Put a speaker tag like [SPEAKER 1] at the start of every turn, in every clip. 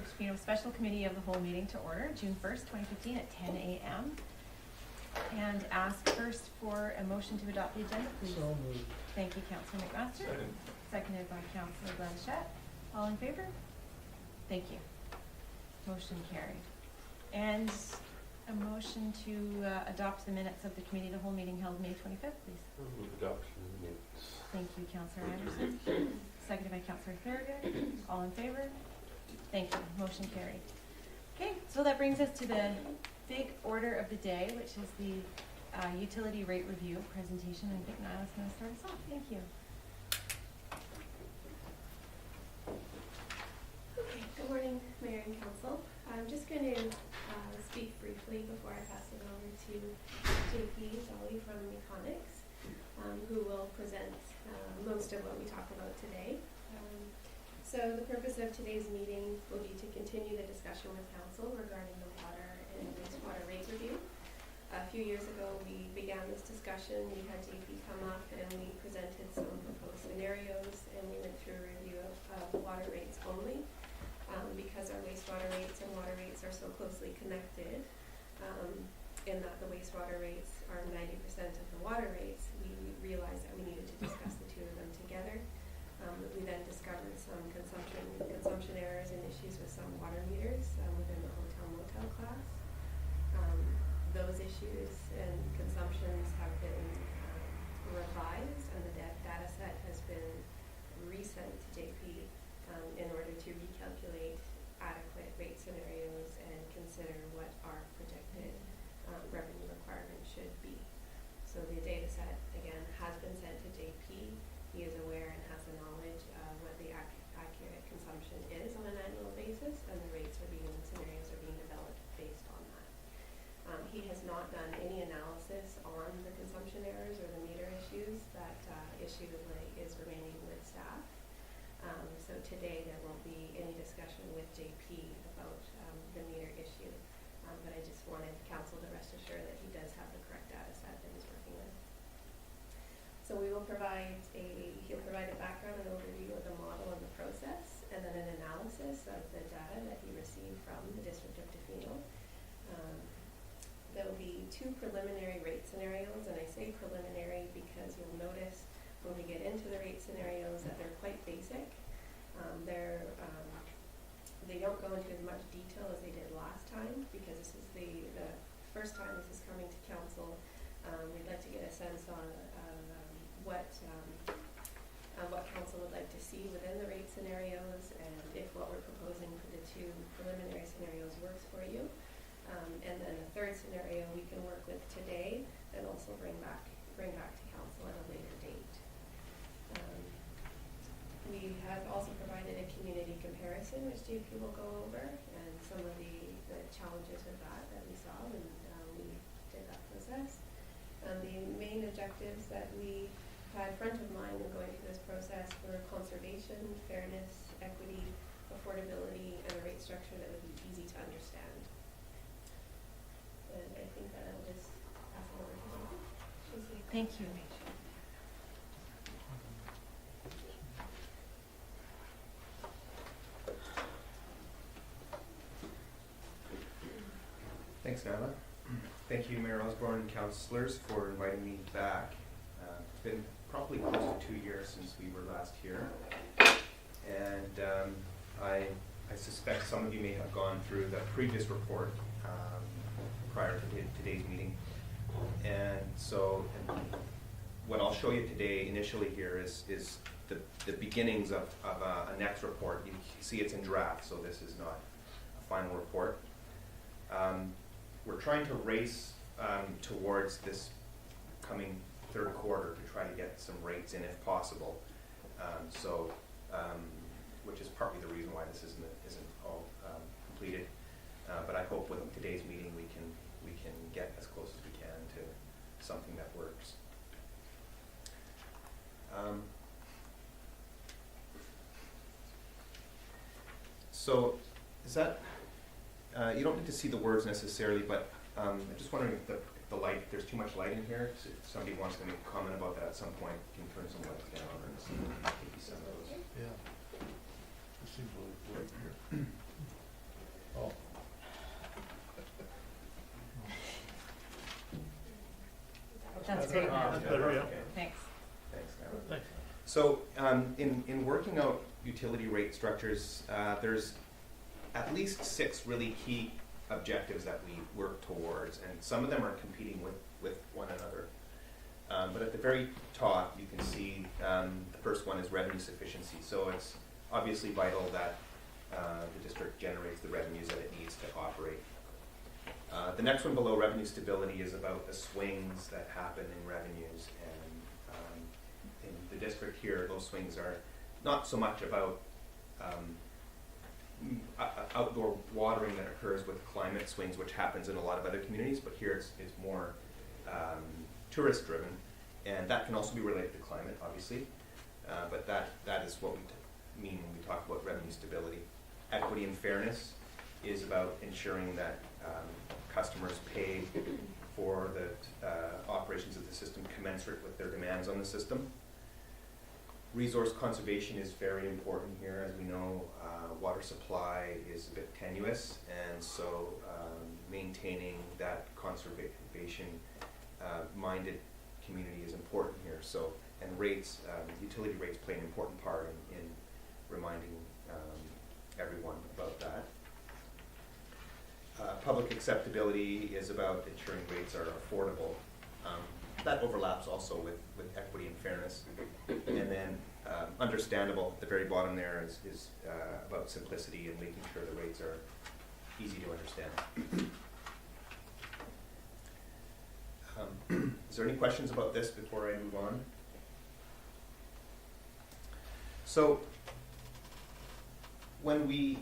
[SPEAKER 1] Tofino Special Committee of the Whole meeting to order, June 1st, 2015 at 10 a.m. And ask first for a motion to adopt the agenda, please.
[SPEAKER 2] So moved.
[SPEAKER 1] Thank you, Councillor McMaster.
[SPEAKER 3] Second.
[SPEAKER 1] Seconded by Councillor Blanchette. All in favor? Thank you. Motion carried. And a motion to adopt the minutes of the Committee of the Whole meeting held May 25th, please.
[SPEAKER 3] Move adoption of the minutes.
[SPEAKER 1] Thank you, Councillor Anderson. Seconded by Councillor Thurgood. All in favor? Thank you. Motion carried. Okay, so that brings us to the big order of the day, which is the utility rate review presentation. I think Nyla's going to start us off. Thank you.
[SPEAKER 4] Okay, good morning, Mayor and Council. I'm just going to speak briefly before I pass it over to JP Joly from Econics, who will present most of what we talk about today. So the purpose of today's meeting will be to continue the discussion with Council regarding the water and wastewater rate review. A few years ago, we began this discussion. We had JP come up and we presented some proposed scenarios, and we went through a review of water rates only. Because our wastewater rates and water rates are so closely connected, in that the wastewater rates are 90% of the water rates, we realized that we needed to discuss the two of them together. We then discovered some consumption errors and issues with some water meters within the hotel-motel class. Those issues and consumptions have been revised, and the data set has been resent to JP in order to recalculate adequate rate scenarios and consider what our projected revenue requirement should be. So the data set, again, has been sent to JP. He is aware and has the knowledge of what the accurate consumption is on an annual basis, and the rates are being, scenarios are being developed based on that. He has not done any analysis on the consumption errors or the meter issues. That issue is remaining with staff. So today there won't be any discussion with JP about the meter issue, but I just wanted Council to rest assured that he does have the correct data set that he's working with. So we will he'll provide a background and overview of the model and the process, and then an analysis of the data that he received from the District of Tofino. There will be two preliminary rate scenarios, and I say preliminary because you'll notice when we get into the rate scenarios that they're quite basic. They don't go into as much detail as they did last time, because this is the first time this is coming to Council. We'd like to get a sense on what Council would like to see within the rate scenarios, and if what we're proposing for the two preliminary scenarios works for you. And then the third scenario we can work with today and also bring back to Council at a later date. We have also provided a community comparison, which JP will go over, and some of the challenges with that we saw when we did that process. The main objectives that we had front of mind when going through this process were conservation, fairness, equity, affordability, and a rate structure that would be easy to understand. And I think that I'll just pass it over to JP.
[SPEAKER 1] Thank you.
[SPEAKER 5] Thanks, Nyla. Thank you, Mayor Osborne and councillors, for inviting me back. It's been probably close to 2 years since we were last here. And I suspect some of you may have gone through the previous report prior to today's meeting. And so what I'll show you today initially here is the beginnings of a next report. You see it's in draft, so this is not a final report. We're trying to race towards this coming third quarter to try to get some rates in if possible. Which is partly the reason why this isn't all completed. But I hope with today's meeting we can get as close as we can to something that works. So is that? You don't need to see the words necessarily, but I'm just wondering if the light, if there's too much light in here. So if somebody wants to make a comment about that at some point, you can turn some lights down and maybe some of those.
[SPEAKER 2] Yeah. It seems really bright here. Better, yeah.
[SPEAKER 5] Okay.
[SPEAKER 1] Thanks.
[SPEAKER 5] Thanks, Nara.
[SPEAKER 2] Thanks.
[SPEAKER 5] So, in working out utility rate structures, there's at least 6 really key objectives that we work towards, and some of them are competing with one another. But at the very top, you can see the first one is revenue sufficiency. So it's obviously vital that the district generates the revenues that it needs to operate. The next one below, revenue stability, is about the swings that happen in revenues. And in the district here, those swings are not so much about outdoor watering that occurs with climate swings, which happens in a lot of other communities, but here it's more tourist driven, and that can also be related to climate, obviously, but that is what we mean when we talk about revenue stability. Equity and fairness is about ensuring that customers pay for the operations of the system commensurate with their demands on the system. Resource conservation is very important here. As we know, water supply is a bit tenuous, and so maintaining that conservation minded community is important here. So, and rates, utility rates play an important part in reminding everyone about that. Public acceptability is about ensuring rates are affordable. That overlaps also with equity and fairness. And then understandable, at the very bottom there, is about simplicity and making sure the rates are easy to understand. Is there any questions about this before I move on? So when we,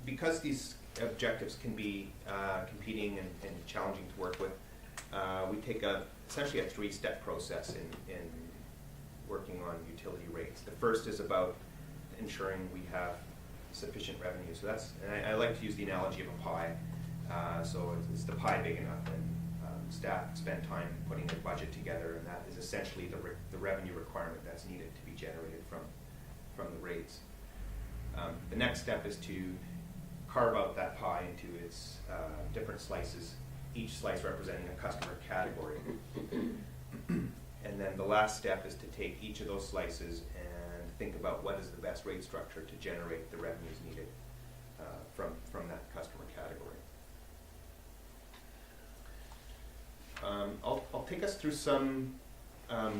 [SPEAKER 5] because these objectives can be competing and challenging to work with, we take essentially a 3-step process in working on utility rates. The first is about ensuring we have sufficient revenue. So that's, and I like to use the analogy of a pie. So is the pie big enough? And staff spend time putting a budget together, and that is essentially the revenue requirement that's needed to be generated from the rates. The next step is to carve out that pie into its different slices, each slice representing a customer category. And then the last step is to take each of those slices and think about what is the best rate structure to generate the revenues needed from that customer category. I'll take us through some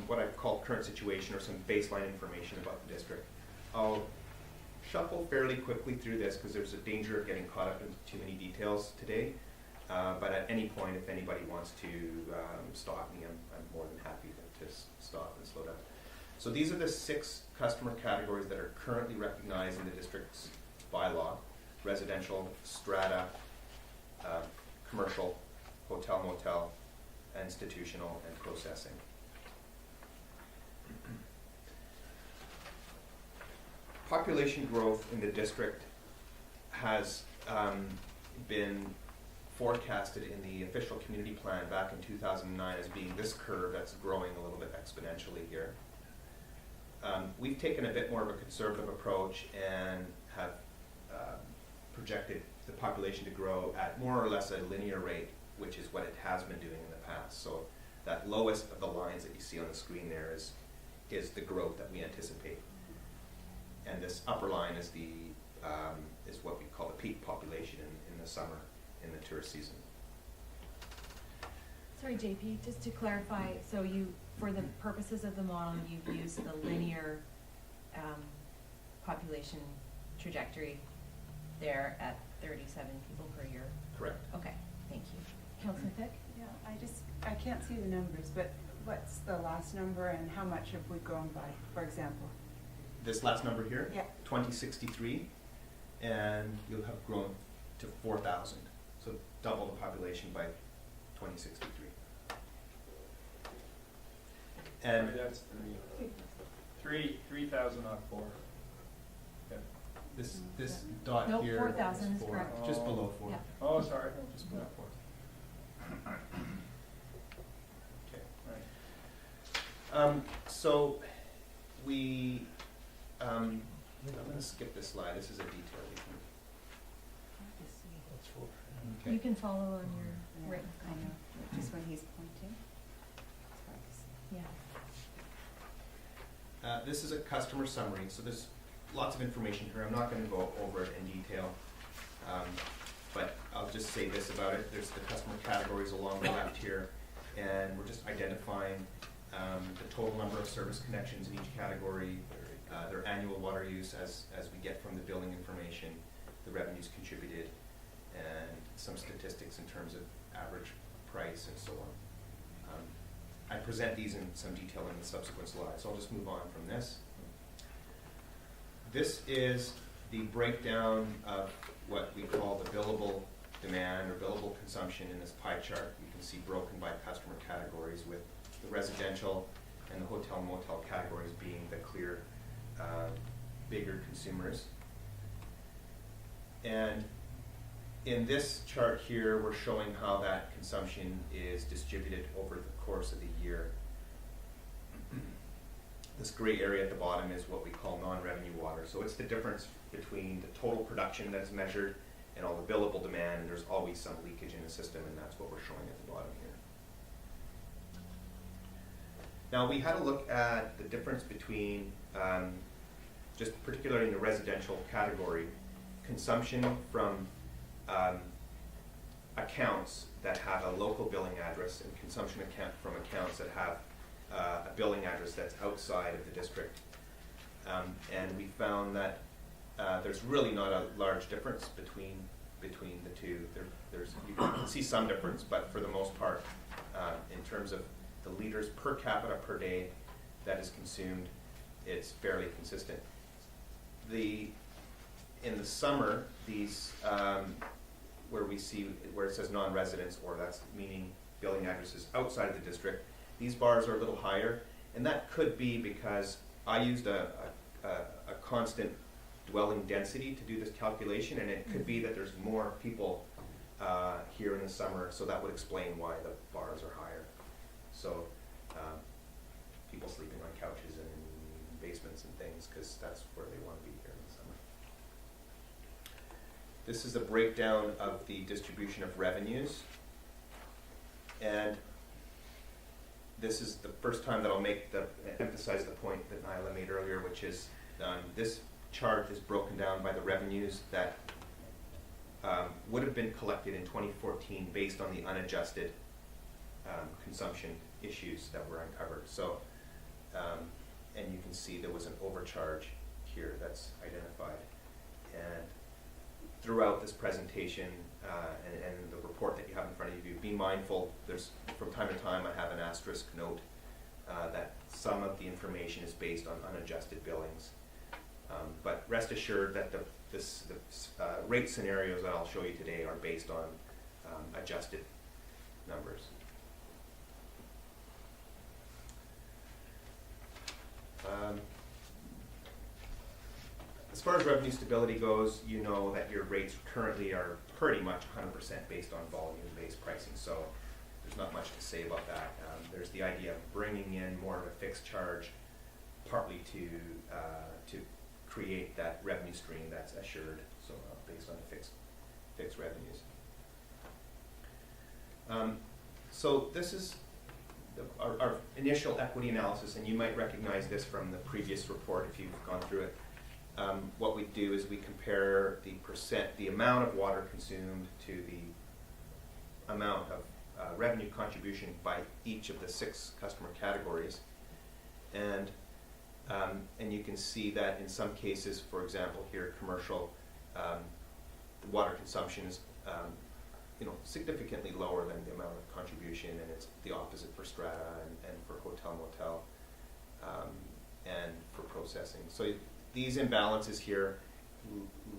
[SPEAKER 5] what I've called current situation, or some baseline information about the district. I'll shuffle fairly quickly through this because there's a danger of getting caught up in too many details today. But at any point, if anybody wants to stop me, I'm more than happy to stop and slow down. So these are the 6 customer categories that are currently recognized in the district's bylaw: residential, strata, commercial, hotel, motel, institutional, and processing. Population growth in the district has been forecasted in the official community plan back in 2009 as being this curve that's growing a little bit exponentially here. We've taken a bit more of a conservative approach and have projected the population to grow at more or less a linear rate, which is what it has been doing in the past. So that lowest of the lines that you see on the screen there is the growth that we anticipate. And this upper line is is what we call the peak population in the summer, in the tourist season.
[SPEAKER 1] Sorry, JP, just to clarify, so for the purposes of the model, you've used the linear population trajectory there at 37 people per year?
[SPEAKER 5] Correct.
[SPEAKER 1] Okay, thank you. Councilor Thick?
[SPEAKER 6] Yeah, I can't see the numbers, but what's the last number and how much have we grown by, for example?
[SPEAKER 5] This last number here,
[SPEAKER 6] Yeah.
[SPEAKER 5] 2063, and you'll have grown to 4,000. So double the population by 2063. And
[SPEAKER 7] Sorry, that's 3,000 on 4. Okay.
[SPEAKER 5] this dot
[SPEAKER 1] Nope,
[SPEAKER 5] here
[SPEAKER 1] 4,000 is
[SPEAKER 5] 4,
[SPEAKER 1] correct.
[SPEAKER 5] just below 4.
[SPEAKER 1] Yeah.
[SPEAKER 7] Oh, sorry.
[SPEAKER 5] Just below 4. Okay.
[SPEAKER 7] Right.
[SPEAKER 5] So we, I'm going to skip this slide. This is a detail.
[SPEAKER 2] That's 4.
[SPEAKER 1] You can follow on your
[SPEAKER 6] Yeah,
[SPEAKER 1] written
[SPEAKER 6] I
[SPEAKER 1] copy.
[SPEAKER 6] know, just when he's pointing. It's hard to see.
[SPEAKER 1] Yeah.
[SPEAKER 5] This is a customer summary, so there's lots of information here. I'm not going to go over it in detail, but I'll just say this about it. There's the customer categories along the left here, and we're just identifying the total number of service connections in each category, their annual water use as we get from the billing information, the revenues contributed, and some statistics in terms of average price and so on. I present these in some detail in the subsequent slides, so I'll just move on from this. This is the breakdown of what we call the billable demand or billable consumption in this pie chart. You can see broken by customer categories, with the residential and the hotel motel categories being the clear bigger consumers. And in this chart here, we're showing how that consumption is distributed over the course of the year. This gray area at the bottom is what we call non-revenue water. So it's the difference between the total production that's measured and all the billable demand, and there's always some leakage in the system, and that's what we're showing at the bottom here. Now, we had a look at the difference between, just particularly in the residential category, consumption from accounts that have a local billing address and consumption from accounts that have a billing address that's outside of the district. And we found that there's really not a large difference between the two. You can see some difference, but for the most part, in terms of the liters per capita per day that is consumed, it's fairly consistent. In the summer, these where it says non-residents, or that's meaning billing addresses outside of the district, these bars are a little higher, and that could be because I used a constant dwelling density to do this calculation, and it could be that there's more people here in the summer, so that would explain why the bars are higher. So people sleeping on couches and in basements and things, because that's where they want to be here in the summer. This is a breakdown of the distribution of revenues, and this is the first time that I'll emphasize the point that Nyla made earlier, which is this chart is broken down by the revenues that would have been collected in 2014 based on the unadjusted consumption issues that were uncovered. So, and you can see there was an overcharge here that's identified. And throughout this presentation and the report that you have in front of you, be mindful, there's from time to time I have an asterisk note that some of the information is based on unadjusted billings. But rest assured that the rate scenarios that I'll show you today are based on adjusted numbers. As far as revenue stability goes, you know that your rates currently are pretty much 100% based on volume-based pricing, so there's not much to say about that. There's the idea of bringing in more of a fixed charge, partly to create that revenue stream that's assured, so based on fixed revenues. So this is our initial equity analysis, and you might recognize this from the previous report if you've gone through it. What we do is we compare the amount of water consumed to the amount of revenue contribution by each of the 6 customer categories, and you can see that in some cases, for example, here commercial, the water consumption is significantly lower than the amount of contribution, and it's the opposite for strata and for hotel motel and for processing. So these imbalances here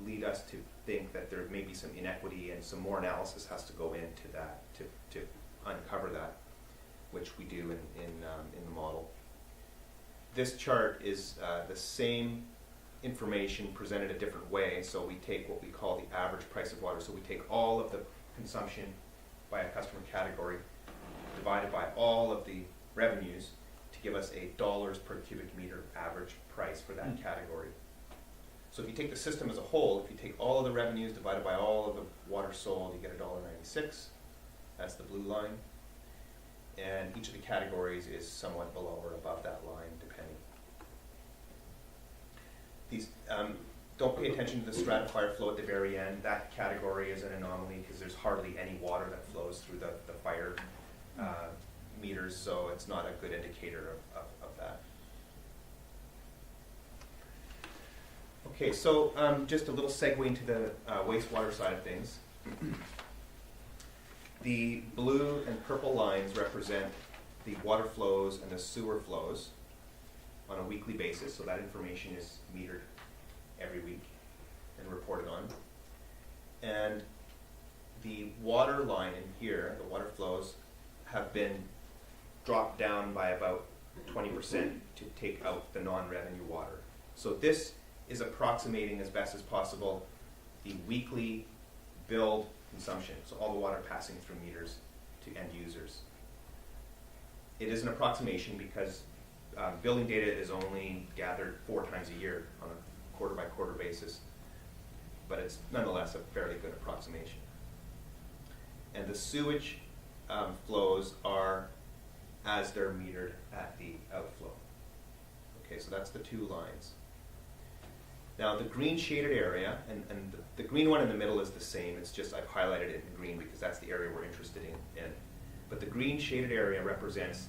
[SPEAKER 5] lead us to think that there may be some inequity, and some more analysis has to go into that to uncover that, which we do in the model. This chart is the same information presented a different way. So we take what we call the average price of water. So we take all of the consumption by a customer category divided by all of the revenues to give us a dollars per cubic meter average price for that category. So if you take the system as a whole, if you take all of the revenues divided by all of the water sold, you get $1.96. That's the blue line. and each of the categories is somewhat below or above that line, depending. These, don't pay attention to the stratifier flow at the very end. That category is an anomaly because there's hardly any water that flows through the fire meters, so it's not a good indicator of that. Okay, so just a little segue into the wastewater side of things. The blue and purple lines represent the water flows and the sewer flows on a weekly basis, so that information is metered every week and reported on. And the water line in here, the water flows, have been dropped down by about 20% to take out the non-revenue water. So this is approximating as best as possible the weekly billed consumption, so all the water passing through meters to end users. It is an approximation because billing data is only gathered 4 times a year on a quarter-by-quarter basis, but it's nonetheless a fairly good approximation. And the sewage flows are as they're metered at the outflow. Okay, so that's the 2 lines. Now the green shaded area, and the green one in the middle is the same, it's just I've highlighted it in green because that's the area we're interested in. But the green shaded area represents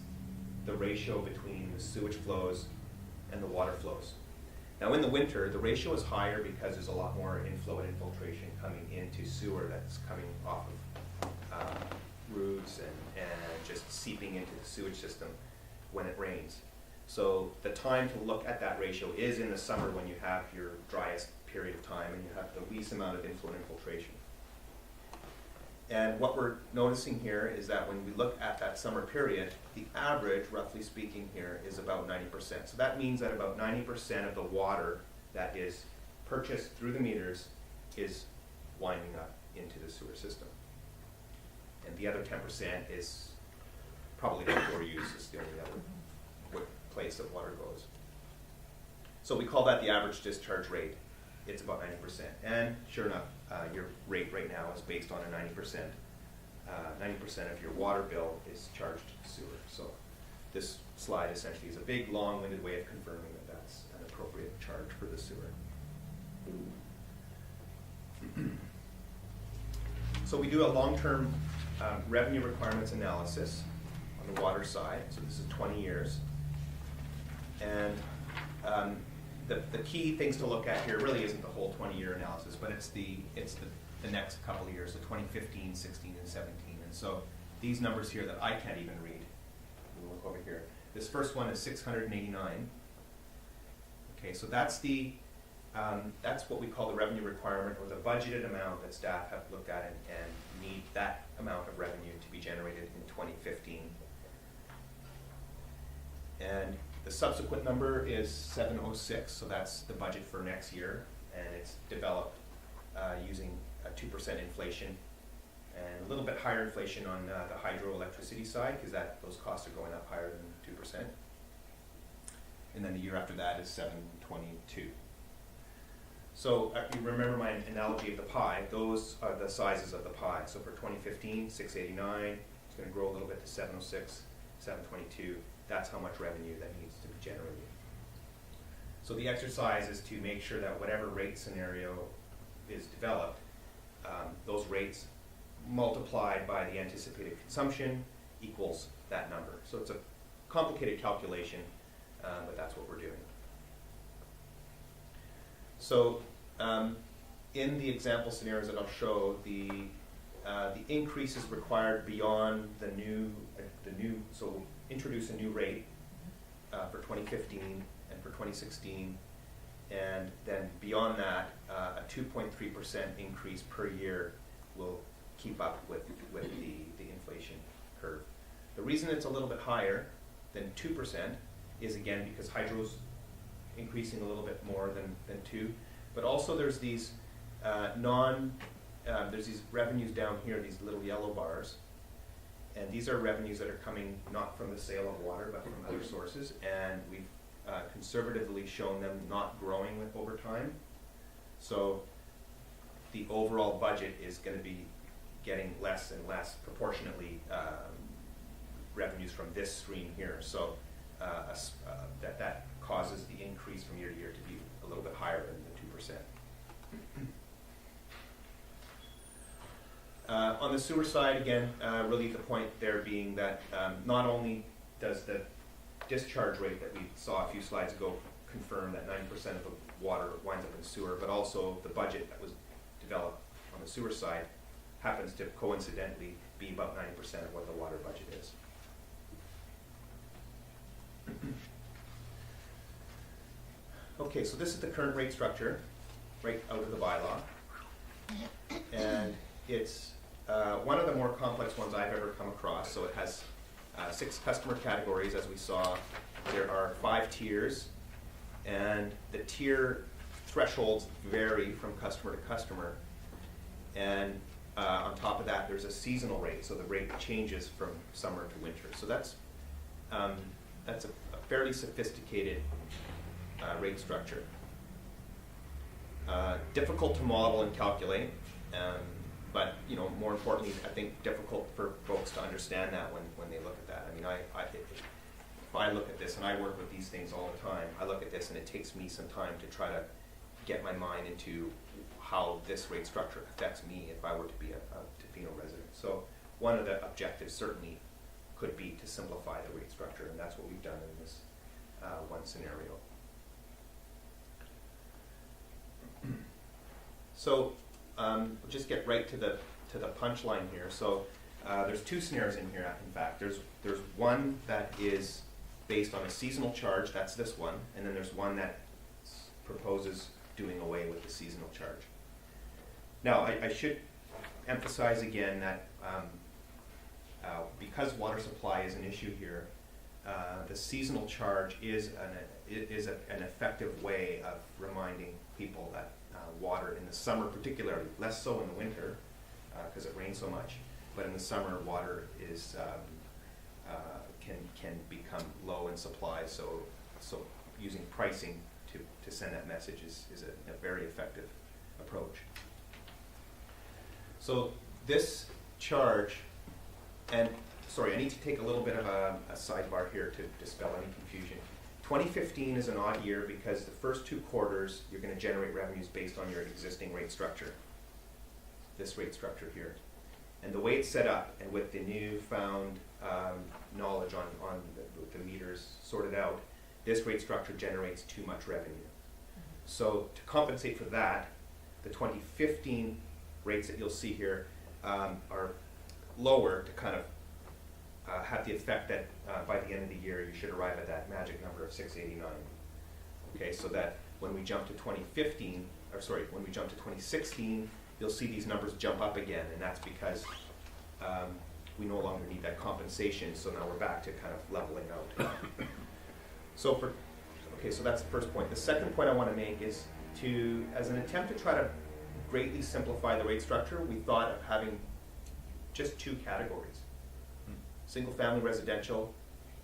[SPEAKER 5] the ratio between the sewage flows and the water flows. Now in the winter, the ratio is higher because there's a lot more inflow and infiltration coming into sewer that's coming off of roofs and just seeping into the sewage system when it rains. So the time to look at that ratio is in the summer when you have your driest period of time and you have the least amount of inflow and infiltration. And what we're noticing here is that when we look at that summer period, the average, roughly speaking here, is about 90%. So that means that about 90% of the water that is purchased through the meters is winding up into the sewer system. And the other 10% is probably outdoor use is the only other place that water goes. So we call that the average discharge rate. It's about 90%. And sure enough, your rate right now is based on a 90%. 90% of your water bill is charged to sewer. So this slide essentially is a big, long-winded way of confirming that that's an appropriate charge for the sewer. So we do a long-term revenue requirements analysis on the water side. So this is 20 years. And the key things to look at here really isn't the whole 20-year analysis, but it's the next couple of years, so 2015, 16, and 17. And so these numbers here that I can't even read, we'll look over here. This first one is 689. Okay, so that's what we call the revenue requirement, or the budgeted amount that staff have looked at and need that amount of revenue to be generated in 2015. And the subsequent number is 706, so that's the budget for next year, and it's developed using a 2% inflation and a little bit higher inflation on the hydroelectricity side because those costs are going up higher than 2%. And then the year after that is 722. So you remember my analogy of the pie, those are the sizes of the pie. So for 2015, 689, it's going to grow a little bit to 706, 722. That's how much revenue that needs to be generated. So the exercise is to make sure that whatever rate scenario is developed, those rates multiplied by the anticipated consumption equals that number. So it's a complicated calculation, but that's what we're doing. So in the example scenarios that I'll show, the increases required beyond the new, so we'll introduce a new rate for 2015 and for 2016, and then beyond that, a 2.3% increase per year will keep up with the inflation curve. The reason it's a little bit higher than 2% is again because hydro's increasing a little bit more than 2, but also there's these there's these revenues down here, these little yellow bars, and these are revenues that are coming not from the sale of water but from other sources, and we've conservatively shown them not growing over time. So the overall budget is going to be getting less and less proportionately revenues from this stream here. So that causes the increase from year to year to be a little bit higher than the 2%. On the sewer side, again, really the point there being that not only does the discharge rate that we saw a few slides ago confirm that 90% of the water winds up in sewer, but also the budget that was developed on the sewer side happens to coincidentally be about 90% of what the water budget is. Okay, so this is the current rate structure right out of the bylaw. And it's one of the more complex ones I've ever come across. So it has 6 customer categories, as we saw. There are 5 tiers, and the tier thresholds vary from customer to customer. And on top of that, there's a seasonal rate, so the rate changes from summer to winter. So that's a fairly sophisticated rate structure. Difficult to model and calculate, but more importantly, I think difficult for folks to understand that when they look at that. I mean, if I look at this, and I work with these things all the time, I look at this and it takes me some time to try to get my mind into how this rate structure affects me if I were to be a Tofino resident. So one of the objectives certainly could be to simplify the rate structure, and that's what we've done in this one scenario. So we'll just get right to the punchline here. So there's 2 scenarios in here. In fact, there's one that is based on a seasonal charge. That's this one, and then there's one that proposes doing away with the seasonal charge. Now, I should emphasize again that because water supply is an issue here, the seasonal charge is an effective way of reminding people that water in the summer, particularly, less so in the winter because it rains so much, but in the summer water is can become low in supply. So using pricing to send that message is a very effective approach. So this charge, and sorry, I need to take a little bit of a sidebar here to dispel any confusion. 2015 is an odd year because the first 2 quarters you're going to generate revenues based on your existing rate structure, this rate structure here. And the way it's set up, and with the newfound knowledge on the meters sorted out, this rate structure generates too much revenue. So to compensate for that, the 2015 rates that you'll see here are lower to kind of have the effect that by the end of the year you should arrive at that magic number of 689. Okay, so that when we jump to 2015, or sorry, when we jump to 2016, you'll see these numbers jump up again, and that's because we no longer need that compensation, so now we're back to kind of leveling out. So so that's the first point. The second point I want to make is as an attempt to try to greatly simplify the rate structure, we thought of having just 2 categories. Single family residential,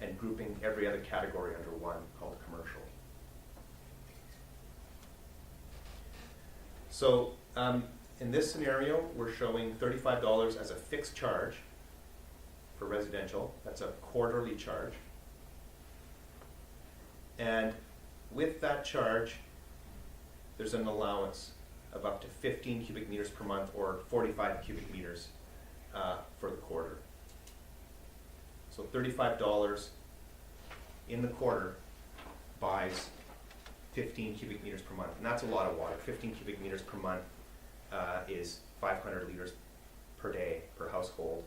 [SPEAKER 5] and grouping every other category under one called commercial. So in this scenario, we're showing $35 as a fixed charge for residential. That's a quarterly charge. And with that charge, there's an allowance of up to 15 cubic meters per month or 45 cubic meters for the quarter. So $35 in the quarter buys 15 cubic meters per month, and that's a lot of water. 15 cubic meters per month is 500 liters per day per household,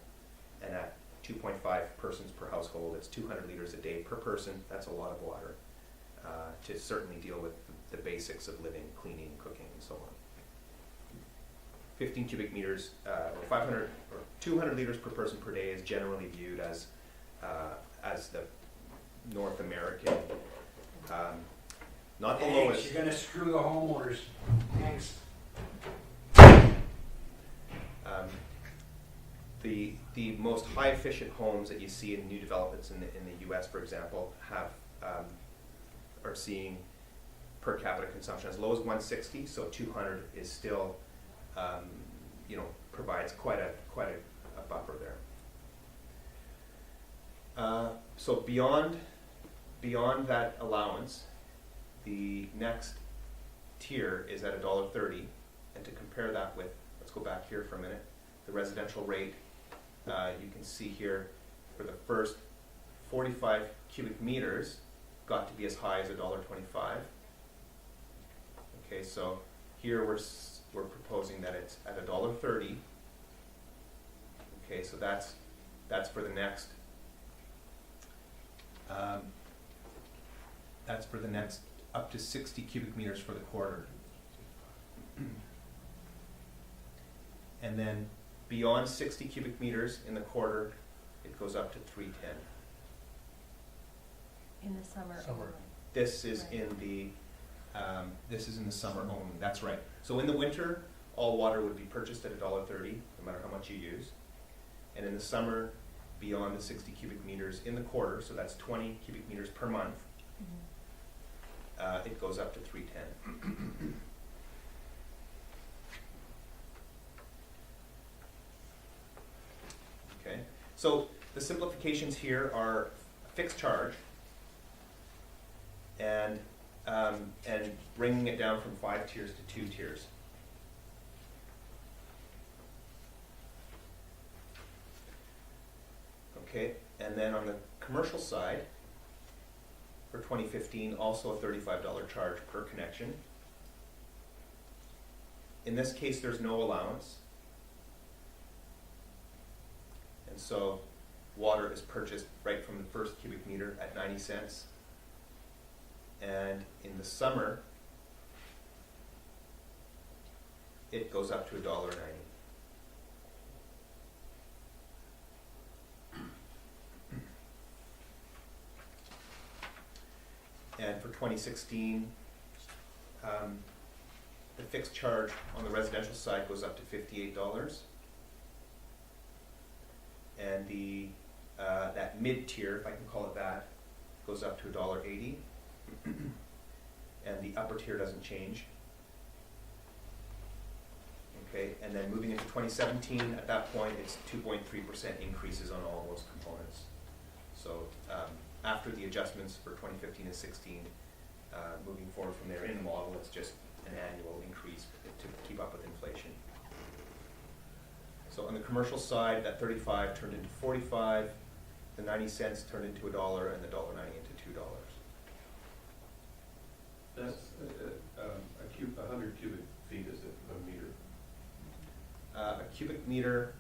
[SPEAKER 5] and at 2.5 persons per household, it's 200 liters a day per person. That's a lot of water to certainly deal with the basics of living, cleaning, cooking, and so on. 15 cubic meters, or 500 or 200 liters per person per day is generally viewed as the North American, not the lowest.
[SPEAKER 2] You're gonna screw the homeowners. Thanks.
[SPEAKER 5] The most high efficient homes that you see in new developments in the U.S., for example, are seeing per capita consumption as low as 160. So 200 is still, provides quite a buffer there. So beyond that allowance, the next tier is at $1.30, and to compare that with, let's go back here for a minute, the residential rate, you can see here for the first 45 cubic meters got to be as high as $1.25. Okay, so here we're proposing that it's at $1.30. Okay, so that's for the next. That's for the next up to 60 cubic meters for the quarter. And then beyond 60 cubic meters in the quarter, it goes up to 310.
[SPEAKER 1] In the summer.
[SPEAKER 2] Summer.
[SPEAKER 1] only.
[SPEAKER 5] This is
[SPEAKER 1] Right.
[SPEAKER 5] in the summer only. That's right. So in the winter, all water would be purchased at $1.30, no matter how much you use. And in the summer, beyond the 60 cubic meters in the quarter, so that's 20 cubic meters per month,
[SPEAKER 1] Mhm.
[SPEAKER 5] it goes up to 310. Okay, so the simplifications here are fixed charge and bringing it down from 5 tiers to 2 tiers. Okay, and then on the commercial side, for 2015, also a $35 charge per connection. In this case, there's no allowance. And so water is purchased right from the first cubic meter at 90 cents. And in the summer, it goes up to $1.90. And for 2016, the fixed charge on the residential side goes up to $58. And the that mid-tier, if I can call it that, goes up to $1.80. And the upper tier doesn't change. Okay, and then moving into 2017, at that point, it's 2.3% increases on all those components. So after the adjustments for 2015 and 16, moving forward from there in the model, it's just an annual increase to keep up with inflation. So on the commercial side, that 35 turned into 45, the 90 cents turned into $1, and the $1.90 into $2.
[SPEAKER 3] That's a 100 cubic feet, is it, a meter?
[SPEAKER 5] A cubic meter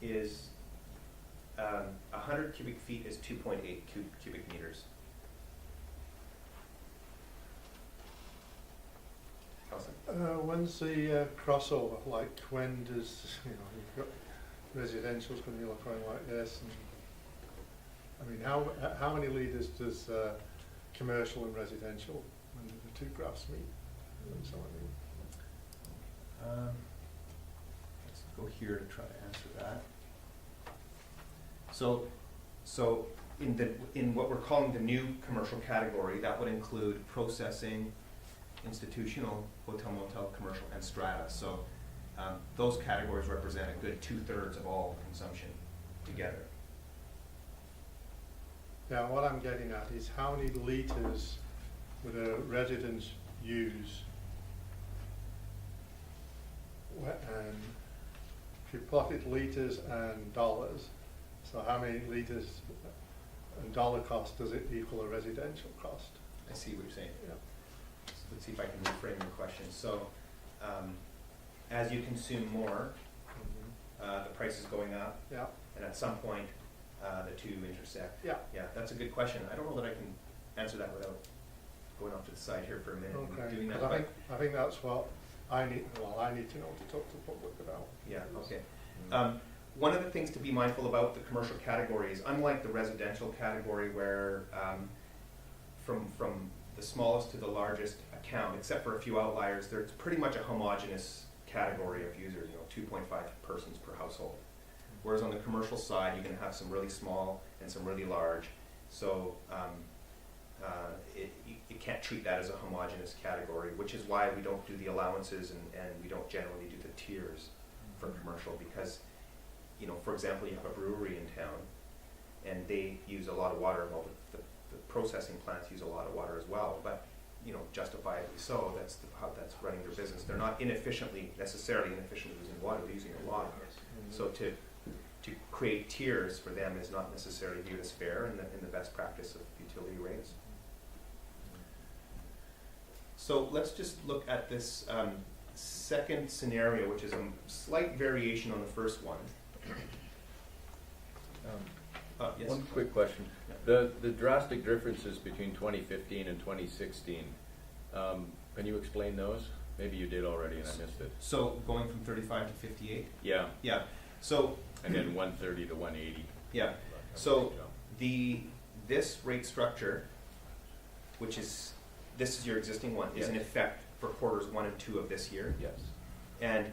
[SPEAKER 5] is 100 cubic feet is 2.8 cubic meters.
[SPEAKER 8] When's the crossover? Like, when does, you've got residential's going to be going like this, and I mean, how many litres does commercial and residential, when the two graphs meet? That's what I mean.
[SPEAKER 5] Let's go here to try to answer that. So in what we're calling the new commercial category, that would include processing, institutional, hotel, motel, commercial, and strata. So those categories represent a good 2/3 of all consumption together.
[SPEAKER 8] Yeah, what I'm getting at is how many litres would a resident use? And if you plotted litres and dollars, so how many litres and dollar cost does it equal a residential cost?
[SPEAKER 5] I see what you're saying.
[SPEAKER 8] Yeah.
[SPEAKER 5] So let's see if I can reframe your question. So as you consume more, the price is going up,
[SPEAKER 8] Yeah,
[SPEAKER 5] and at some point the two intersect.
[SPEAKER 8] yeah,
[SPEAKER 5] Yeah, that's a good question. I don't know that I can answer that without going off to the side here for a minute and
[SPEAKER 8] okay.
[SPEAKER 5] doing that.
[SPEAKER 8] 'Cause
[SPEAKER 5] but-
[SPEAKER 8] I think that's what I need to know to talk to the public about.
[SPEAKER 5] Yeah, okay. One of the things to be mindful about the commercial category is, unlike the residential category where from the smallest to the largest account, except for a few outliers, there's pretty much a homogeneous category of users, 2.5 persons per household. Whereas on the commercial side, you're gonna have some really small and some really large. So you can't treat that as a homogeneous category, which is why we don't do the allowances and we don't generally do the tiers for commercial, because, for example, you have a brewery in town, and they use a lot of water. Well, the processing plants use a lot of water as well, but justifiably so. That's how that's running their business. They're not necessarily inefficiently using water. They're using a lot. So to create tiers for them is not necessarily viewed as fair in the best practice of utility rates. So let's just look at this second scenario, which is a slight variation on the first one. Yes.
[SPEAKER 9] One quick question. The drastic differences between 2015 and 2016, can you explain those? Maybe you did already and I missed it.
[SPEAKER 5] So going from 35 to 58?
[SPEAKER 9] Yeah.
[SPEAKER 5] Yeah. So
[SPEAKER 9] And then 130 to 180.
[SPEAKER 5] yeah. So this rate structure, this is your existing one, is in
[SPEAKER 9] Yes.
[SPEAKER 5] effect for quarters 1 and 2 of this year.
[SPEAKER 9] Yes.
[SPEAKER 5] And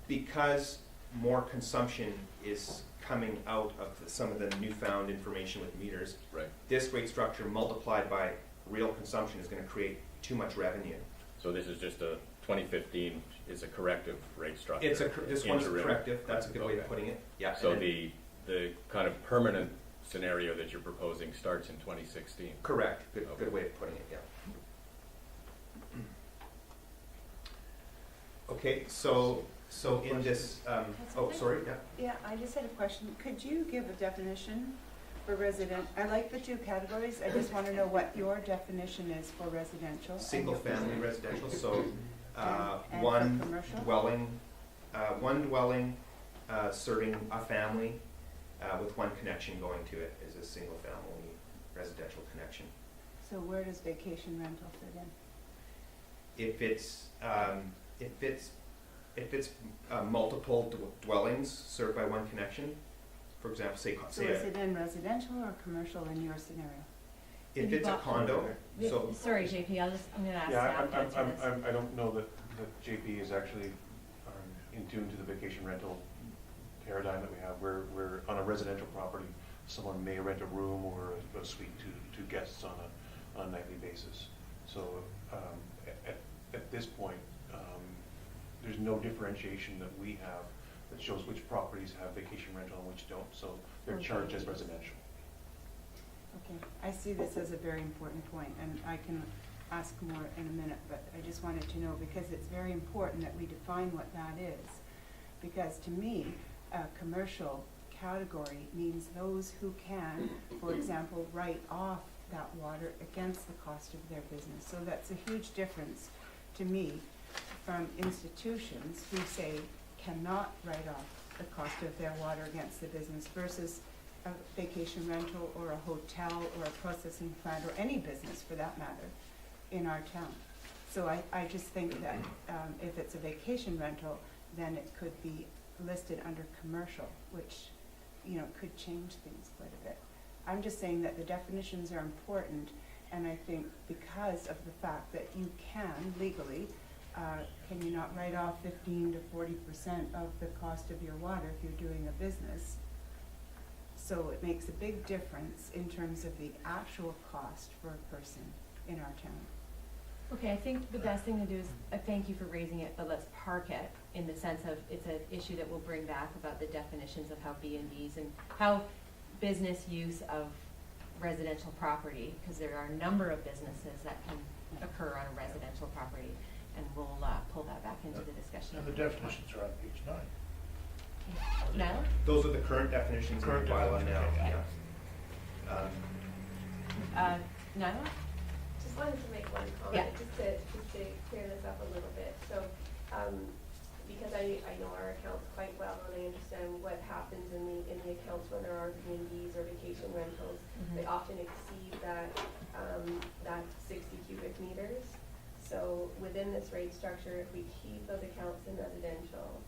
[SPEAKER 5] because more consumption is coming out of some of the newfound information with meters,
[SPEAKER 9] Right.
[SPEAKER 5] this rate structure multiplied by real consumption is going to create too much revenue.
[SPEAKER 9] So this is just 2015 is a corrective rate structure.
[SPEAKER 5] This one's
[SPEAKER 9] Interim.
[SPEAKER 5] corrective. That's a good way of
[SPEAKER 9] Okay.
[SPEAKER 5] putting it. Yeah.
[SPEAKER 9] So
[SPEAKER 5] and then-
[SPEAKER 9] the kind of permanent scenario that you're proposing starts in 2016.
[SPEAKER 5] correct. Good
[SPEAKER 9] Okay.
[SPEAKER 5] way of putting it. Yeah. Okay. So in this. Sorry. Yeah.
[SPEAKER 6] Yeah, I just had a question. Could you give a definition for resident? I like the two categories. I just want to know what your definition is for residential. and
[SPEAKER 5] Single
[SPEAKER 6] your
[SPEAKER 5] family
[SPEAKER 6] percentage.
[SPEAKER 5] residential. So
[SPEAKER 6] And
[SPEAKER 5] one
[SPEAKER 6] for commercial?
[SPEAKER 5] dwelling serving a family with one connection going to it is a single family residential connection.
[SPEAKER 6] So where does vacation rental fit in?
[SPEAKER 5] If it's multiple dwellings served by one connection, for example,
[SPEAKER 6] So is it in residential or commercial in your scenario?
[SPEAKER 5] if it's a condo, so
[SPEAKER 1] Sorry, JP, I'm gonna ask
[SPEAKER 7] Yeah,
[SPEAKER 1] staff to answer this.
[SPEAKER 7] I don't know that JP is actually in tune to the vacation rental paradigm that we have. We're on a residential property, someone may rent a room or a suite to guests on a nightly basis. So at this point, there's no differentiation that we have that shows which properties have vacation rental and which don't, so they're charged as residential.
[SPEAKER 6] Okay, I see this as a very important point, and I can ask more in a minute, but I just wanted to know, because it's very important that we define what that is. Because to me, a commercial category means those who can, for example, write off that water against the cost of their business. So that's a huge difference to me from institutions who say cannot write off the cost of their water against the business versus a vacation rental or a hotel or a processing plant or any business for that matter in our town. So I just think that if it's a vacation rental, then it could be listed under commercial, which, could change things quite a bit. I'm just saying that the definitions are important, and I think because of the fact that you can legally, can you not write off 15 to 40% of the cost of your water if you're doing a business? So it makes a big difference in terms of the actual cost for a person in our town.
[SPEAKER 1] Okay, I think the best thing to do is, thank you for raising it, but let's park it in the sense of, it's an issue that we'll bring back about the definitions of how B&Bs and how business use of residential property, because there are a number of businesses that can occur on a residential property, and we'll pull that back into the discussion.
[SPEAKER 2] And the definitions are on page 9.
[SPEAKER 1] Now?
[SPEAKER 5] those are the current definitions in the bylaw now.
[SPEAKER 1] Okay.
[SPEAKER 5] Yeah.
[SPEAKER 1] Nyla?
[SPEAKER 4] Just wanted to make one
[SPEAKER 1] Yeah.
[SPEAKER 4] comment, just to clear this up a little bit. So, because I know our accounts quite well, and I understand what happens in the accounts when there are B&Bs or vacation rentals. They often exceed that 60 cubic meters. So within this rate structure, if we keep those accounts in residential,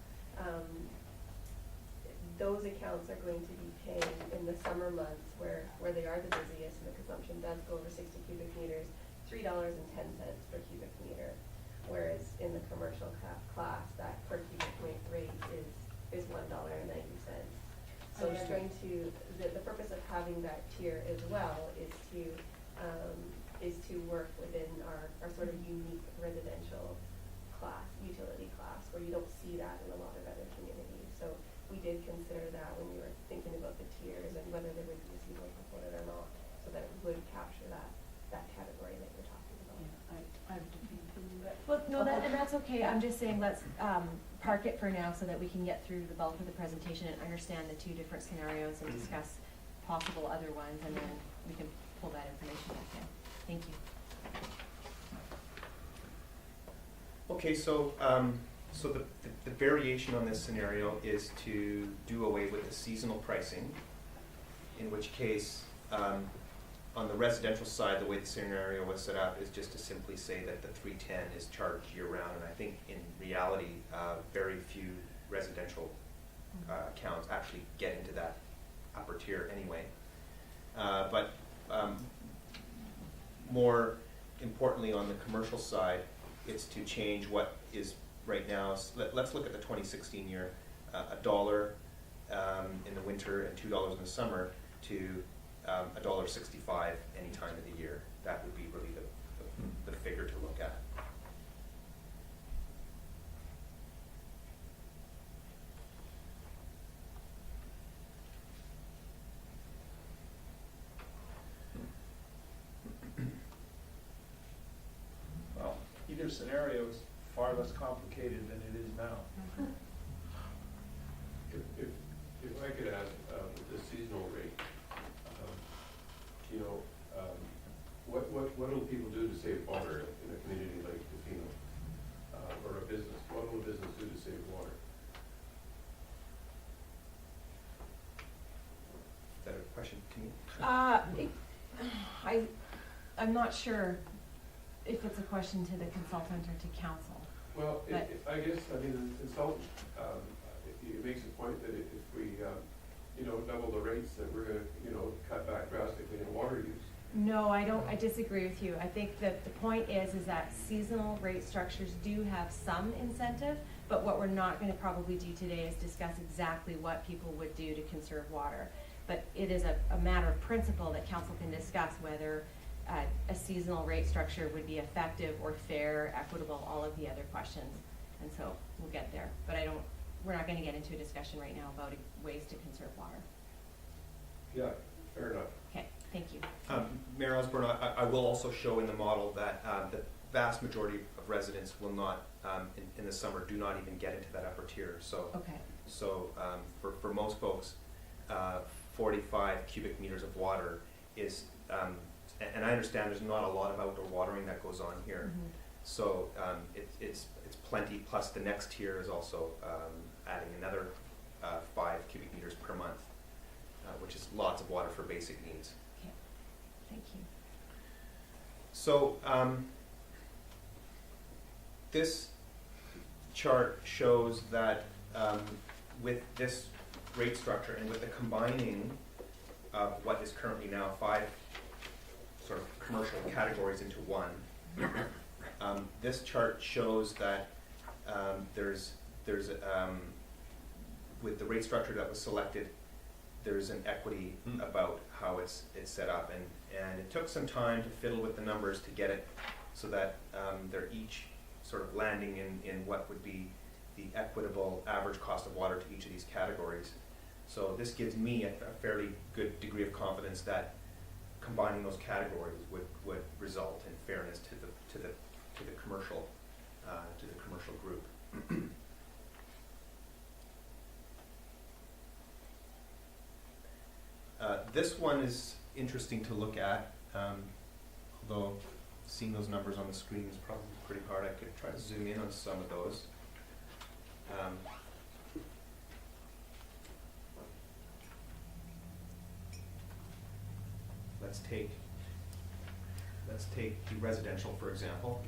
[SPEAKER 4] those accounts are going to be paying in the summer months where they are the busiest and the consumption does go over 60 cubic meters, $3.10 per cubic meter. Whereas in the commercial class, that per cubic meter rate is $1.90. So it's going to, the purpose of having that tier as well is to work within our sort of unique residential class, utility class, where you don't see that in a lot of other communities. So we did consider that when we were thinking about the tiers and whether there would be a seasonal component or not, so that it would capture that category that you're talking about.
[SPEAKER 6] Yeah, I have a different opinion, but.
[SPEAKER 1] Well, no, and that's okay, I'm just saying, let's, park it for now so that we can get through the bulk of the presentation and understand the two different scenarios and discuss possible other ones, and then we can pull that information back in. Thank you.
[SPEAKER 5] Okay, so, so the variation on this scenario is to do away with the seasonal pricing, in which case, on the residential side, the way the scenario was set up is just to simply say that the 310 is charged year-round, and I think in reality, very few residential accounts actually get into that upper tier anyway. But more importantly, on the commercial side, it's to change what is right now. Let's look at the 2016 year, $1 in the winter and $2 in the summer to $1.65 any time of the year. That would be really the figure to look at.
[SPEAKER 2] Well, either scenario is far less complicated than it is now.
[SPEAKER 3] If I could add, with the seasonal rate, what will people do to save water in a community like Tofino, or a business? What will a business do to save water?
[SPEAKER 5] Is that a question to me?
[SPEAKER 1] I'm not sure if it's a question to the consultant or to council.
[SPEAKER 3] Well,
[SPEAKER 1] But-
[SPEAKER 3] I guess, the consultant, it makes a point that if we, double the rates, that we're gonna, cut back drastically in water use.
[SPEAKER 1] No, I disagree with you. I think that the point is that seasonal rate structures do have some incentive, but what we're not gonna probably do today is discuss exactly what people would do to conserve water. But it is a matter of principle that council can discuss whether a seasonal rate structure would be effective or fair, equitable, all of the other questions. And so we'll get there. But we're not gonna get into a discussion right now about ways to conserve water.
[SPEAKER 3] Yeah, fair enough.
[SPEAKER 1] Okay, thank you.
[SPEAKER 5] Mayor Osborne, I will also show in the model that the vast majority of residents will not, in the summer, do not even get into that upper tier. So,
[SPEAKER 1] Okay,
[SPEAKER 5] for most folks, 45 cubic meters of water is, and I understand there's not a lot of outdoor watering that goes on here.
[SPEAKER 1] mhm.
[SPEAKER 5] So it's plenty, plus the next tier is also adding another 5 cubic meters per month, which is lots of water for basic needs.
[SPEAKER 1] Okay, thank you.
[SPEAKER 5] So this chart shows that with this rate structure and with the combining of what is currently now 5 sort of commercial categories into one, this chart shows that there's with the rate structure that was selected, there's an equity about how it's set up, and it took some time to fiddle with the numbers to get it so that they're each sort of landing in what would be the equitable average cost of water to each of these categories. So this gives me a fairly good degree of confidence that combining those categories would result in fairness to the commercial group. This one is interesting to look at, although seeing those numbers on the screen is probably pretty hard. I could try to zoom in on some of those. Let's take the residential, for example.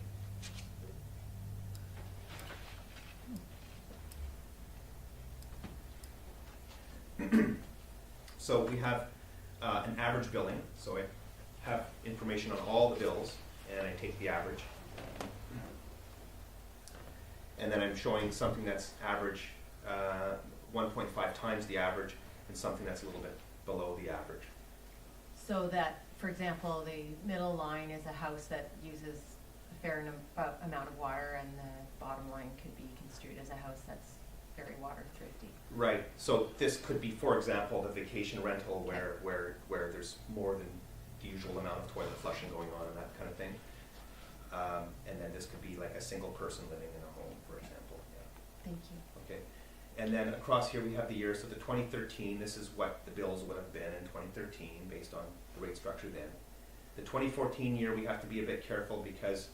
[SPEAKER 5] So we have an average billing, so I have information on all the bills, and I take the average. And then I'm showing something that's average, 1.5 times the average, and something that's a little bit below the average.
[SPEAKER 1] So that, for example, the middle line is a house that uses a fair amount of water, and the bottom line could be construed as a house that's very water thrifty.
[SPEAKER 5] Right, so this could be, for example, the vacation rental where there's more than the usual amount of toilet flushing going on and that kind of thing. And then this could be like a single person living in a home, for example, yeah.
[SPEAKER 1] Thank you.
[SPEAKER 5] Okay, and then across here we have the years, so the 2013, this is what the bills would have been in 2013 based on the rate structure then. The 2014 year, we have to be a bit careful because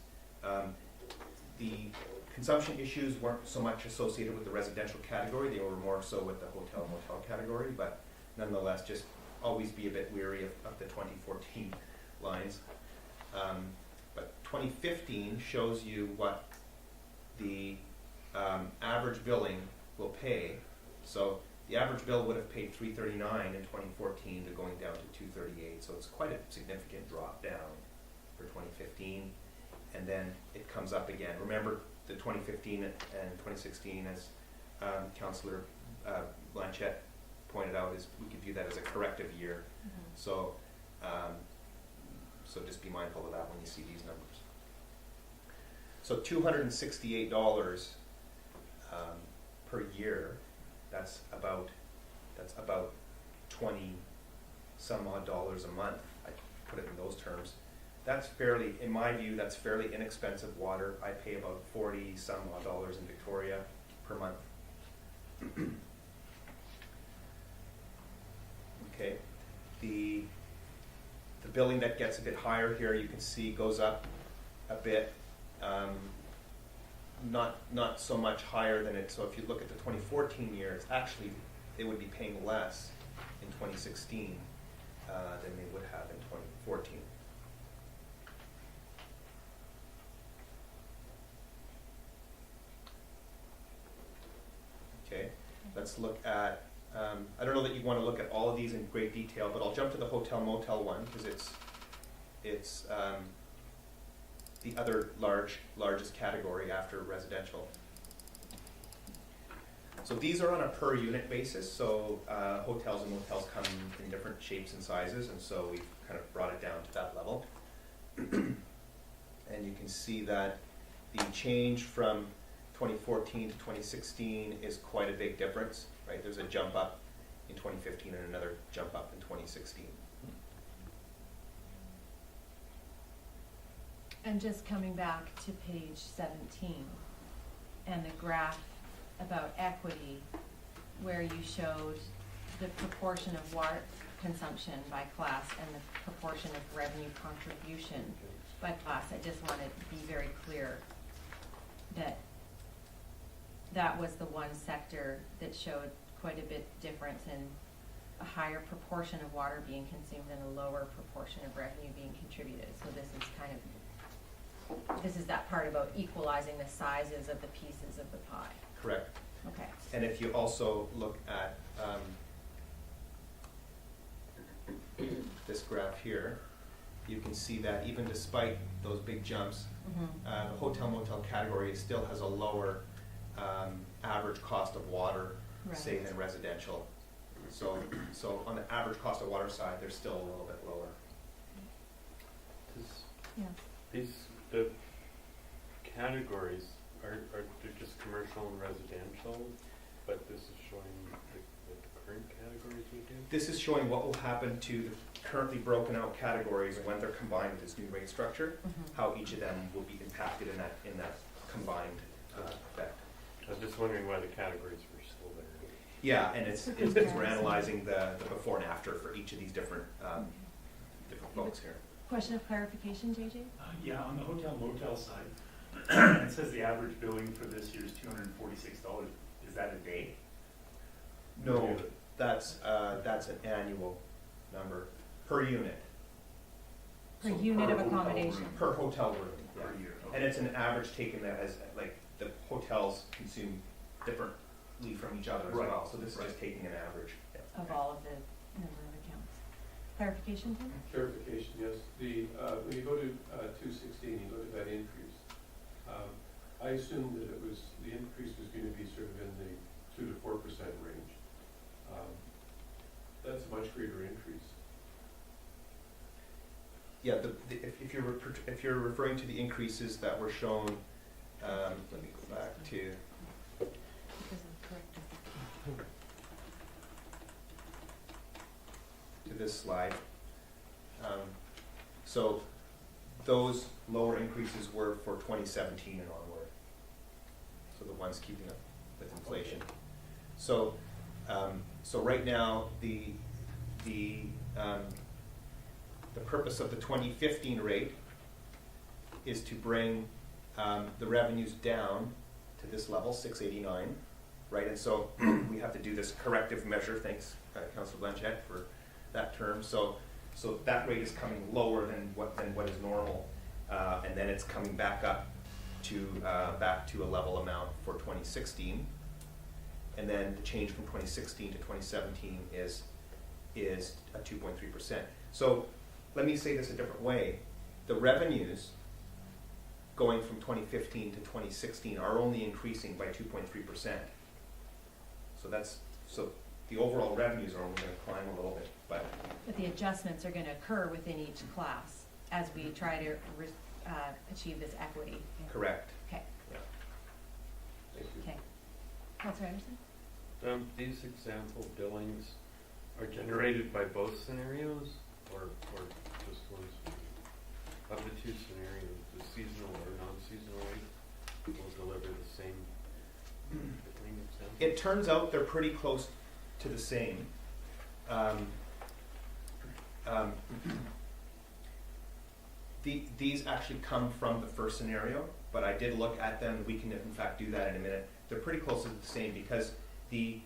[SPEAKER 5] the consumption issues weren't so much associated with the residential category, they were more so with the hotel motel category, but nonetheless, just always be a bit weary of the 2014 lines. But 2015 shows you what the average billing will pay. So the average bill would have paid $339 in 2014 to going down to $238. So it's quite a significant drop down for 2015. And then it comes up again. Remember the 2015 and 2016, as Councillor Blanchette pointed out, is we could view that as a corrective year. So so just be mindful of that when you see these numbers. So $268 per year, that's about 20 some odd dollars a month. I put it in those terms. That's fairly, in my view, that's fairly inexpensive water. I pay about 40 some odd dollars in Victoria per month. Okay, the billing that gets a bit higher here, you can see goes up a bit. Not so much higher than it. So if you look at the 2014 year, it's actually, they would be paying less in 2016 than they would have in 2014. Okay, let's look at, I don't know that you want to look at all of these in great detail, but I'll jump to the hotel motel one because it's the other largest category after residential. So these are on a per unit basis, so hotels and motels come in different shapes and sizes, and so we've kind of brought it down to that level. And you can see that the change from 2014 to 2016 is quite a big difference, right? There's a jump up in 2015 and another jump up in 2016.
[SPEAKER 1] And just coming back to page 17 and the graph about equity, where you showed the proportion of water consumption by class and the proportion of revenue contribution by class, I just want to be very clear that that was the one sector that showed quite a bit difference in a higher proportion of water being consumed and a lower proportion of revenue being contributed. So this is kind of, this is that part about equalizing the sizes of the pieces of the pie.
[SPEAKER 5] Correct.
[SPEAKER 1] Okay.
[SPEAKER 5] And if you also look at this graph here, you can see that even despite those big jumps, the hotel motel category still has a lower average cost of water, say, than residential. So on the average cost of water side, they're still a little bit lower.
[SPEAKER 10] The categories are they're just commercial and residential, but this is showing the current categories we do?
[SPEAKER 5] This is showing what will happen to the currently broken out categories when they're combined with this new rate structure, how each of them will be impacted in that combined effect.
[SPEAKER 10] I was just wondering why the categories were still there.
[SPEAKER 5] Yeah, and it's because we're analyzing the before and after for each of these different folks here.
[SPEAKER 1] Question of clarification, JJ?
[SPEAKER 11] Yeah, on the hotel motel side, it says the average billing for this year is $246. Is that a day?
[SPEAKER 5] No, that's an annual number per unit.
[SPEAKER 1] Per unit of accommodation.
[SPEAKER 5] Per hotel room, yeah.
[SPEAKER 11] Per year.
[SPEAKER 5] And it's an average taken as, like, the hotels consume differently from each other as
[SPEAKER 11] Right.
[SPEAKER 5] well. So this is just taking an average. Yeah.
[SPEAKER 1] Of all of the number of accounts. Clarification, Tim?
[SPEAKER 3] Clarification, yes. When you go to 216, you look at that increase. I assumed that the increase was going to be sort of in the 2 to 4% range. That's a much greater increase.
[SPEAKER 5] Yeah, if you're referring to the increases that were shown, let me go back to this slide. So those lower increases were for 2017 and onward. So the ones keeping up with inflation. So, so right now the purpose of the 2015 rate is to bring the revenues down to this level, 689, right? And so we have to do this corrective measure. Thanks, Councillor Blanchette, for that term. So that rate is coming lower than what is normal, and then it's coming back up to a level amount for 2016, and then the change from 2016 to 2017 is a 2.3%. So let me say this a different way: the revenues going from 2015 to 2016 are only increasing by 2.3%. So the overall revenues are only going to climb a little bit, but
[SPEAKER 1] the adjustments are gonna occur within each class as we try to achieve this equity.
[SPEAKER 5] correct.
[SPEAKER 1] Okay,
[SPEAKER 5] Yeah.
[SPEAKER 3] Thank you.
[SPEAKER 1] okay. Councillor Anderson?
[SPEAKER 10] These example billings are generated by both scenarios, or just one? Of the two scenarios, the seasonal or non-seasonal rate will deliver the same billing example?
[SPEAKER 5] It turns out they're pretty close to the same. These actually come from the first scenario, but I did look at them. We can in fact do that in a minute. They're pretty close to the same because the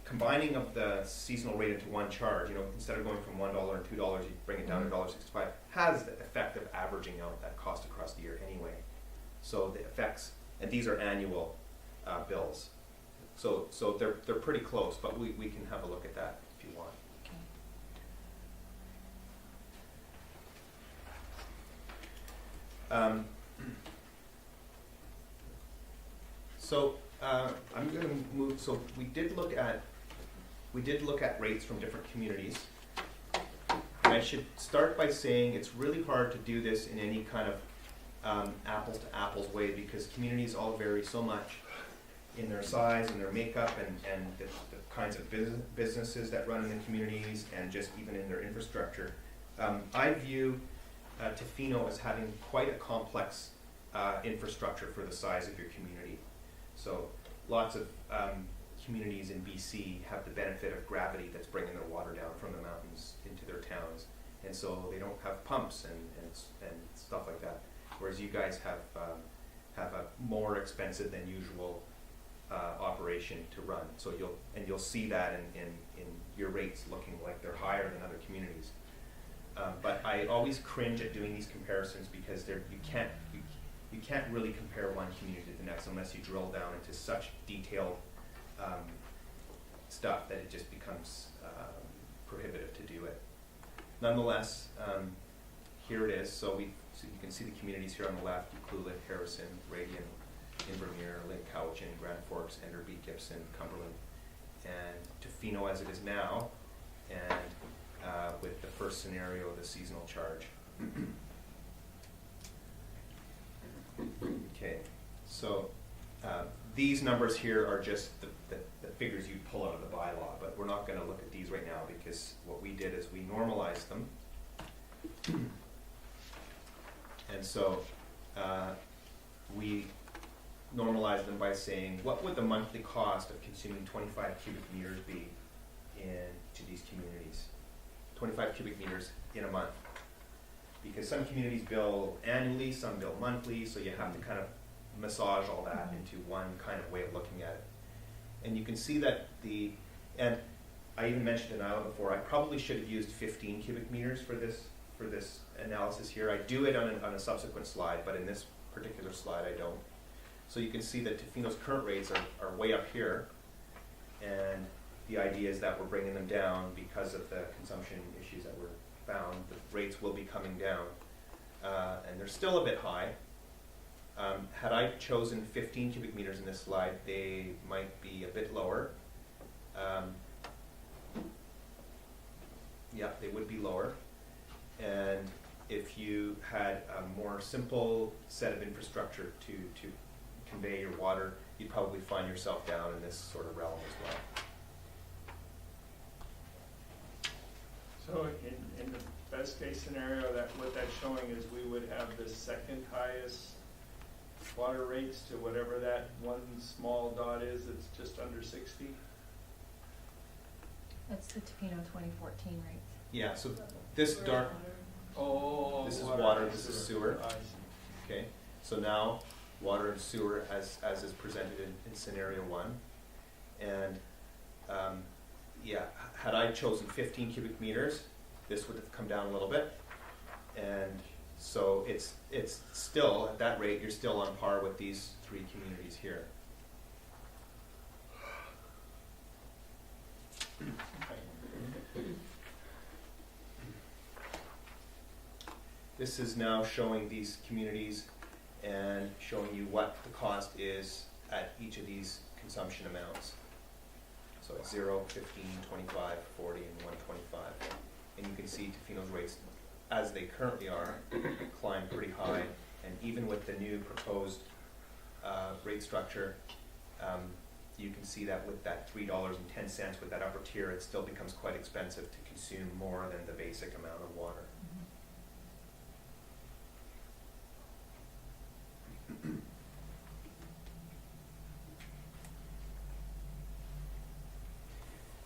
[SPEAKER 5] combining of the seasonal rate into one charge, instead of going from $1 and $2, you bring it down to $1.65, has the effect of averaging out that cost across the year anyway. So the effects, and these are annual bills. So they're pretty close, but we can have a look at that if you want. I'm going to move. So we did look at rates from different communities. And I should start by saying it's really hard to do this in any kind of apples to apples way, because communities all vary so much in their size and their makeup and the kinds of businesses that run in the communities, and just even in their infrastructure. I view Tofino as having quite a complex infrastructure for the size of your community. So lots of communities in BC have the benefit of gravity that's bringing their water down from the mountains into their towns, and so they don't have pumps and stuff like that. Whereas you guys have a more expensive than usual operation to run. So you'll see that in your rates looking like they're higher than other communities. But I always cringe at doing these comparisons because you can't really compare one community to the next unless you drill down into such detailed stuff that it just becomes prohibitive to do it. Nonetheless, here it is. So you can see the communities here on the left: Ucluelet, Harrison, Radian, Invermere, Lake Cowichan, Grand Forks, Enderby, Gibson, Cumberland, and Tofino as it is now, and with the first scenario, the seasonal charge. Okay, so these numbers here are just the figures you pull out of the bylaw, but we're not going to look at these right now because what we did is we normalized them. And so we normalized them by saying, what would the monthly cost of consuming 25 cubic meters be into these communities? 25 cubic meters in a month. Because some communities bill annually, some bill monthly, so you have to kind of massage all that into one kind of way of looking at it. And you can see that and I even mentioned an hour before, I probably should have used 15 cubic meters for this analysis here. I do it on a subsequent slide, but in this particular slide I don't. So you can see that Tofino's current rates are way up here, and the idea is that we're bringing them down because of the consumption issues that were found. The rates will be coming down, and they're still a bit high. Had I chosen 15 cubic meters in this slide, they might be a bit lower. Yeah, they would be lower. And if you had a more simple set of infrastructure to convey your water, you'd probably find yourself down in this sort of realm as
[SPEAKER 2] So in the best case scenario, what that's showing is we would have the second highest water rates to whatever that one small dot is, it's just under 60.
[SPEAKER 1] That's the Tofino 2014 rates.
[SPEAKER 5] Yeah, so this dark,
[SPEAKER 2] Oh.
[SPEAKER 5] this is water, this is sewer.
[SPEAKER 2] I see.
[SPEAKER 5] Okay, so now water and sewer as is presented in scenario one. And yeah, had I chosen 15 cubic meters, this would have come down a little bit. And so it's still, at that rate, you're still on par with these three communities here. This is now showing these communities and showing you what the cost is at each of these consumption amounts. So it's 0, 15, 25, 40, and 125. And you can see Tofino's rates, as they currently are, climb pretty high. And even with the new proposed rate structure, you can see that with that $3.10 with that upper tier, it still becomes quite expensive to consume more than the basic amount of water.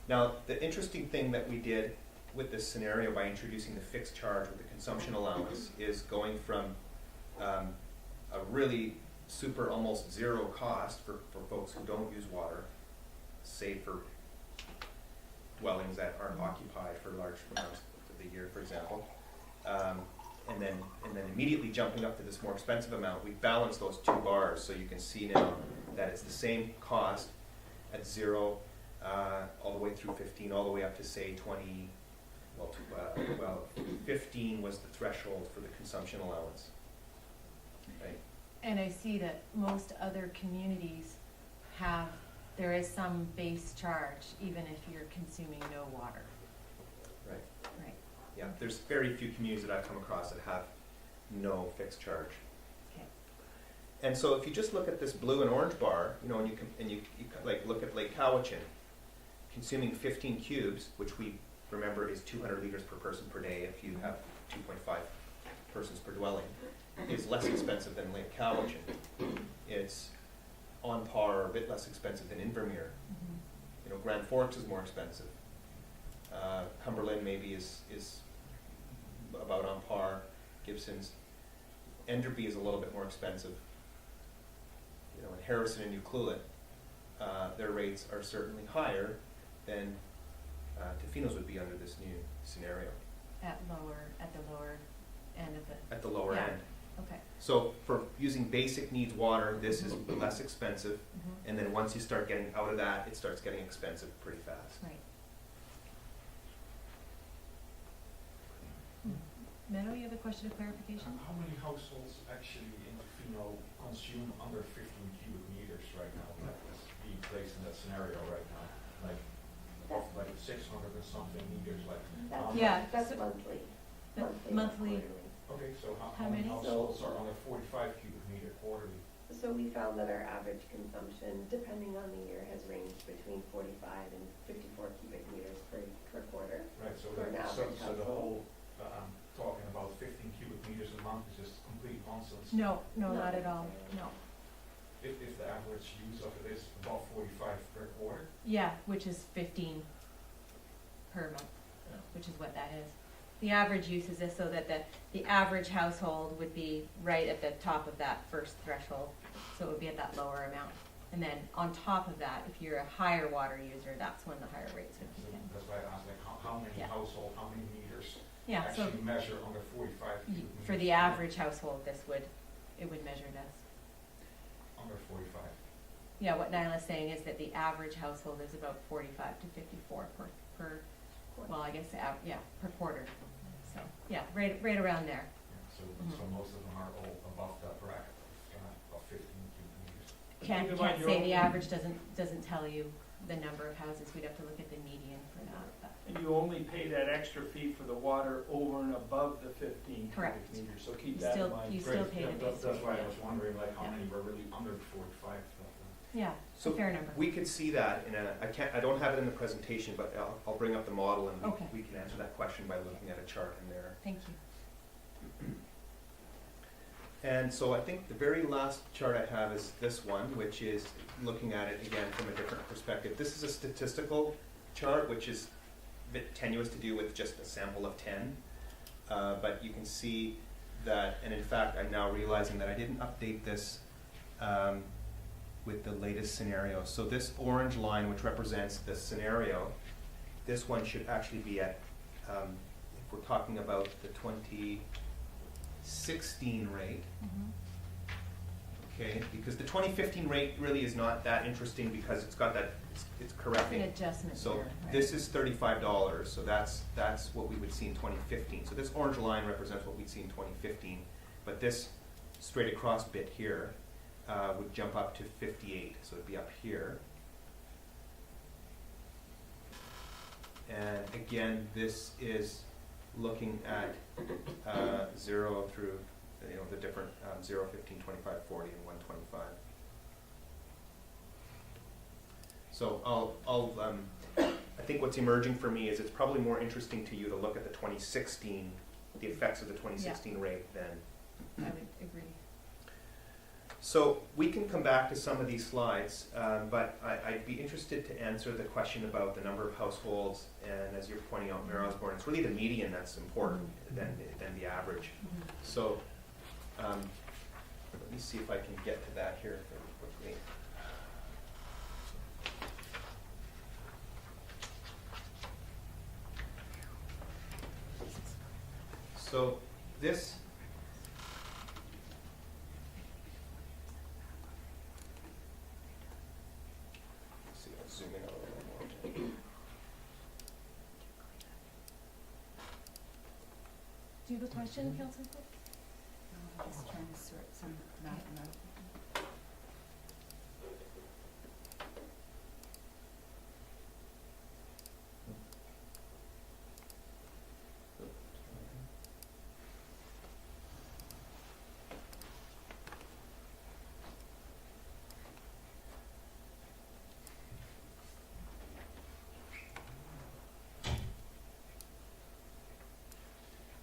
[SPEAKER 5] Now, the interesting thing that we did with this scenario by introducing the fixed charge with the consumption allowance is going from a really super almost zero cost for folks who don't use water, save for dwellings that aren't occupied for large amounts of the year, for example, and then immediately jumping up to this more expensive amount. We balanced those two bars so you can see now that it's the same cost at 0 all the way through 15, all the way up to say 20, well, 15 was the threshold for the consumption allowance. Right?
[SPEAKER 1] And I see that most other communities there is some base charge, even if you're consuming no water.
[SPEAKER 5] Right.
[SPEAKER 1] Right.
[SPEAKER 5] Yeah, there's very few communities that I've come across that have no fixed charge.
[SPEAKER 1] Okay.
[SPEAKER 5] And so if you just look at this blue and orange bar, you know, and you like look at Lake Cowichan, consuming 15 cubes, which we remember is 200 liters per person per day if you have 2.5 persons per dwelling, is less expensive than Lake Cowichan. It's on par or a bit less expensive than Invermere.
[SPEAKER 1] Mm-hmm.
[SPEAKER 5] You know, Grand Forks is more expensive. Cumberland maybe is about on par. Gibson's. Enderby is a little bit more expensive. You know, and Harrison and Ucluelet, their rates are certainly higher than Tofino's would be under this new scenario.
[SPEAKER 1] At the lower end of the.
[SPEAKER 5] At the lower
[SPEAKER 1] Yeah.
[SPEAKER 5] end.
[SPEAKER 1] Okay.
[SPEAKER 5] So for using basic needs water, this is less expensive,
[SPEAKER 1] Mm-hmm.
[SPEAKER 5] and then once you start getting out of that, it starts getting expensive pretty fast.
[SPEAKER 1] Right. Menno, you have a question of clarification?
[SPEAKER 12] How many households actually in Tofino consume under 15 cubic meters right now? That is being placed in that scenario right now, like 600 and something meters, like.
[SPEAKER 1] Yeah.
[SPEAKER 4] That's monthly.
[SPEAKER 1] Monthly.
[SPEAKER 4] Quarterly.
[SPEAKER 12] Okay, so
[SPEAKER 1] How
[SPEAKER 12] how many
[SPEAKER 1] many?
[SPEAKER 12] households are under 45 cubic meter quarterly?
[SPEAKER 4] So we found that our average consumption, depending on the year, has ranged between 45 and 54 cubic meters per quarter.
[SPEAKER 12] Right, so
[SPEAKER 4] For an average
[SPEAKER 12] so the
[SPEAKER 4] household.
[SPEAKER 12] whole, talking about 15 cubic meters a month is just complete nonsense.
[SPEAKER 1] No, not at all, no.
[SPEAKER 12] If the average use of it is above 45 per quarter?
[SPEAKER 1] Yeah, which is 15 per month,
[SPEAKER 2] Yeah.
[SPEAKER 1] which is what that is. The average use is this, so that the average household would be right at the top of that first threshold, so it would be at that lower amount. And then on top of that, if you're a higher water user, that's when the higher rates would
[SPEAKER 12] So
[SPEAKER 1] kick in.
[SPEAKER 12] that's why I asked, like, how many
[SPEAKER 1] Yeah.
[SPEAKER 12] household, how many meters
[SPEAKER 1] Yeah, so
[SPEAKER 12] actually measure under 45 cubic meters?
[SPEAKER 1] for the average household, it would measure this.
[SPEAKER 12] Under 45.
[SPEAKER 1] Yeah, what Nyla's saying is that the average household is about 45 to 54 per well, I guess, per quarter. So, yeah, right around there.
[SPEAKER 12] Yeah, so
[SPEAKER 1] Mhm.
[SPEAKER 12] most of them are all above that bracket of 15 cubic meters.
[SPEAKER 1] Can't
[SPEAKER 2] Keep in mind,
[SPEAKER 1] say the
[SPEAKER 2] you're
[SPEAKER 1] average doesn't tell you the number of houses. We'd have to look at the median for that. But
[SPEAKER 2] And you only pay that extra fee for the water over and above the 15
[SPEAKER 1] Correct.
[SPEAKER 2] cubic meters, so keep
[SPEAKER 1] You
[SPEAKER 2] that
[SPEAKER 1] still-
[SPEAKER 2] in mind.
[SPEAKER 1] you still pay the
[SPEAKER 12] That's
[SPEAKER 1] base
[SPEAKER 12] why I
[SPEAKER 1] rate.
[SPEAKER 12] was wondering, like, how
[SPEAKER 1] Yeah.
[SPEAKER 12] many were really under 45?
[SPEAKER 1] Yeah,
[SPEAKER 5] So
[SPEAKER 1] a fair number.
[SPEAKER 5] we could see that I don't have it in the presentation, but I'll bring up the model and
[SPEAKER 1] Okay.
[SPEAKER 5] we can answer that question by looking at a chart in there.
[SPEAKER 1] Thank you.
[SPEAKER 5] And so I think the very last chart I have is this one, which is looking at it again from a different perspective. This is a statistical chart, which is a bit tenuous to do with just a sample of 10. But you can see that, and in fact, I'm now realizing that I didn't update this with the latest scenario. So this orange line, which represents the scenario, this one should actually be at, if we're talking about the 2016 rate, okay, because the 2015 rate really is not that interesting because it's got that, it's correcting.
[SPEAKER 1] An adjustment
[SPEAKER 5] So
[SPEAKER 1] here, right?
[SPEAKER 5] this is $35, so that's what we would see in 2015. So this orange line represents what we'd see in 2015, but this straight across bit here would jump up to 58, so it'd be up here. And again, this is looking at 0 through, the different 0, 15, 25, 40, and 125. So I think what's emerging for me is it's probably more interesting to you to look at the 2016, the effects of the 2016 rate than.
[SPEAKER 1] I would agree.
[SPEAKER 5] So we can come back to some of these slides, but I'd be interested to answer the question about the number of households, and as you're pointing out, Mayor Osborne, it's really the median that's important than the average. So let me see if I can get to that here very quickly. So this zoom in a little more.
[SPEAKER 1] Do you have a question, Councilor Cook?
[SPEAKER 6] I'm just trying to sort some mathematical.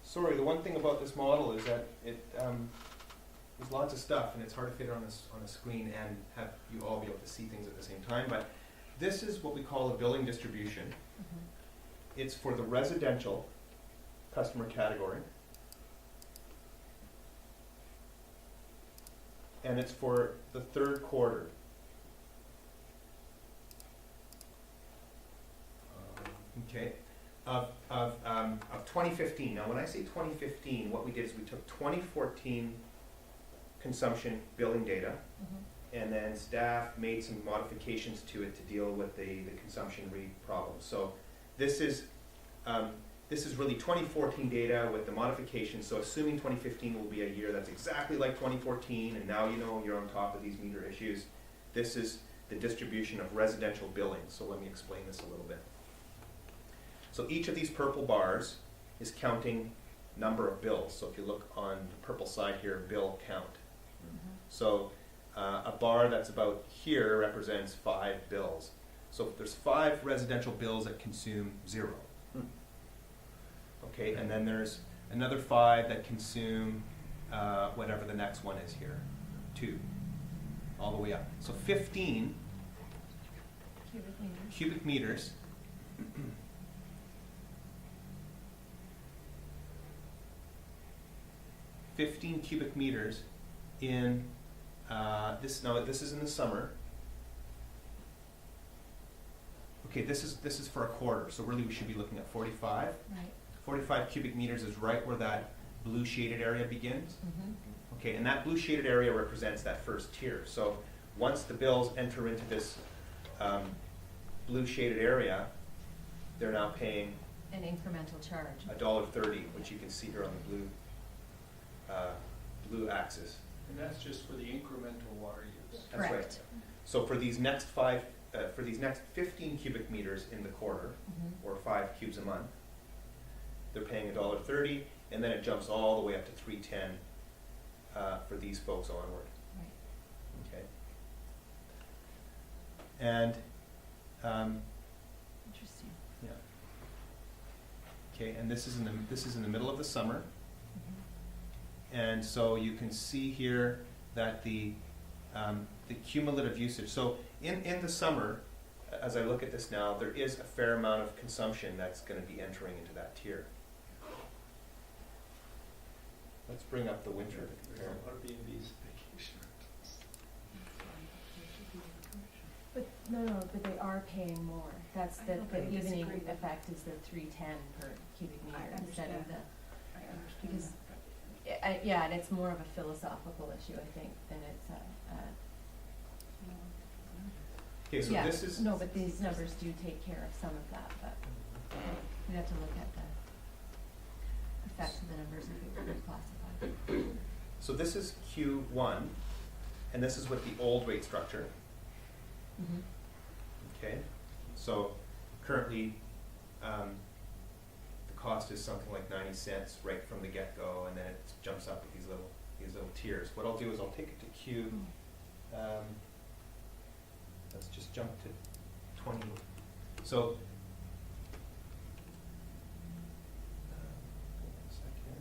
[SPEAKER 5] Sorry, the one thing about this model is that there's lots of stuff and it's hard to fit it on a screen and have you all be able to see things at the same time. But this is what we call a billing distribution. It's for the residential customer category. And it's for the third quarter. Okay. Of 2015. Now, when I say 2015, what we did is we took 2014 consumption billing data, and then staff made some modifications to it to deal with the consumption read problem. So this is really 2014 data with the modifications. So assuming 2015 will be a year that's exactly like 2014, and now you know you're on top of these meter issues, this is the distribution of residential billing. So let me explain this a little bit. So each of these purple bars is counting number of bills. So if you look on the purple side here, bill count. So a bar that's about here represents 5 bills. So if there's 5 residential bills that consume 0. Okay, and then there's another 5 that consume whatever the next one is here, 2, all the way up. So 15 cubic meters 15 cubic meters in this is in the summer. Okay, this is for a quarter, so really we should be looking at 45.
[SPEAKER 1] Right.
[SPEAKER 5] 45 cubic meters is right where that blue shaded area begins. Okay, and that blue shaded area represents that first tier. So once the bills enter into this blue shaded area, they're now paying
[SPEAKER 1] An incremental charge.
[SPEAKER 5] $1.30, which you can see here on the blue axis.
[SPEAKER 2] And that's just for the incremental water use.
[SPEAKER 5] That's right.
[SPEAKER 1] Correct.
[SPEAKER 5] So for these next 15 cubic meters in the quarter, or 5 cubes a month, they're paying $1.30, and then it jumps all the way up to $3.10 for these folks onward.
[SPEAKER 1] Right.
[SPEAKER 5] Okay. And,
[SPEAKER 1] Interesting.
[SPEAKER 5] yeah. Okay, and this is in the middle of the summer. And so you can see here that the cumulative usage, so in the summer, as I look at this now, there is a fair amount of consumption that's going to be entering into that tier. Let's bring up the winter to compare.
[SPEAKER 2] Airbnb's vacation rentals.
[SPEAKER 1] But, no, but they are paying more. That's
[SPEAKER 6] I
[SPEAKER 1] the
[SPEAKER 6] don't think I
[SPEAKER 1] evening
[SPEAKER 6] disagree with
[SPEAKER 1] effect is the 310 per cubic meter
[SPEAKER 6] I
[SPEAKER 1] instead of
[SPEAKER 6] understand.
[SPEAKER 1] the,
[SPEAKER 6] I understand
[SPEAKER 1] because-
[SPEAKER 6] that,
[SPEAKER 1] yeah, and it's more of a philosophical issue, I think, than it's
[SPEAKER 5] Okay, so
[SPEAKER 1] yeah,
[SPEAKER 5] this is,
[SPEAKER 1] no, but these numbers do take care of some of that, but we have to look at the effect of the numbers if we were classified.
[SPEAKER 5] so this is Q1, and this is with the old rate structure.
[SPEAKER 1] Mm-hmm.
[SPEAKER 5] Okay, so currently, the cost is something like 90 cents right from the get-go, and then it jumps up with these little tiers. What I'll do is I'll take it to Q, let's just jump to 20. So, hold on a sec here.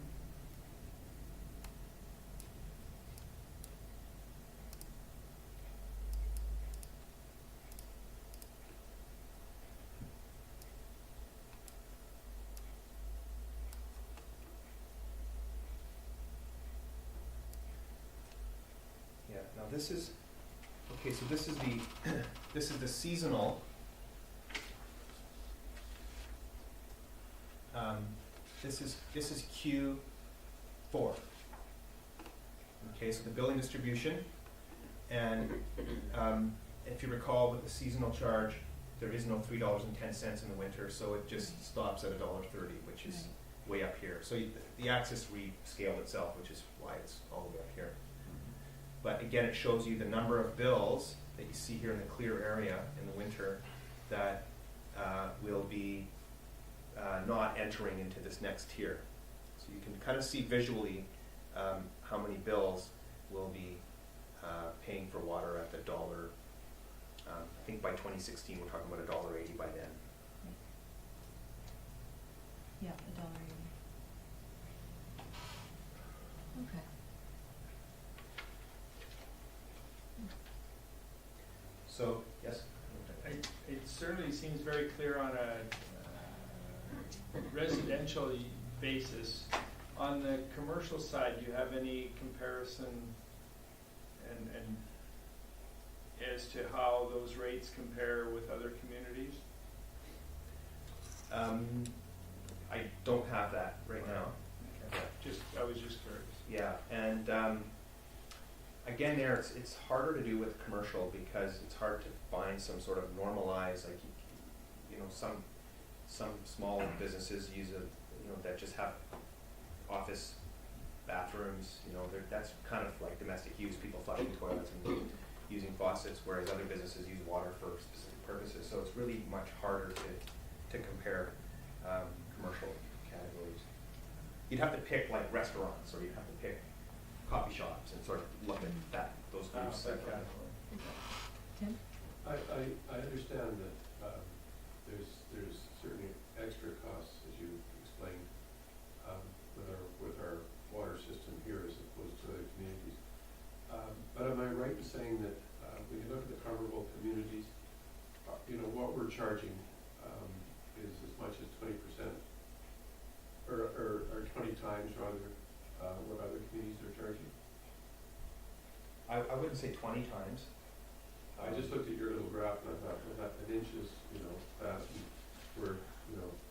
[SPEAKER 5] Yeah, now this is, okay, so this is the, this is the seasonal. This is Q4. Okay, so the billing distribution, and if you recall with the seasonal charge, there is no $3.10 in the winter, so it just stops at $1.30, which is way up here. So the axis rescaled itself, which is why it's all the way up here. But again, it shows you the number of bills that you see here in the clear area in the winter that will be not entering into this next tier. So you can kind of see visually how many bills will be paying for water at the dollar. I think by 2016 we're talking about $1.80 by then.
[SPEAKER 1] Yeah, $1.80. Okay.
[SPEAKER 5] So, yes?
[SPEAKER 2] It certainly seems very clear on a residential basis. On the commercial side, do you have any comparison and as to how those rates compare with other communities?
[SPEAKER 5] I don't have that right now.
[SPEAKER 2] I was just curious.
[SPEAKER 5] Yeah, and again, there it's harder to do with commercial because it's hard to find some sort of normalized, like some small businesses use that just have office bathrooms. That's kind of like domestic use, people flushing toilets and using faucets, whereas other businesses use water for specific purposes. So it's really much harder to compare commercial categories. You'd have to pick like restaurants, or you'd have to pick coffee shops and sort of look at those groups.
[SPEAKER 1] Tim?
[SPEAKER 3] I understand that there's certainly extra costs, as you explained, with our water system here as opposed to other communities. But am I right in saying that when you look at the comparable communities, what we're charging is as much as 20%, or 20 times rather, what other communities are charging?
[SPEAKER 5] I wouldn't say 20 times.
[SPEAKER 3] I just looked at your little graph and I thought, well, that an inch is, fast, and we're,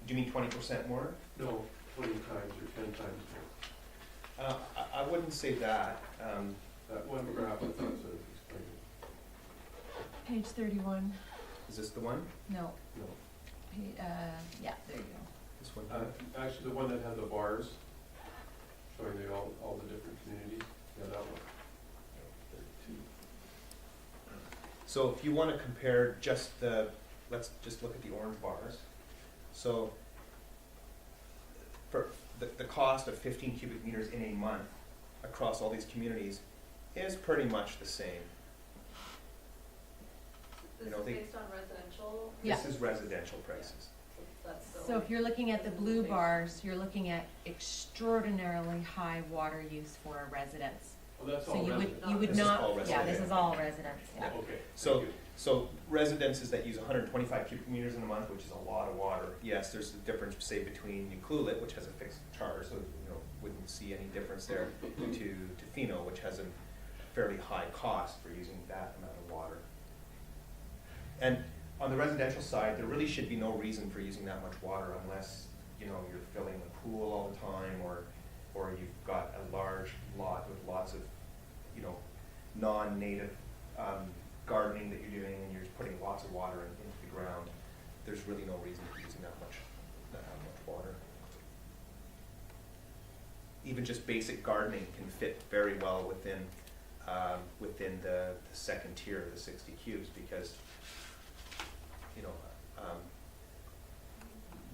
[SPEAKER 5] Do you mean 20% more?
[SPEAKER 3] no, 20 times or 10 times more.
[SPEAKER 5] I wouldn't say that.
[SPEAKER 3] That one graph I thought sort of explained it.
[SPEAKER 1] Page 31.
[SPEAKER 5] Is this the one?
[SPEAKER 1] No.
[SPEAKER 3] No.
[SPEAKER 1] Yeah, there you go.
[SPEAKER 5] This one?
[SPEAKER 3] Actually, the one that had the bars showing all the different communities, yeah, that one.
[SPEAKER 5] So if you want to compare just let's just look at the orange bars. So for the cost of 15 cubic meters in a month across all these communities is pretty much the same. You know, they,
[SPEAKER 13] Based on residential?
[SPEAKER 1] Yeah.
[SPEAKER 5] this is residential prices.
[SPEAKER 13] That's the
[SPEAKER 1] So if you're looking at the blue
[SPEAKER 13] Based-
[SPEAKER 1] bars, you're looking at extraordinarily high water use for a residence.
[SPEAKER 10] Well, that's
[SPEAKER 1] So
[SPEAKER 10] all
[SPEAKER 1] you
[SPEAKER 10] residential.
[SPEAKER 1] would
[SPEAKER 5] This is
[SPEAKER 1] not,
[SPEAKER 5] all
[SPEAKER 1] yeah, this
[SPEAKER 5] residential.
[SPEAKER 1] is all residence, yeah.
[SPEAKER 10] Okay,
[SPEAKER 5] So,
[SPEAKER 10] thank you.
[SPEAKER 5] so residences that use 125 cubic meters in a month, which is a lot of water, yes, there's a difference, say, between you cool it, which has a fixed charge, so, you know, wouldn't see any difference there, to Tofino, which has a fairly high cost for using that amount of water. And on the residential side, there really should be no reason for using that much water unless, you know, you're filling the pool all the time, or you've got a large lot with lots of, you know, non-native gardening that you're doing, and you're just putting lots of water into the ground. There's really no reason for using that much water. Even just basic gardening can fit very well within the second tier, the 60 cubes, because, you know,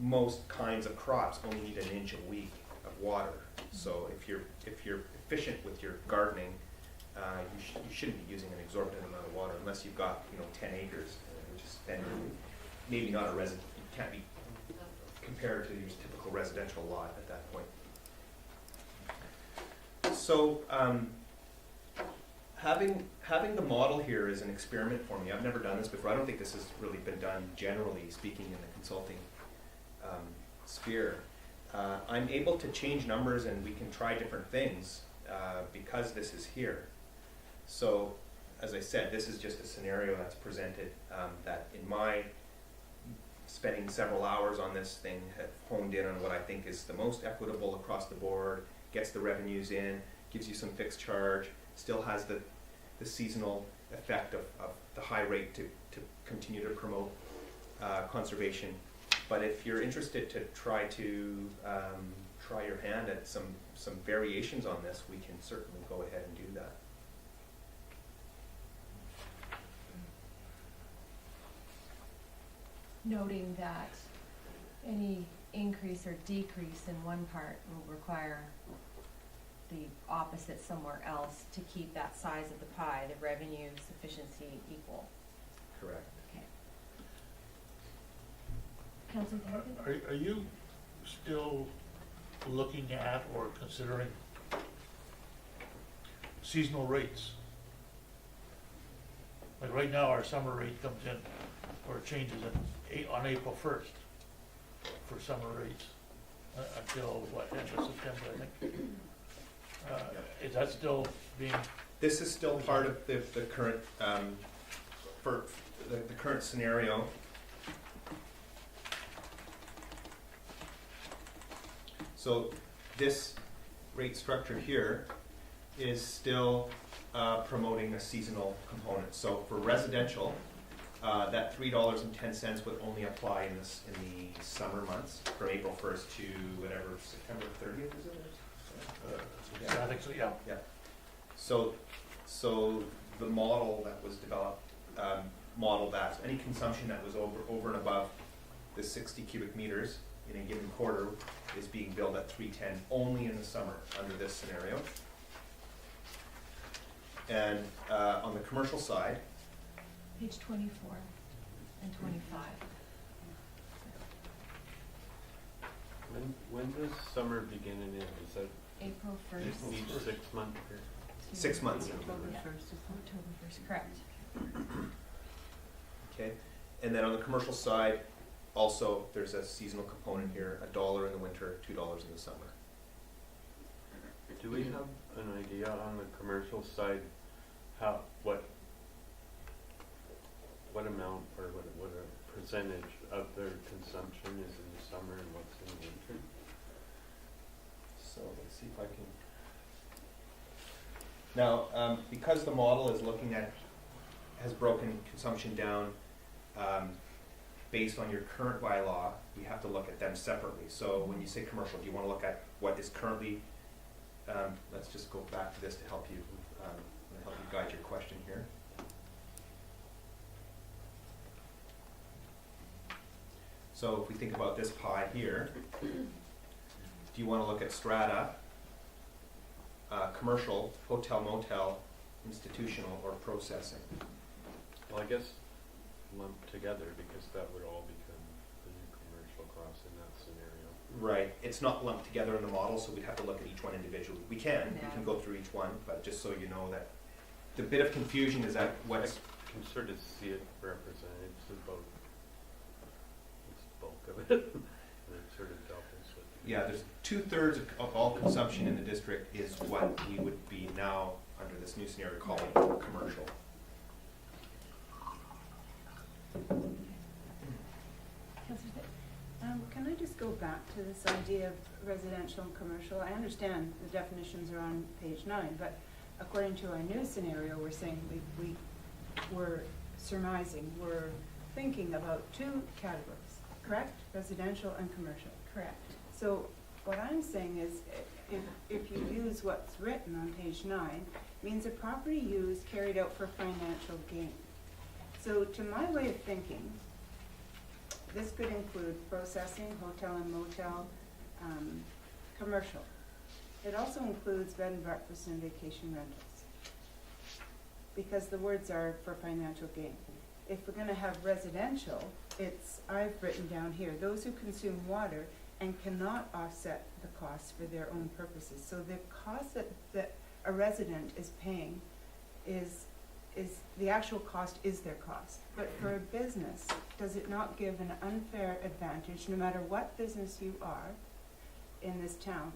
[SPEAKER 5] most kinds of crops only need an inch a week of water. So if you're efficient with your gardening, you shouldn't be using an exorbitant amount of water unless you've got, you know, 10 acres, which is then maybe not a resident. It can't be compared to your typical residential lot at that point. So having the model here is an experiment for me. I've never done this before. I don't think this has really been done generally speaking in the consulting sphere. I'm able to change numbers and we can try different things because this is here. So, as I said, this is just a scenario that's presented that in my spending several hours on this thing have honed in on what I think is the most equitable across the board, gets the revenues in, gives you some fixed charge, still has the seasonal effect of the high rate to continue to promote conservation. But if you're interested to try your hand at some variations on this, we can certainly go ahead and do that.
[SPEAKER 1] Noting that any increase or decrease in one part will require the opposite somewhere else to keep that size of the pie, the revenue sufficiency equal.
[SPEAKER 5] Correct.
[SPEAKER 1] Okay. Councilor Thornton?
[SPEAKER 14] Are you still looking at or considering seasonal rates? Like right now, our summer rate comes in, or changes on April 1st for summer rates, until what, end of September, I think? Is that still being?
[SPEAKER 5] This is still part of the current, for the current scenario. So this rate structure here is still promoting a seasonal component. So for residential, that $3.10 would only apply in the summer months, from April 1st to whatever, September 30th, is it?
[SPEAKER 14] I think so, yeah.
[SPEAKER 5] Yeah. So the model that was developed modeled that. So any consumption that was over and above the 60 cubic meters in a given quarter is being billed at $3.10 only in the summer under this scenario. And on the commercial side,
[SPEAKER 1] Page 24 and 25.
[SPEAKER 10] When does summer begin and end? Is that
[SPEAKER 1] April 1st.
[SPEAKER 10] each 6 month period?
[SPEAKER 5] 6 months.
[SPEAKER 1] October 1st, correct.
[SPEAKER 5] Okay, and then on the commercial side, also there's a seasonal component here, $1 in the winter, $2 in the summer.
[SPEAKER 10] Do we have an idea on the commercial side, what amount or what a percentage of their consumption is in the summer and what's in the winter?
[SPEAKER 5] So let's see if I can. Now, because the model is has broken consumption down based on your current bylaw, we have to look at them separately. So when you say commercial, do you want to look at what is currently, let's just go back to this to help you guide your question here. So if we think about this pie here, do you want to look at strata, commercial, hotel, motel, institutional, or processing?
[SPEAKER 10] Well, I guess lumped together, because that would all become the new commercial cross in that scenario.
[SPEAKER 5] Right, it's not lumped together in the model, so we'd have to look at each one individually. We can
[SPEAKER 1] Yeah.
[SPEAKER 5] go through each one, but just so you know that the bit of confusion is that what's,
[SPEAKER 10] I can sort of see it represented, it's about, it's bulk of it, and it sort of doubles with.
[SPEAKER 5] yeah, there's 2/3 of all consumption in the district is what we would be now, under this new scenario, calling commercial.
[SPEAKER 1] Councillor Thick?
[SPEAKER 6] Can I just go back to this idea of residential and commercial? I understand the definitions are on page 9, but according to our new scenario, we're saying we're surmising, we're thinking about 2 categories, correct? Residential and commercial.
[SPEAKER 1] Correct.
[SPEAKER 6] So what I'm saying is, if you use what's written on page 9, means a property used carried out for financial gain. So to my way of thinking, this could include processing, hotel and motel, commercial. It also includes bed and breakfast and vacation rentals, because the words are for financial gain. If we're gonna have residential, I've written down here, those who consume water and cannot offset the costs for their own purposes. So the cost that a resident is paying is the actual cost is their cost. But for a business, does it not give an unfair advantage, no matter what business you are in this town?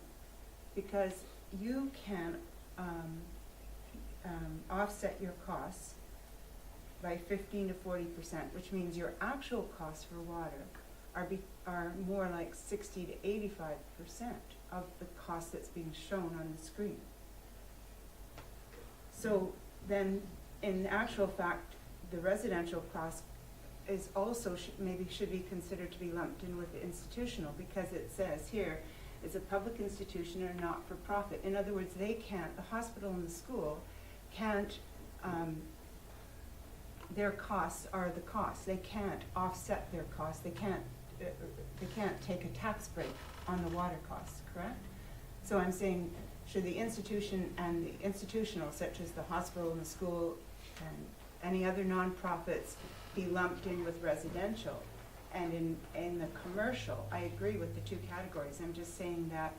[SPEAKER 6] Because you can offset your costs by 15 to 40%, which means your actual costs for water are more like 60 to 85% of the cost that's being shown on the screen. So then, in actual fact, the residential cost is also maybe should be considered to be lumped in with the institutional, because it says here, it's a public institution or not-for-profit. In other words, the hospital and the school can't, their costs are the costs. They can't offset their costs. They can't take a tax break on the water costs, correct? So I'm saying, should the institution and the institutional, such as the hospital and the school and any other nonprofits, be lumped in with residential? And in the commercial, I agree with the 2 categories. I'm just saying that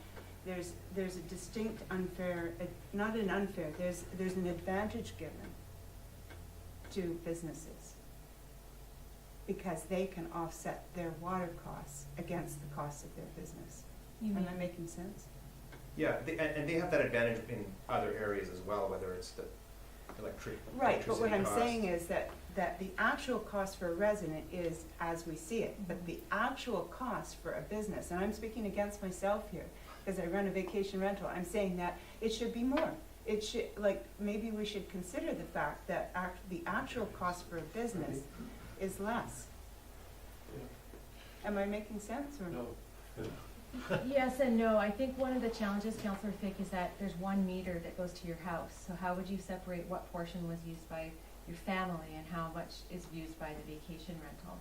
[SPEAKER 6] there's a distinct unfair, not an unfair, there's an advantage given to businesses because they can offset their water costs against the costs of their business. Am I making sense?
[SPEAKER 5] Yeah, and they have that advantage in other areas as well, whether it's the
[SPEAKER 6] Right, but what I'm
[SPEAKER 5] cost.
[SPEAKER 6] saying is that the actual cost for a resident is as we see it, but the actual cost for a business, and I'm speaking against myself here, because I run a vacation rental, I'm saying that it should be more. It should, maybe we should consider the fact that the actual cost for a business is less. Am I making sense or?
[SPEAKER 3] No.
[SPEAKER 1] Yes and no. I think one of the challenges, Councillor Fick, is that there's 1 meter that goes to your house. So how would you separate what portion was used by your family and how much is used by the vacation rental?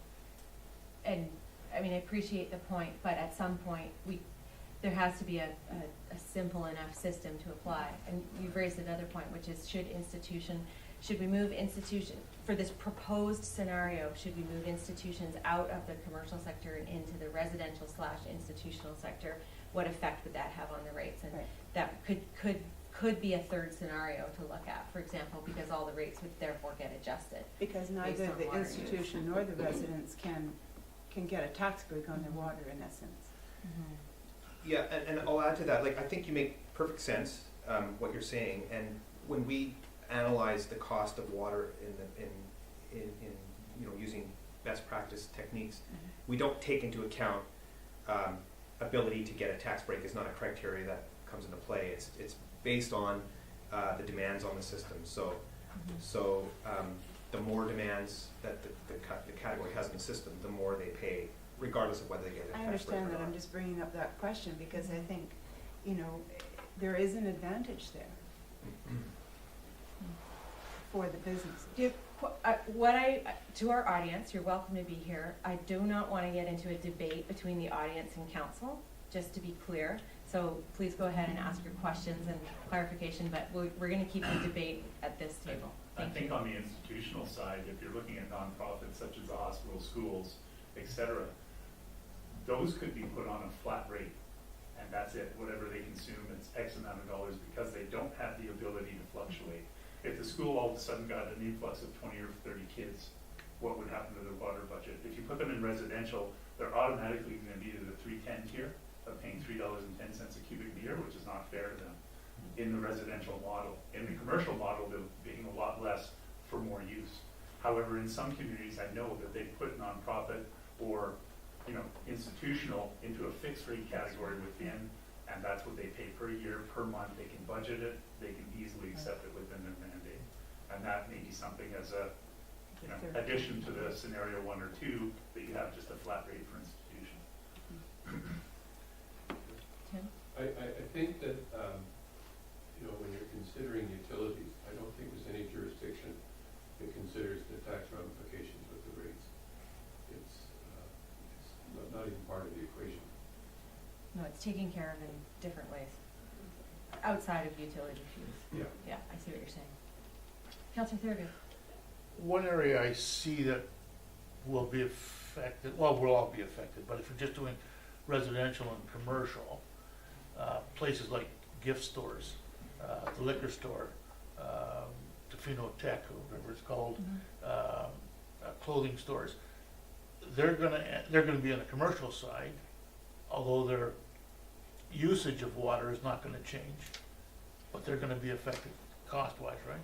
[SPEAKER 1] And, I mean, I appreciate the point, but at some point, there has to be a simple enough system to apply. And you've raised another point, which is should we move institution, for this proposed scenario, should we move institutions out of the commercial sector and into the residential / institutional sector? What effect would that have on the rates? And
[SPEAKER 6] Right.
[SPEAKER 1] that could be a 3rd scenario to look at, for example, because all the rates would therefore get adjusted.
[SPEAKER 6] Because
[SPEAKER 1] Based
[SPEAKER 6] neither
[SPEAKER 1] on
[SPEAKER 6] the
[SPEAKER 1] water
[SPEAKER 6] institution nor the residents can get a tax break on their water in essence.
[SPEAKER 5] Yeah, and I'll add to that, I think you make perfect sense, what you're saying, and when we analyze the cost of water in using best practice techniques, we don't take into account ability to get a tax break is not a criteria that comes into play. It's based on the demands on the system. So the more demands that the category has in the system, the more they pay, regardless of whether they get a tax break
[SPEAKER 6] I understand
[SPEAKER 5] or
[SPEAKER 6] that.
[SPEAKER 5] not.
[SPEAKER 6] I'm just bringing up that question because I think, there is an advantage there for the businesses.
[SPEAKER 1] To our audience, you're welcome to be here. I do not want to get into a debate between the audience and council, just to be clear. So please go ahead and ask your questions and clarification, but we're going to keep the debate at this table.
[SPEAKER 11] I
[SPEAKER 1] Thank
[SPEAKER 11] think
[SPEAKER 1] you.
[SPEAKER 11] on the institutional side, if you're looking at nonprofits such as the hospital, schools, et cetera, those could be put on a flat rate, and that's it. Whatever they consume, it's X amount of dollars, because they don't have the ability to fluctuate. If the school all of a sudden got an influx of 20 or 30 kids, what would happen to their water budget? If you put them in residential, they're automatically gonna be to the 310 tier of paying $3.10 a cubic meter, which is not fair to them in the residential model. In the commercial model, they're being a lot less for more use. However, in some communities, I know that they put nonprofit or, you know, institutional into a fixed rate category within, and that's what they pay per year, per month. They can budget it, they can easily accept it within their mandate. And that may be something as a, you know, addition to the scenario 1 or 2, that you have just a flat rate for institution.
[SPEAKER 1] Tim?
[SPEAKER 3] I think that, you know, when you're considering utilities, I don't think there's any jurisdiction that considers the tax ramifications with the rates. It's not even part of the equation.
[SPEAKER 1] No, it's taken care of in different ways, outside of utility fees.
[SPEAKER 3] Yeah.
[SPEAKER 1] Yeah, I see what you're saying. Councillor Thurgood?
[SPEAKER 14] One area I see that will be affected, well, we'll all be affected, but if you're just doing residential and commercial, places like gift stores, the liquor store, Tofino Tech, or whatever it's called, clothing stores, they're gonna be on the commercial side, although their usage of water is not gonna change, but they're gonna be affected cost-wise, right?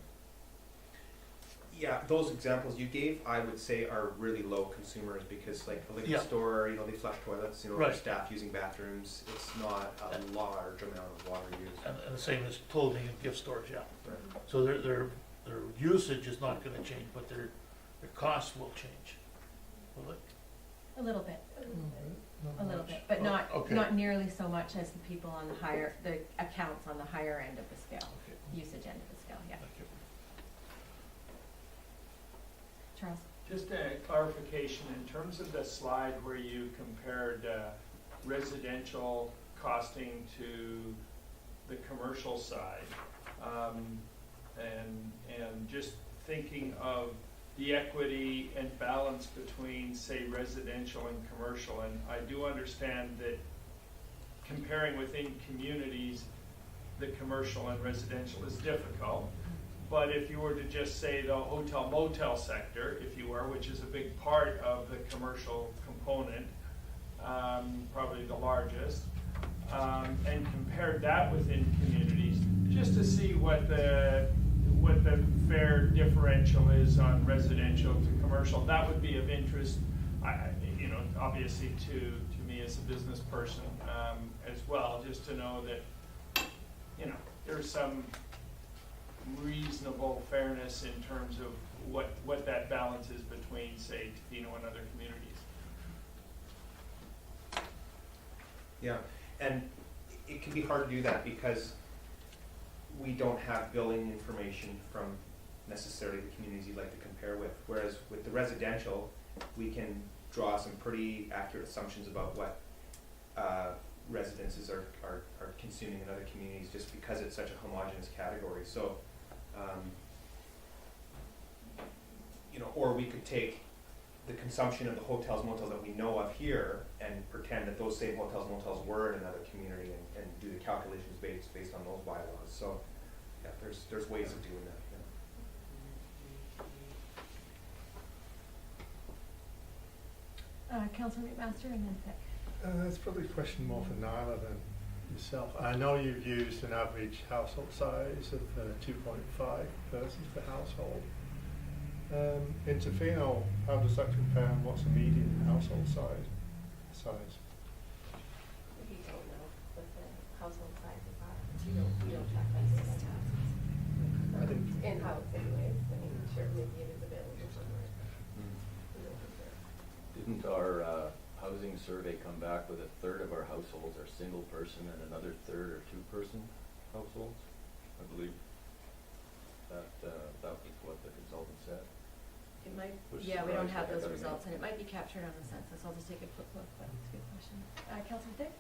[SPEAKER 5] Yeah, those examples you gave, I would say are really low consumers, because like a liquor
[SPEAKER 14] Yeah.
[SPEAKER 5] store, you know, they flush toilets, you know,
[SPEAKER 14] Right.
[SPEAKER 5] their staff using bathrooms, it's not a large amount of water used.
[SPEAKER 14] And the same as clothing and gift stores, yeah.
[SPEAKER 5] Right.
[SPEAKER 14] So their usage is not gonna change, but their costs will change. Will it?
[SPEAKER 1] A little bit,
[SPEAKER 8] Not
[SPEAKER 1] a little
[SPEAKER 8] much.
[SPEAKER 1] bit, but not,
[SPEAKER 14] okay.
[SPEAKER 1] not nearly so much as the people on the higher, the accounts on the higher end of the scale,
[SPEAKER 14] Okay,
[SPEAKER 1] usage end of the scale, yeah.
[SPEAKER 14] thank you.
[SPEAKER 1] Charles?
[SPEAKER 2] Just a clarification, in terms of the slide where you compared residential costing to the commercial side, and just thinking of the equity and balance between, say, residential and commercial, and I do understand that comparing within communities, the commercial and residential is difficult. But if you were to just say the hotel motel sector, if you were, which is a big part of the commercial component, probably the largest, and compared that within communities, just to see what the fair differential is on residential to commercial, that would be of interest, you know, obviously to me as a business person, as well, just to know that, you know, there's some reasonable fairness in terms of what that balance is between, say, Tofino and other communities.
[SPEAKER 5] Yeah, and it can be hard to do that because we don't have billing information from necessarily the communities you'd like to compare with. Whereas with the residential, we can draw some pretty accurate assumptions about what residences are consuming in other communities, just because it's such a homogeneous category. So, you know, or we could take the consumption of the hotels, motels that we know of here and pretend that those same hotels, motels were in another community and do the calculations based on those bylaws. So, yeah, there's ways of doing that.
[SPEAKER 1] Councillor McMaster and then Pick.
[SPEAKER 8] It's probably a question more for Nyla than yourself. I know you've used an average household size of 2.5 persons per household. In Tofino, how does that compare and what's the median household size?
[SPEAKER 13] We don't know what the household sizes are. We don't track that
[SPEAKER 8] I didn't.
[SPEAKER 13] in-house anyways. I mean, sure, maybe it is available somewhere. We don't think so.
[SPEAKER 9] Didn't our housing survey come back with a third of our households are single person and another third are two-person households? I believe that was what the consultant said.
[SPEAKER 1] It might,
[SPEAKER 9] Which
[SPEAKER 1] yeah, we don't
[SPEAKER 9] surprised
[SPEAKER 1] have
[SPEAKER 9] the heck
[SPEAKER 1] those
[SPEAKER 9] out of me.
[SPEAKER 1] results, and it might be captured on the census. I'll just take a quick look, but it's a good question. Councillor Dick?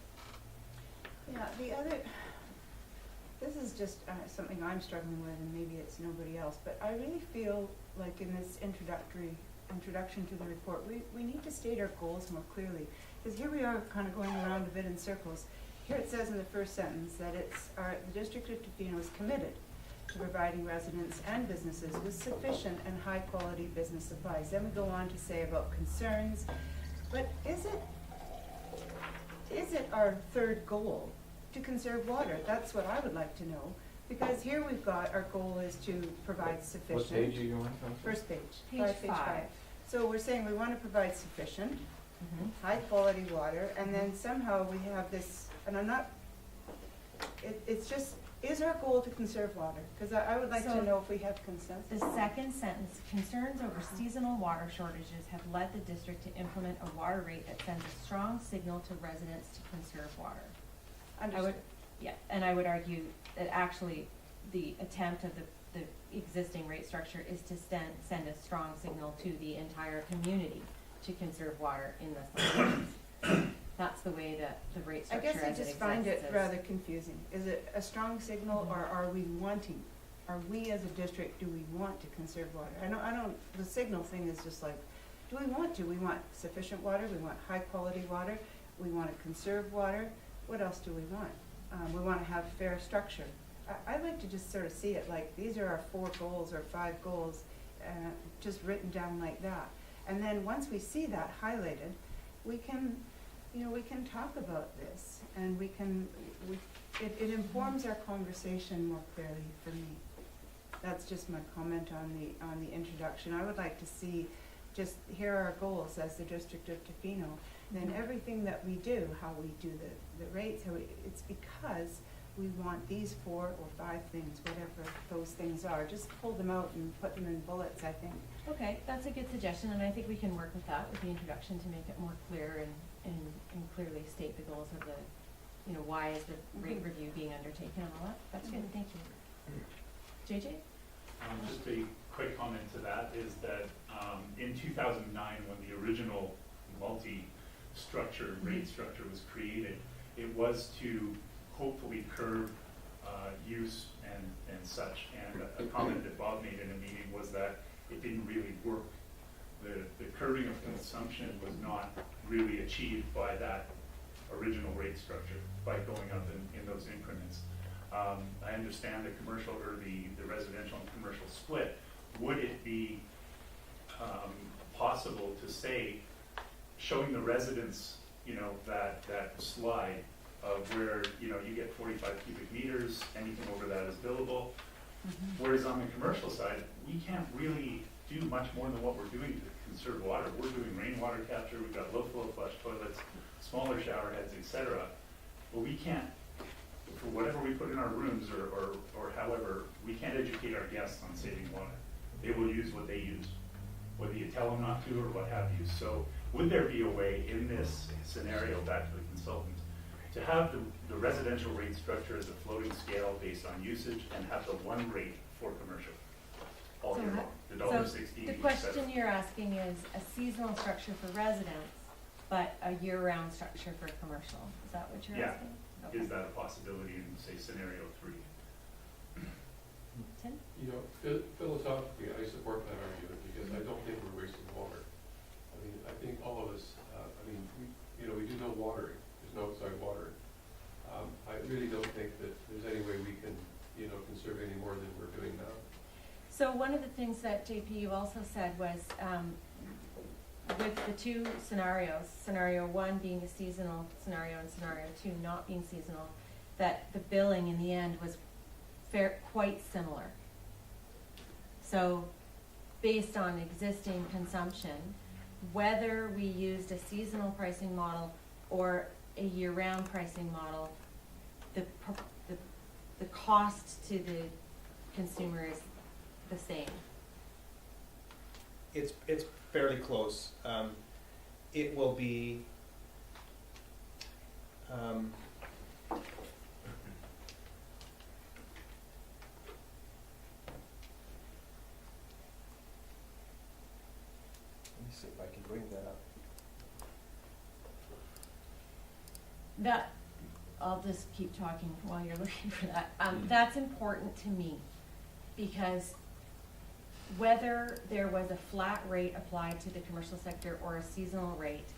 [SPEAKER 6] Yeah, the other, this is just something I'm struggling with, and maybe it's nobody else, but I really feel like in this introduction to the report, we need to state our goals more clearly. Because here we are kind of going around a bit in circles. Here it says in the first sentence that the District of Tofino is committed to providing residents and businesses with sufficient and high-quality business supplies. Then we go on to say about concerns, but is it our third goal to conserve water? That's what I would like to know, because here we've got our goal is to provide sufficient.
[SPEAKER 9] What page are you on, Counselor?
[SPEAKER 6] First page.
[SPEAKER 1] Page
[SPEAKER 6] Page
[SPEAKER 1] five.
[SPEAKER 6] So we're saying we want to provide sufficient,
[SPEAKER 1] Mhm.
[SPEAKER 6] high-quality water, and then somehow we have this, and I'm not, it's just, is our goal to conserve water? Because I would like
[SPEAKER 1] So-
[SPEAKER 6] to know if we have
[SPEAKER 1] The
[SPEAKER 6] consensus.
[SPEAKER 1] second sentence, concerns over seasonal water shortages have led the district to implement a water rate that sends a strong signal to residents to conserve water. I would,
[SPEAKER 6] Understood.
[SPEAKER 1] yeah, and I would argue that actually the attempt of the existing rate structure is to send a strong signal to the entire community to conserve water in the summer. That's the way that the rate
[SPEAKER 6] I
[SPEAKER 1] structure
[SPEAKER 6] guess I
[SPEAKER 1] as it
[SPEAKER 6] just find
[SPEAKER 1] exists
[SPEAKER 6] it
[SPEAKER 1] is.
[SPEAKER 6] rather confusing. Is it a strong signal, or are we wanting, are we as a district, do we want to conserve water? I don't, the signal thing is just like, do we want to? We want sufficient water, we want high-quality water, we want to conserve water. What else do we want? We want to have fair structure. I like to just sort of see it like, these are our 4 goals or 5 goals, just written down like that. And then once we see that highlighted, we can, we can talk about this, and it informs our conversation more clearly for me. That's just my comment on the introduction. I would like to see, just, here are our goals as the District of Tofino. Then everything that we do, how we do the rates, it's because we want these 4 or 5 things, whatever those things are. Just pull them out and put them in bullets, I think.
[SPEAKER 1] Okay, that's a good suggestion, and I think we can work with that, with the introduction, to make it more clear and clearly state the goals of the, why is the rate
[SPEAKER 6] Mhm.
[SPEAKER 1] review being undertaken and all that. That's good,
[SPEAKER 6] Mhm.
[SPEAKER 1] thank you. JJ?
[SPEAKER 11] Just a quick comment to that is that in 2009, when the original multi-structure rate structure was created, it was to hopefully curb use and such. And a comment that Bob made in a meeting was that it didn't really work. The curbing of consumption was not really achieved by that original rate structure, by going up in those increments. I understand the commercial, or the residential and commercial split. Would it be possible to say, showing the residents, that slide of where, you get 45 cubic meters, anything over that is billable. Whereas on the commercial side, we can't really do much more than what we're doing to conserve water. We're doing rainwater capture, we've got low flow flush toilets, smaller shower heads, etc. But we can't, for whatever we put in our rooms or however, we can't educate our guests on saving water. They will use what they use, whether you tell them not to or what have you. So would there be a way in this scenario, back to the consultant, to have the residential rate structure as a floating scale based on usage, and have the one rate for commercial all year long, the $1.60.
[SPEAKER 1] The question you're asking is a seasonal structure for residents, but a year-round structure for commercial. Is that what you're
[SPEAKER 11] Yeah.
[SPEAKER 1] asking?
[SPEAKER 11] Is
[SPEAKER 1] Okay.
[SPEAKER 11] that a possibility in, say, scenario 3?
[SPEAKER 1] Tim?
[SPEAKER 3] Philosophically, I support that argument, because I don't think we're wasting water. I think all of us, we do no watering, there's no outside watering. I really don't think that there's any way we can, conserve any more than we're doing now.
[SPEAKER 1] So one of the things that JP, you also said was, with the 2 scenarios, scenario 1 being a seasonal scenario and scenario 2 not being seasonal, that the billing in the end was quite similar. So based on existing consumption, whether we used a seasonal pricing model or a year-round pricing model, the cost to the consumer is the same.
[SPEAKER 5] It's fairly close. It will be, let me see if I can bring that up.
[SPEAKER 1] I'll just keep talking while you're looking for that. That's important to me, because whether there was a flat rate applied to the commercial sector or a seasonal rate,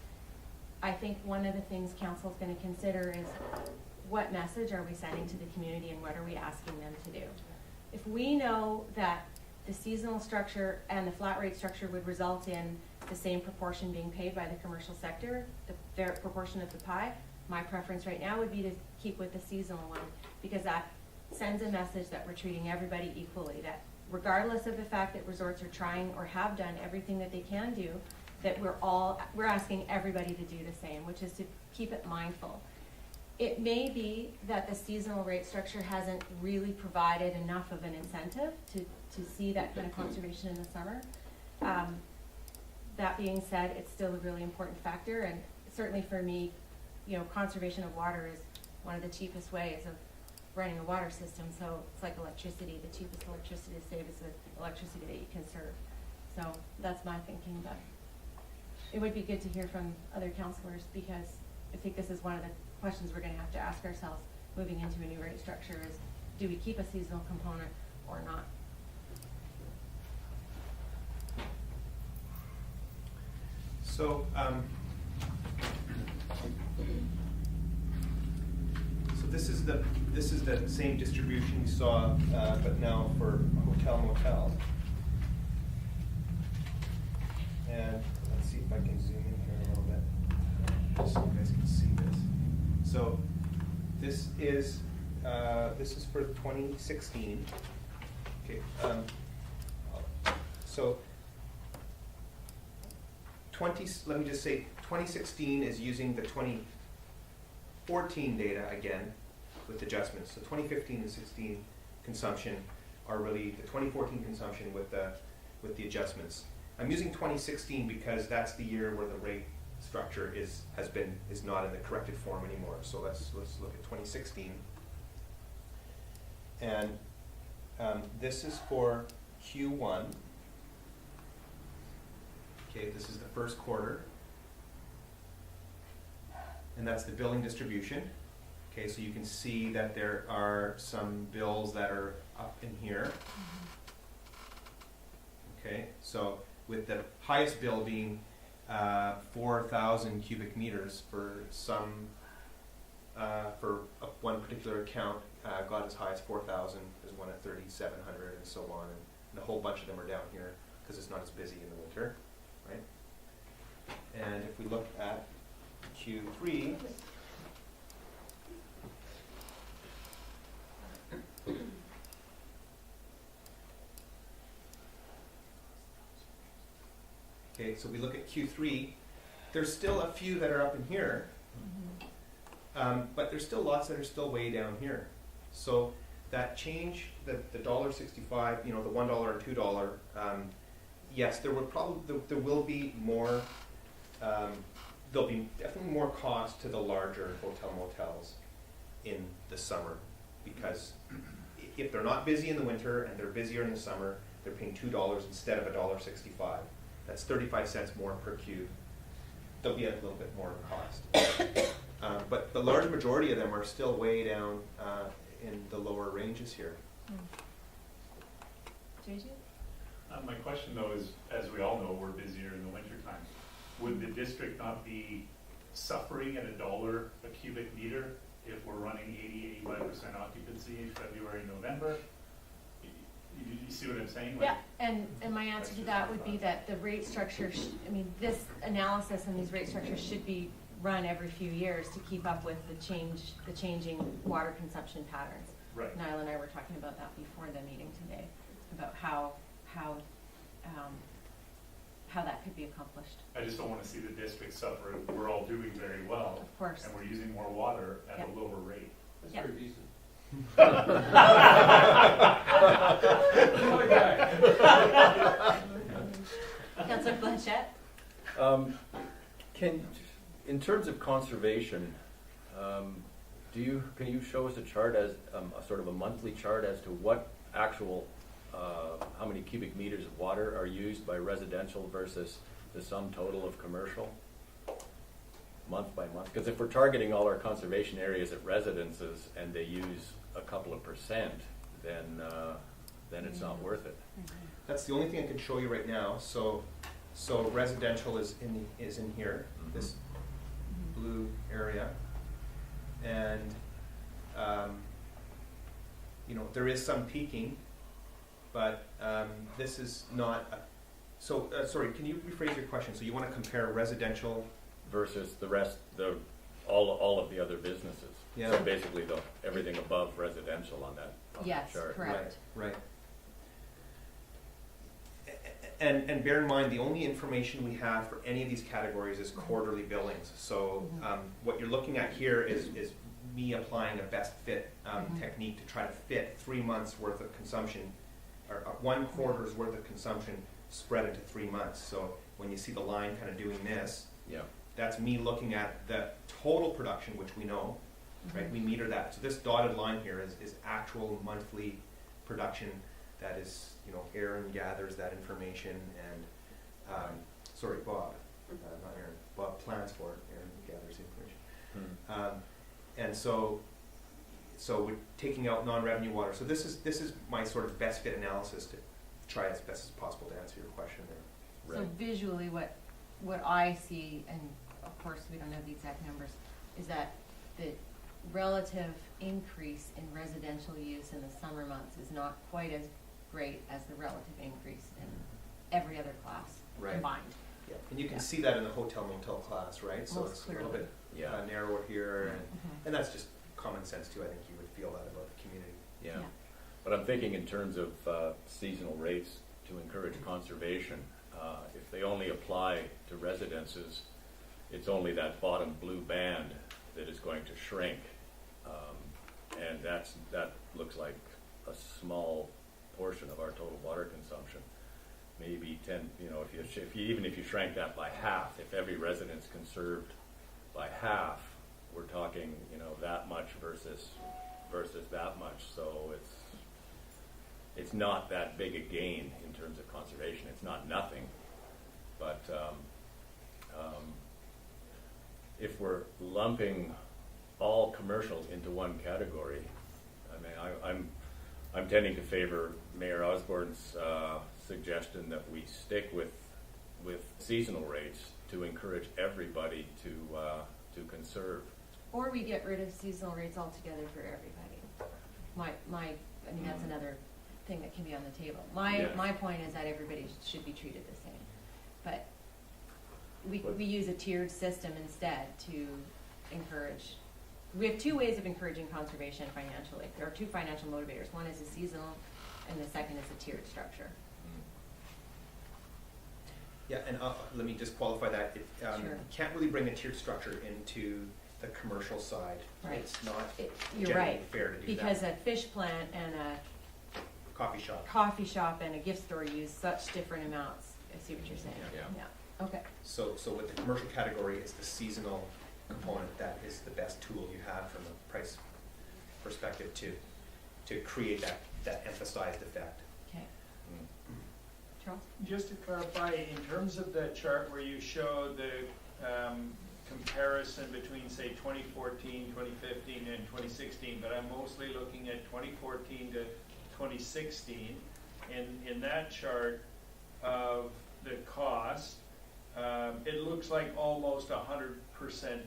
[SPEAKER 1] I think one of the things council's gonna consider is what message are we sending to the community and what are we asking them to do? If we know that the seasonal structure and the flat rate structure would result in the same proportion being paid by the commercial sector, their proportion of the pie, my preference right now would be to keep with the seasonal one, because that sends a message that we're treating everybody equally, that regardless of the fact that resorts are trying or have done everything that they can do, that we're asking everybody to do the same, which is to keep it mindful. It may be that the seasonal rate structure hasn't really provided enough of an incentive to see that kind of conservation in the summer. That being said, it's still a really important factor, and certainly for me, you know, conservation of water is one of the cheapest ways of running a water system. So it's like electricity. The cheapest electricity to save is the electricity that you can serve. So that's my thinking, but it would be good to hear from other councillors, because I think this is one of the questions we're going to have to ask ourselves moving into a new rate structure is, do we keep a seasonal component or not?
[SPEAKER 5] So, this is the same distribution you saw, but now for hotel motel. And let's see if I can zoom in here a little bit, just so you guys can see this. So this is for 2016. Okay. So let me just say 2016 is using the 2014 data again with adjustments. So 2015 and 16 consumption are really the 2014 consumption with the adjustments. I'm using 2016 because that's the year where the rate structure is not in the corrected form anymore. So let's look at 2016. And this is for Q1. Okay, this is the first quarter. And that's the billing distribution. Okay, so you can see that there are some bills that are up in here. Okay, so with the highest bill being 4,000 cubic meters for one particular account, got as high as 4,000. There's one at 3,700 and so on, and a whole bunch of them are down here because it's not as busy in the winter, right? And if we look at Q3, okay, so we look at Q3, there's still a few that are up in here, but there's still lots that are still way down here. So that change, the $1.65, you know, the $1 and $2, yes, there will be more. There'll be definitely more cost to the larger hotel motels in the summer, because if they're not busy in the winter and they're busier in the summer, they're paying $2 instead of $1.65. That's 35 cents more per cube. There'll be a little bit more cost. But the large majority of them are still way down in the lower ranges here.
[SPEAKER 1] JJ?
[SPEAKER 11] My question though is, as we all know, we're busier in the winter time. Would the district not be suffering at $1 a cubic meter if we're running 80-85% occupancy in February, November? You see what I'm saying?
[SPEAKER 1] Yeah, and my answer to that would be that the rate structure, this analysis and these rate structures should be run every few years to keep up with the changing water consumption patterns.
[SPEAKER 11] Right.
[SPEAKER 1] Niall and I were talking about that before the meeting today, about how that could be accomplished.
[SPEAKER 11] I just don't want to see the district suffer. We're all doing very well.
[SPEAKER 1] Of course.
[SPEAKER 11] And we're using more water at a lower rate.
[SPEAKER 3] That's
[SPEAKER 1] Yep.
[SPEAKER 3] very decent.
[SPEAKER 1] Councillor Blanchette?
[SPEAKER 9] In terms of conservation, can you show us a chart as a sort of a monthly chart as to what actual how many cubic meters of water are used by residential versus the sum total of commercial? month by month? Because if we're targeting all our conservation areas at residences and they use a couple of %, then it's not worth it.
[SPEAKER 5] That's the only thing I can show you right now. So residential is in here, this blue area, and there is some peaking, but this is not. Sorry, can you rephrase your question? So you want to compare residential
[SPEAKER 9] Versus the rest, all of the other businesses.
[SPEAKER 5] Yeah.
[SPEAKER 9] So basically everything above residential on that
[SPEAKER 1] Yes,
[SPEAKER 9] chart.
[SPEAKER 1] correct.
[SPEAKER 5] Right. And bear in mind, the only information we have for any of these categories is quarterly billings. So what you're looking at here is me applying a best fit technique to try to fit 3 months worth of consumption, or 1 quarter's worth of consumption spread into 3 months. So when you see the line kind of doing this,
[SPEAKER 9] Yeah.
[SPEAKER 5] that's me looking at the total production, which we know, right? We meter that. So this dotted line here is actual monthly production. That is, Aaron gathers that information, and sorry, Bob, not Aaron. Bob plans for it. Aaron gathers the information. And so we're taking out non-revenue water. So this is my sort of best fit analysis to try as best as possible to answer your question there.
[SPEAKER 1] So visually, what I see, and of course we don't have the exact numbers, is that the relative increase in residential use in the summer months is not quite as great as the relative increase in every other class combined.
[SPEAKER 5] Yeah, and you can see that in the hotel motel class, right? So
[SPEAKER 1] Most
[SPEAKER 5] it's a little
[SPEAKER 1] clearly.
[SPEAKER 5] bit narrower here, and that's just common sense too. I think you would feel that about the community.
[SPEAKER 9] Yeah. But I'm thinking in terms of seasonal rates to encourage conservation. If they only apply to residences, it's only that bottom blue band that is going to shrink, and that looks like a small portion of our total water consumption. Maybe 10. If you shrank that by half, if every residence conserved by half, we're talking that much versus that much. So it's not that big a gain in terms of conservation. It's not nothing, but if we're lumping all commercial into one category, I mean, I'm tending to favor Mayor Osborne's suggestion that we stick with seasonal rates to encourage everybody to conserve.
[SPEAKER 1] Or we get rid of seasonal rates altogether for everybody. I mean, that's another thing that can be on the table. My point is that everybody should be treated the same. But we use a tiered system instead to encourage. We have 2 ways of encouraging conservation financially. There are 2 financial motivators. One is a seasonal, and the second is a tiered structure.
[SPEAKER 5] Yeah, and let me just qualify that.
[SPEAKER 1] Sure.
[SPEAKER 5] You can't really bring a tiered structure into the commercial side.
[SPEAKER 1] Right.
[SPEAKER 5] It's not
[SPEAKER 1] You're
[SPEAKER 5] generally
[SPEAKER 1] right.
[SPEAKER 5] fair to do
[SPEAKER 1] Because
[SPEAKER 5] that.
[SPEAKER 1] a fish plant and a
[SPEAKER 5] Coffee shop.
[SPEAKER 1] and a gift store use such different amounts. I see what you're saying.
[SPEAKER 9] Yeah.
[SPEAKER 1] Okay.
[SPEAKER 5] So with the commercial category, it's the seasonal component that is the best tool you have from a price perspective to create that emphasized effect.
[SPEAKER 1] Okay. Charles?
[SPEAKER 2] Just to clarify, in terms of the chart where you show the comparison between, say, 2014, 2015, and 2016, but I'm mostly looking at 2014 to 2016. In that chart of the cost, it looks like almost 100%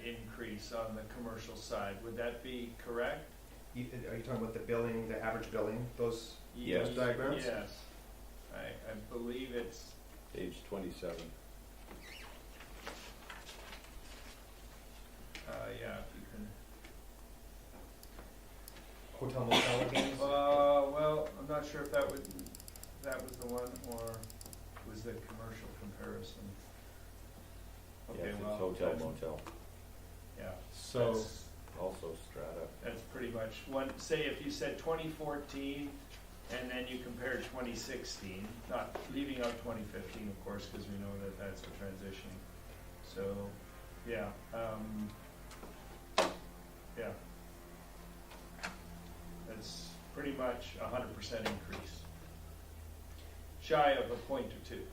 [SPEAKER 2] increase on the commercial side. Would that be correct?
[SPEAKER 5] Are you talking about the billing, the average billing, those diagrams?
[SPEAKER 2] Yes. I believe it's
[SPEAKER 9] Page 27.
[SPEAKER 2] yeah, if you can.
[SPEAKER 5] Hotel motel again?
[SPEAKER 2] Well, I'm not sure if that was the one or was the commercial comparison. Okay,
[SPEAKER 9] Yes, it's
[SPEAKER 2] well,
[SPEAKER 9] hotel
[SPEAKER 2] that's-
[SPEAKER 9] motel.
[SPEAKER 2] Yeah.
[SPEAKER 5] So-
[SPEAKER 2] that's-
[SPEAKER 9] Also strata.
[SPEAKER 2] That's pretty much one. Say if you said 2014 and then you compared 2016, not leaving out 2015, of course, because we know that that's the transition. So, yeah, yeah. That's pretty much 100% increase. Shy of a point or 2.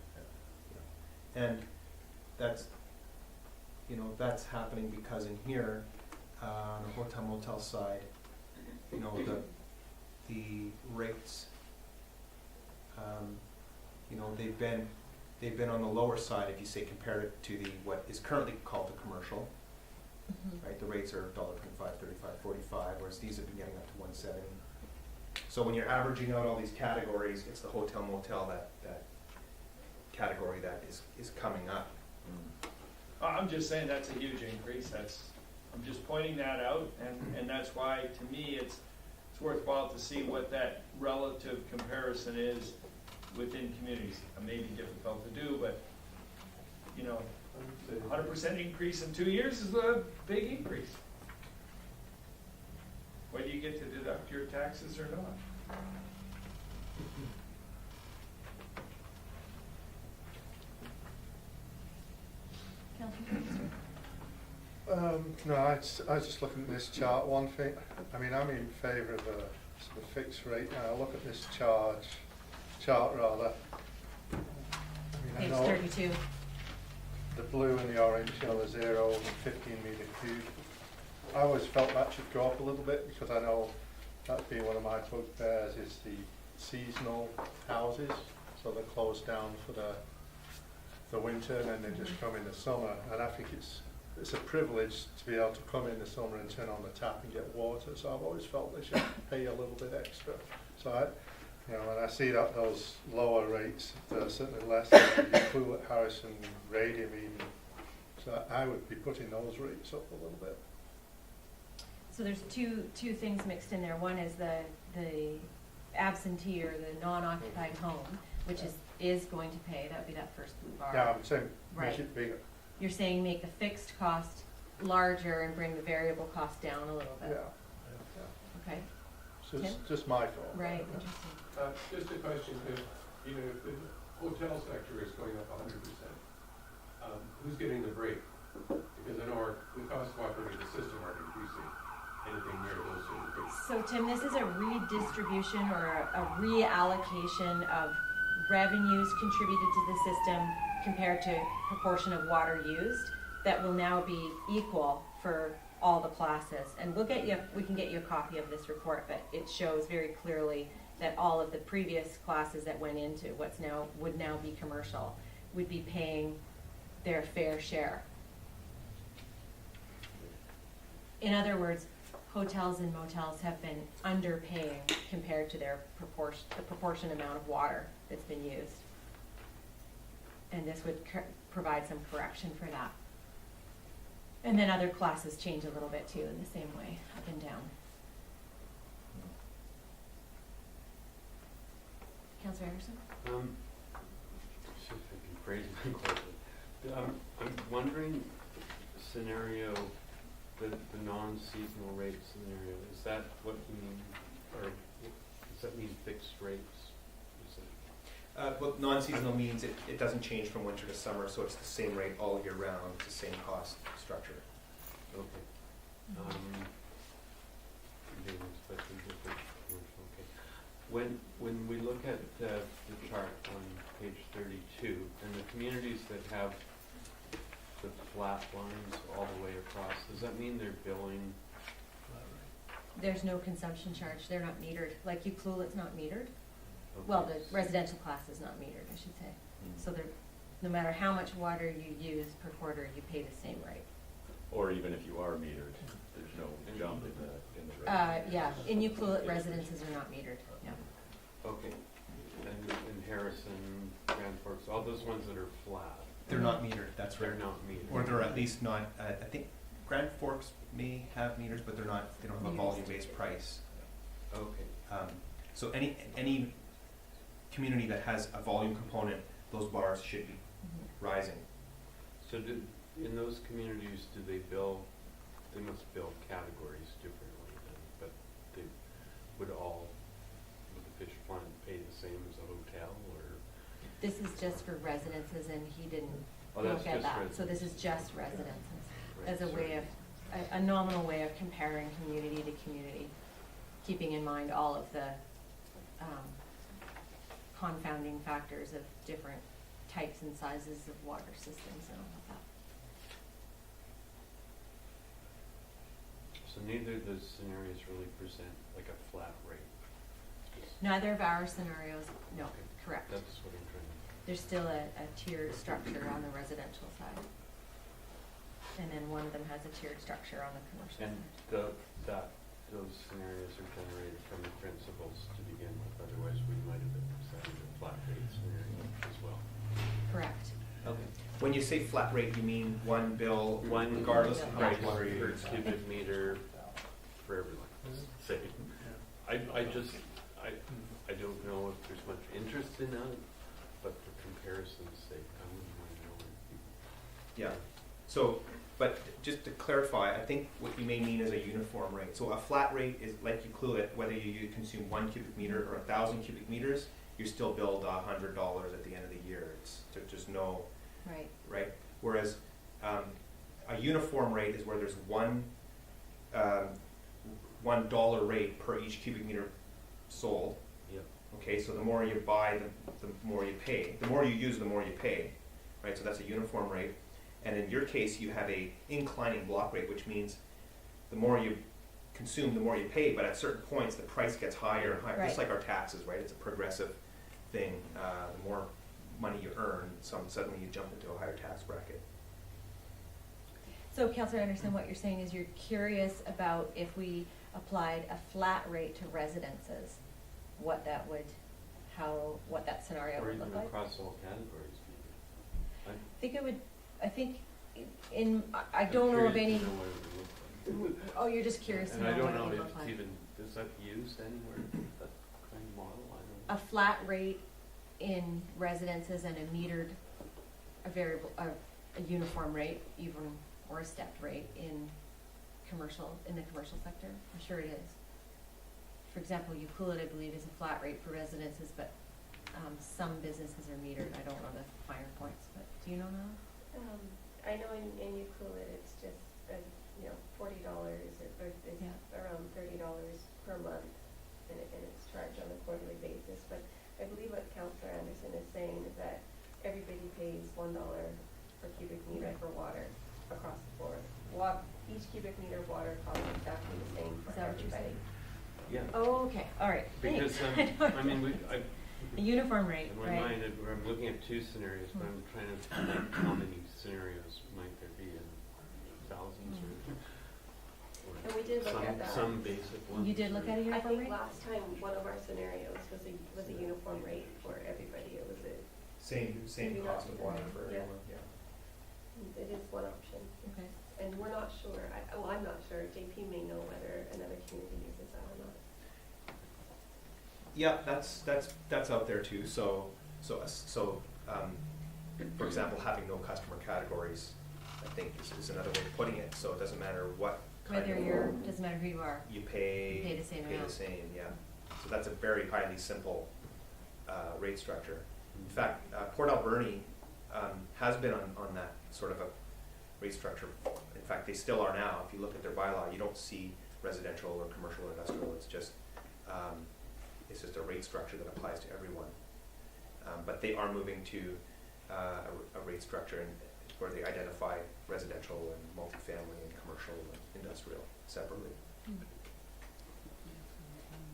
[SPEAKER 5] And that's you know, that's happening because in here, on the hotel motel side, you know, the rates, you know, they've been on the lower side if you say compare it to the, what is currently called the commercial, right? The rates are $1.25, $35, $45, whereas these have been getting up to $1.70. So when you're averaging out all these categories, it's the hotel motel that category that is coming up.
[SPEAKER 2] I'm just saying that's a huge increase. I'm just pointing that out, and that's why, to me, it's worthwhile to see what that relative comparison is within communities. It may be difficult to do, but, you know, 100% increase in 2 years is a big increase. Whether you get to deduct your taxes or not.
[SPEAKER 8] No, I was just looking at this chart. One thing, I mean, I'm in favour of a sort of fixed rate. Now, look at this chart rather. I mean, I
[SPEAKER 1] Page
[SPEAKER 8] know
[SPEAKER 1] 32.
[SPEAKER 8] the blue and the orange, you know, the 0 and 15 metre cube. I always felt that should go up a little bit because I know that's been one of my bugbears is the seasonal houses. So they're closed down for the winter and then they just come in the summer. And I think it's a privilege to be able to come in the summer and turn on the tap and get water. So I've always felt they should pay a little bit extra. So you know, when I see that those lower rates, they're certainly less than the pool at Harrison Radium even. So I would be putting those rates up a little bit.
[SPEAKER 1] So there's two things mixed in there. One is the absentee or the non-occupied home, which is going to pay. That would be that first blue bar.
[SPEAKER 8] Yeah, I'm saying
[SPEAKER 1] Right.
[SPEAKER 8] make it bigger.
[SPEAKER 1] You're saying make the fixed cost larger and bring the variable cost down a little
[SPEAKER 8] Yeah.
[SPEAKER 1] bit.
[SPEAKER 8] Yeah.
[SPEAKER 1] Okay.
[SPEAKER 8] So it's
[SPEAKER 1] Tim?
[SPEAKER 8] just my thought.
[SPEAKER 1] Right. Interesting.
[SPEAKER 3] Just a question, if, you know, if the hotel sector is going up 100%, who's getting the break? Because I know the cost of operating the system aren't increasing anything near those sort of rates.
[SPEAKER 1] So Tim, this is a redistribution or a reallocation of revenues contributed to the system compared to proportion of water used that will now be equal for all the classes. And we can get you a copy of this report, but it shows very clearly that all of the previous classes that went into would now be commercial would be paying their fair share. In other words, hotels and motels have been underpaying compared to the proportion amount of water that's been used. And this would provide some correction for that. And then other classes change a little bit too in the same way, up and down. Councillor Anderson?
[SPEAKER 10] See if I can phrase my question. I'm wondering, scenario, the non-seasonal rate scenario, is that what you mean, or does that mean fixed rates?
[SPEAKER 5] Well, non-seasonal means it doesn't change from winter to summer, so it's the same rate all year round, it's the same cost structure.
[SPEAKER 10] Okay. Especially different commercial, okay. When we look at the chart on page 32, and the communities that have the flat lines all the way across, does that mean they're billing?
[SPEAKER 1] There's no consumption charge, they're not metered. Like Ucluelet's not metered.
[SPEAKER 10] Okay.
[SPEAKER 1] Well, the residential class is not metered, I should say. So no matter how much water you use per quarter, you pay the same rate.
[SPEAKER 9] Or even if you are metered, there's no jump in the rate.
[SPEAKER 1] Yeah, in Ucluelet, residences are not metered, no.
[SPEAKER 10] Okay. And in Harrison, Grand Forks, all those ones that are flat.
[SPEAKER 5] They're not metered, that's right.
[SPEAKER 10] They're not metered.
[SPEAKER 5] Or they're at least not, I think Grand Forks may have meters, but they don't have a volume-based price.
[SPEAKER 10] Okay.
[SPEAKER 5] So any community that has a volume component, those bars should be rising.
[SPEAKER 10] So in those communities, do they must bill categories differently then, but they would the fish plant pay the same as a hotel, or?
[SPEAKER 1] This is just for residences, and he didn't
[SPEAKER 10] Oh, that's
[SPEAKER 1] look at
[SPEAKER 10] just
[SPEAKER 1] that.
[SPEAKER 10] residences.
[SPEAKER 1] So this is just residences,
[SPEAKER 10] Right,
[SPEAKER 1] as a
[SPEAKER 10] sorry.
[SPEAKER 1] way of, a nominal way of comparing community to community, keeping in mind all of the confounding factors of different types and sizes of water systems and all of that.
[SPEAKER 10] So neither of those scenarios really present like a flat rate. Just-
[SPEAKER 1] Neither of our scenarios, no,
[SPEAKER 10] Okay.
[SPEAKER 1] correct.
[SPEAKER 10] That's what I'm trying to.
[SPEAKER 1] There's still a tiered structure on the residential side. And then one of them has a tiered structure on the commercial
[SPEAKER 10] And
[SPEAKER 1] side.
[SPEAKER 10] those scenarios are generated from the principles to begin with, otherwise we might have been presenting a flat rate scenario as well.
[SPEAKER 1] Correct.
[SPEAKER 5] Okay. When you say flat rate, you mean one bill
[SPEAKER 10] One
[SPEAKER 5] regardless of how
[SPEAKER 10] price
[SPEAKER 5] much water you
[SPEAKER 10] per
[SPEAKER 5] use?
[SPEAKER 10] cubic meter for everyone, say. I don't know if there's much interest in that, but for comparison's sake, I wouldn't mind knowing.
[SPEAKER 5] Yeah, so, but just to clarify, I think what you may mean is a uniform rate. So a flat rate is like you clue it, whether you consume 1 cubic meter or 1,000 cubic meters, you're still billed $100 at the end of the year. There's just no,
[SPEAKER 1] Right.
[SPEAKER 5] right? Whereas a uniform rate is where there's $1 rate per each cubic meter sold.
[SPEAKER 10] Yep.
[SPEAKER 5] Okay, so the more you buy, the more you pay. The more you use, the more you pay, right? So that's a uniform rate. And in your case, you have a inclining block rate, which means the more you consume, the more you pay. But at certain points, the price gets higher and higher, just
[SPEAKER 1] Right.
[SPEAKER 5] like our taxes, right? It's a progressive thing. The more money you earn, suddenly you jump into a higher tax bracket.
[SPEAKER 1] So Councillor Anderson, what you're saying is you're curious about if we applied a flat rate to residences, what that scenario
[SPEAKER 10] Or
[SPEAKER 1] would
[SPEAKER 10] even
[SPEAKER 1] look like?
[SPEAKER 10] across all categories, maybe.
[SPEAKER 1] I think I don't know of any,
[SPEAKER 10] I'm curious to know what it would look like.
[SPEAKER 1] oh, you're just curious to
[SPEAKER 10] And
[SPEAKER 1] know
[SPEAKER 10] I
[SPEAKER 1] what
[SPEAKER 10] don't
[SPEAKER 1] it
[SPEAKER 10] know
[SPEAKER 1] would
[SPEAKER 10] if
[SPEAKER 1] look
[SPEAKER 10] it's
[SPEAKER 1] like.
[SPEAKER 10] even, is that used anywhere, that kind of model? I don't know.
[SPEAKER 1] A flat rate in residences and a metered, a uniform rate, even, or a stepped rate in the commercial sector. I'm sure it is. For example, Euclid, I believe, is a flat rate for residences, but some businesses are metered. I don't know the finer points, but do you know now?
[SPEAKER 4] I know in Euclid, it's just, $40 or it's around $30 per month, and it's charged on a quarterly basis. But I believe what Councillor Anderson is saying is that everybody pays $1 per cubic meter for water across the board. Each cubic meter of water costs exactly the same for
[SPEAKER 1] Is that what you're
[SPEAKER 4] everybody.
[SPEAKER 10] Yeah.
[SPEAKER 1] Oh, okay, all right,
[SPEAKER 10] Because,
[SPEAKER 1] thanks.
[SPEAKER 10] I mean,
[SPEAKER 1] A uniform rate,
[SPEAKER 10] in my
[SPEAKER 1] right?
[SPEAKER 10] mind, I'm looking at two scenarios, but I'm trying to think how many scenarios might there be in thousands
[SPEAKER 4] And we did look at that.
[SPEAKER 10] some basic ones.
[SPEAKER 1] You did look at a
[SPEAKER 4] I
[SPEAKER 1] uniform
[SPEAKER 4] think
[SPEAKER 1] rate?
[SPEAKER 4] last time, one of our scenarios was a uniform rate for everybody. It was
[SPEAKER 5] Same
[SPEAKER 4] Maybe not
[SPEAKER 5] cost of water
[SPEAKER 4] even,
[SPEAKER 5] for
[SPEAKER 4] yeah.
[SPEAKER 5] everyone,
[SPEAKER 4] it is one option.
[SPEAKER 1] Okay.
[SPEAKER 4] And we're not sure, I'm not sure, JP may know whether another community uses that or not.
[SPEAKER 5] Yeah, that's out there too. So, for example, having no customer categories, I think is another way of putting it. So it doesn't matter what kind of
[SPEAKER 1] Doesn't matter who you are.
[SPEAKER 5] you pay.
[SPEAKER 1] Pay the same amount.
[SPEAKER 5] Yeah. So that's a very highly simple rate structure. In fact, Port Alberni has been on that sort of a rate structure. In fact, they still are now. If you look at their bylaw, you don't see residential or commercial or industrial. It's just a rate structure that applies to everyone. But they are moving to a rate structure where they identify residential and multifamily and commercial and industrial separately.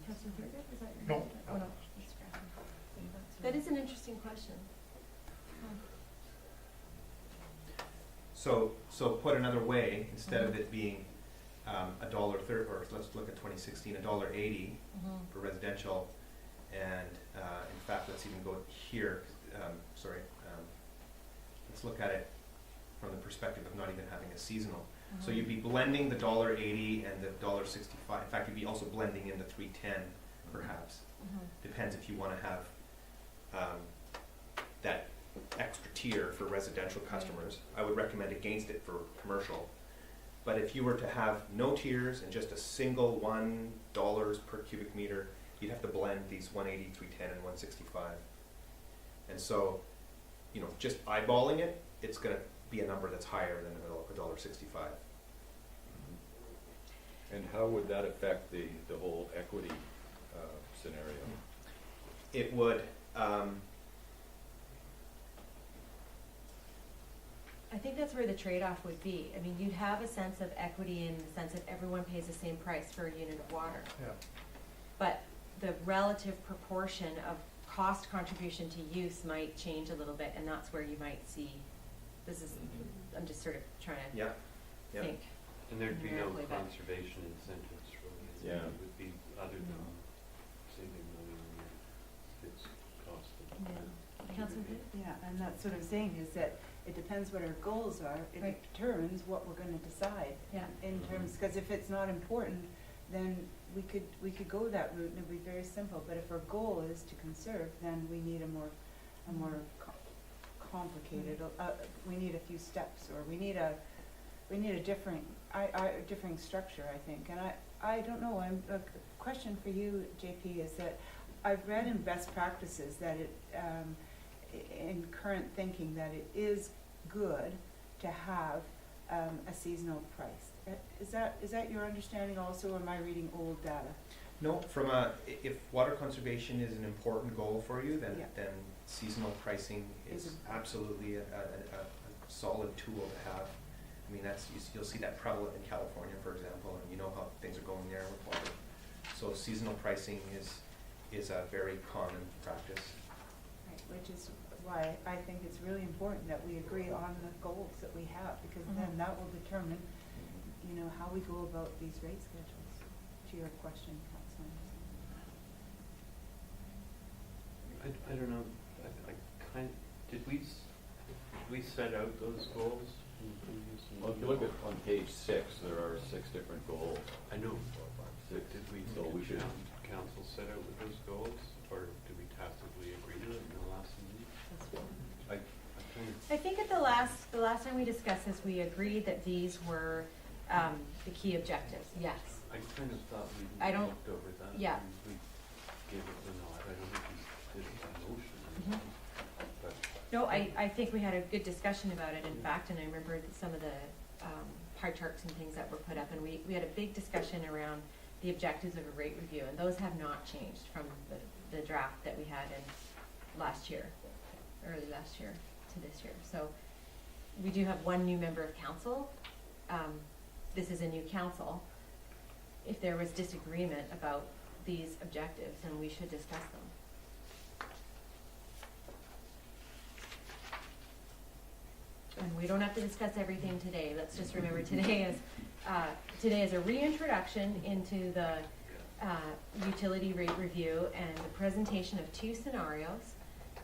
[SPEAKER 1] Councillor Thurgood, is that your
[SPEAKER 8] No.
[SPEAKER 1] hand? Oh, no. That's correct. That is an interesting question.
[SPEAKER 5] So put another way, instead of it being $1.30, or let's look at 2016, $1.80 for residential, and in fact, let's even go here. Let's look at it from the perspective of not even having a seasonal. So you'd be blending the $1.80 and the $1.65. In fact, you'd be also blending in the $3.10, perhaps. Depends if you want to have that extra tier for residential customers. I would recommend against it for commercial. But if you were to have no tiers and just a single $1 per cubic meter, you'd have to blend these 180, 310, and 165. And so, just eyeballing it, it's going to be a number that's higher than $1.65.
[SPEAKER 9] And how would that affect the whole equity scenario?
[SPEAKER 5] It would,
[SPEAKER 1] I think that's where the trade-off would be. I mean, you'd have a sense of equity in the sense that everyone pays the same price for a unit of water.
[SPEAKER 8] Yeah.
[SPEAKER 1] But the relative proportion of cost contribution to use might change a little bit, and that's where you might see, this is, I'm just sort of trying to
[SPEAKER 5] Yeah, yeah.
[SPEAKER 1] think.
[SPEAKER 10] And there'd be no
[SPEAKER 1] numerically, but-
[SPEAKER 10] conservation incentives really.
[SPEAKER 9] Yeah.
[SPEAKER 10] It would be other than
[SPEAKER 1] No.
[SPEAKER 10] saving money on your fixed cost.
[SPEAKER 1] Yeah. Councilor Hood?
[SPEAKER 6] Yeah, and that's what I'm saying, is that it depends what our goals are. It
[SPEAKER 1] Right.
[SPEAKER 6] determines what we're gonna decide.
[SPEAKER 1] Yeah.
[SPEAKER 6] In terms, because if it's not important, then we could go that route and it'd be very simple. But if our goal is to conserve, then we need a more complicated, we need a few steps, or we need a different, differing structure, I think. And I don't know, a question for you, JP, is that I've read in best practices that it, in current thinking, that it is good to have a seasonal price. Is that your understanding also, or am I reading old data?
[SPEAKER 5] No, if water conservation is an important goal for you, then,
[SPEAKER 6] Yeah.
[SPEAKER 5] then seasonal pricing is
[SPEAKER 6] Is a-
[SPEAKER 5] absolutely a solid tool to have. I mean, you'll see that prevalent in California, for example, and you know how things are going there with water. So seasonal pricing is a very common practice.
[SPEAKER 6] Right, which is why I think it's really important that we agree on the goals that we have, because then that will determine, how we go about these rate schedules. To your question, Councilman.
[SPEAKER 10] I don't know, did we set out those goals in the previous meeting?
[SPEAKER 9] Well, if you look at, on page 6, there are 6 different goals.
[SPEAKER 10] I know.
[SPEAKER 9] 4, 5, 6.
[SPEAKER 10] Did we,
[SPEAKER 9] So we should,
[SPEAKER 10] council set out with those goals, or did we tacitly agree to it in the last meeting? I kind of,
[SPEAKER 1] I think at the last time we discussed this, we agreed that these were the key objectives, yes.
[SPEAKER 10] I kind of thought we
[SPEAKER 1] I don't-
[SPEAKER 10] looked over that.
[SPEAKER 1] yeah.
[SPEAKER 10] And we gave it the nod. I don't think we did it by motion or
[SPEAKER 1] Mhm.
[SPEAKER 10] anything, but
[SPEAKER 1] No, I think we had a good discussion about it, in fact, and I remember some of the pie charts and things that were put up, and we had a big discussion around the objectives of a rate review, and those have not changed from the draft that we had in early last year to this year. So we do have one new member of council. This is a new council. If there was disagreement about these objectives, then we should discuss them. And we don't have to discuss everything today. Let's just remember today is a reintroduction into the utility rate review and the presentation of 2 scenarios.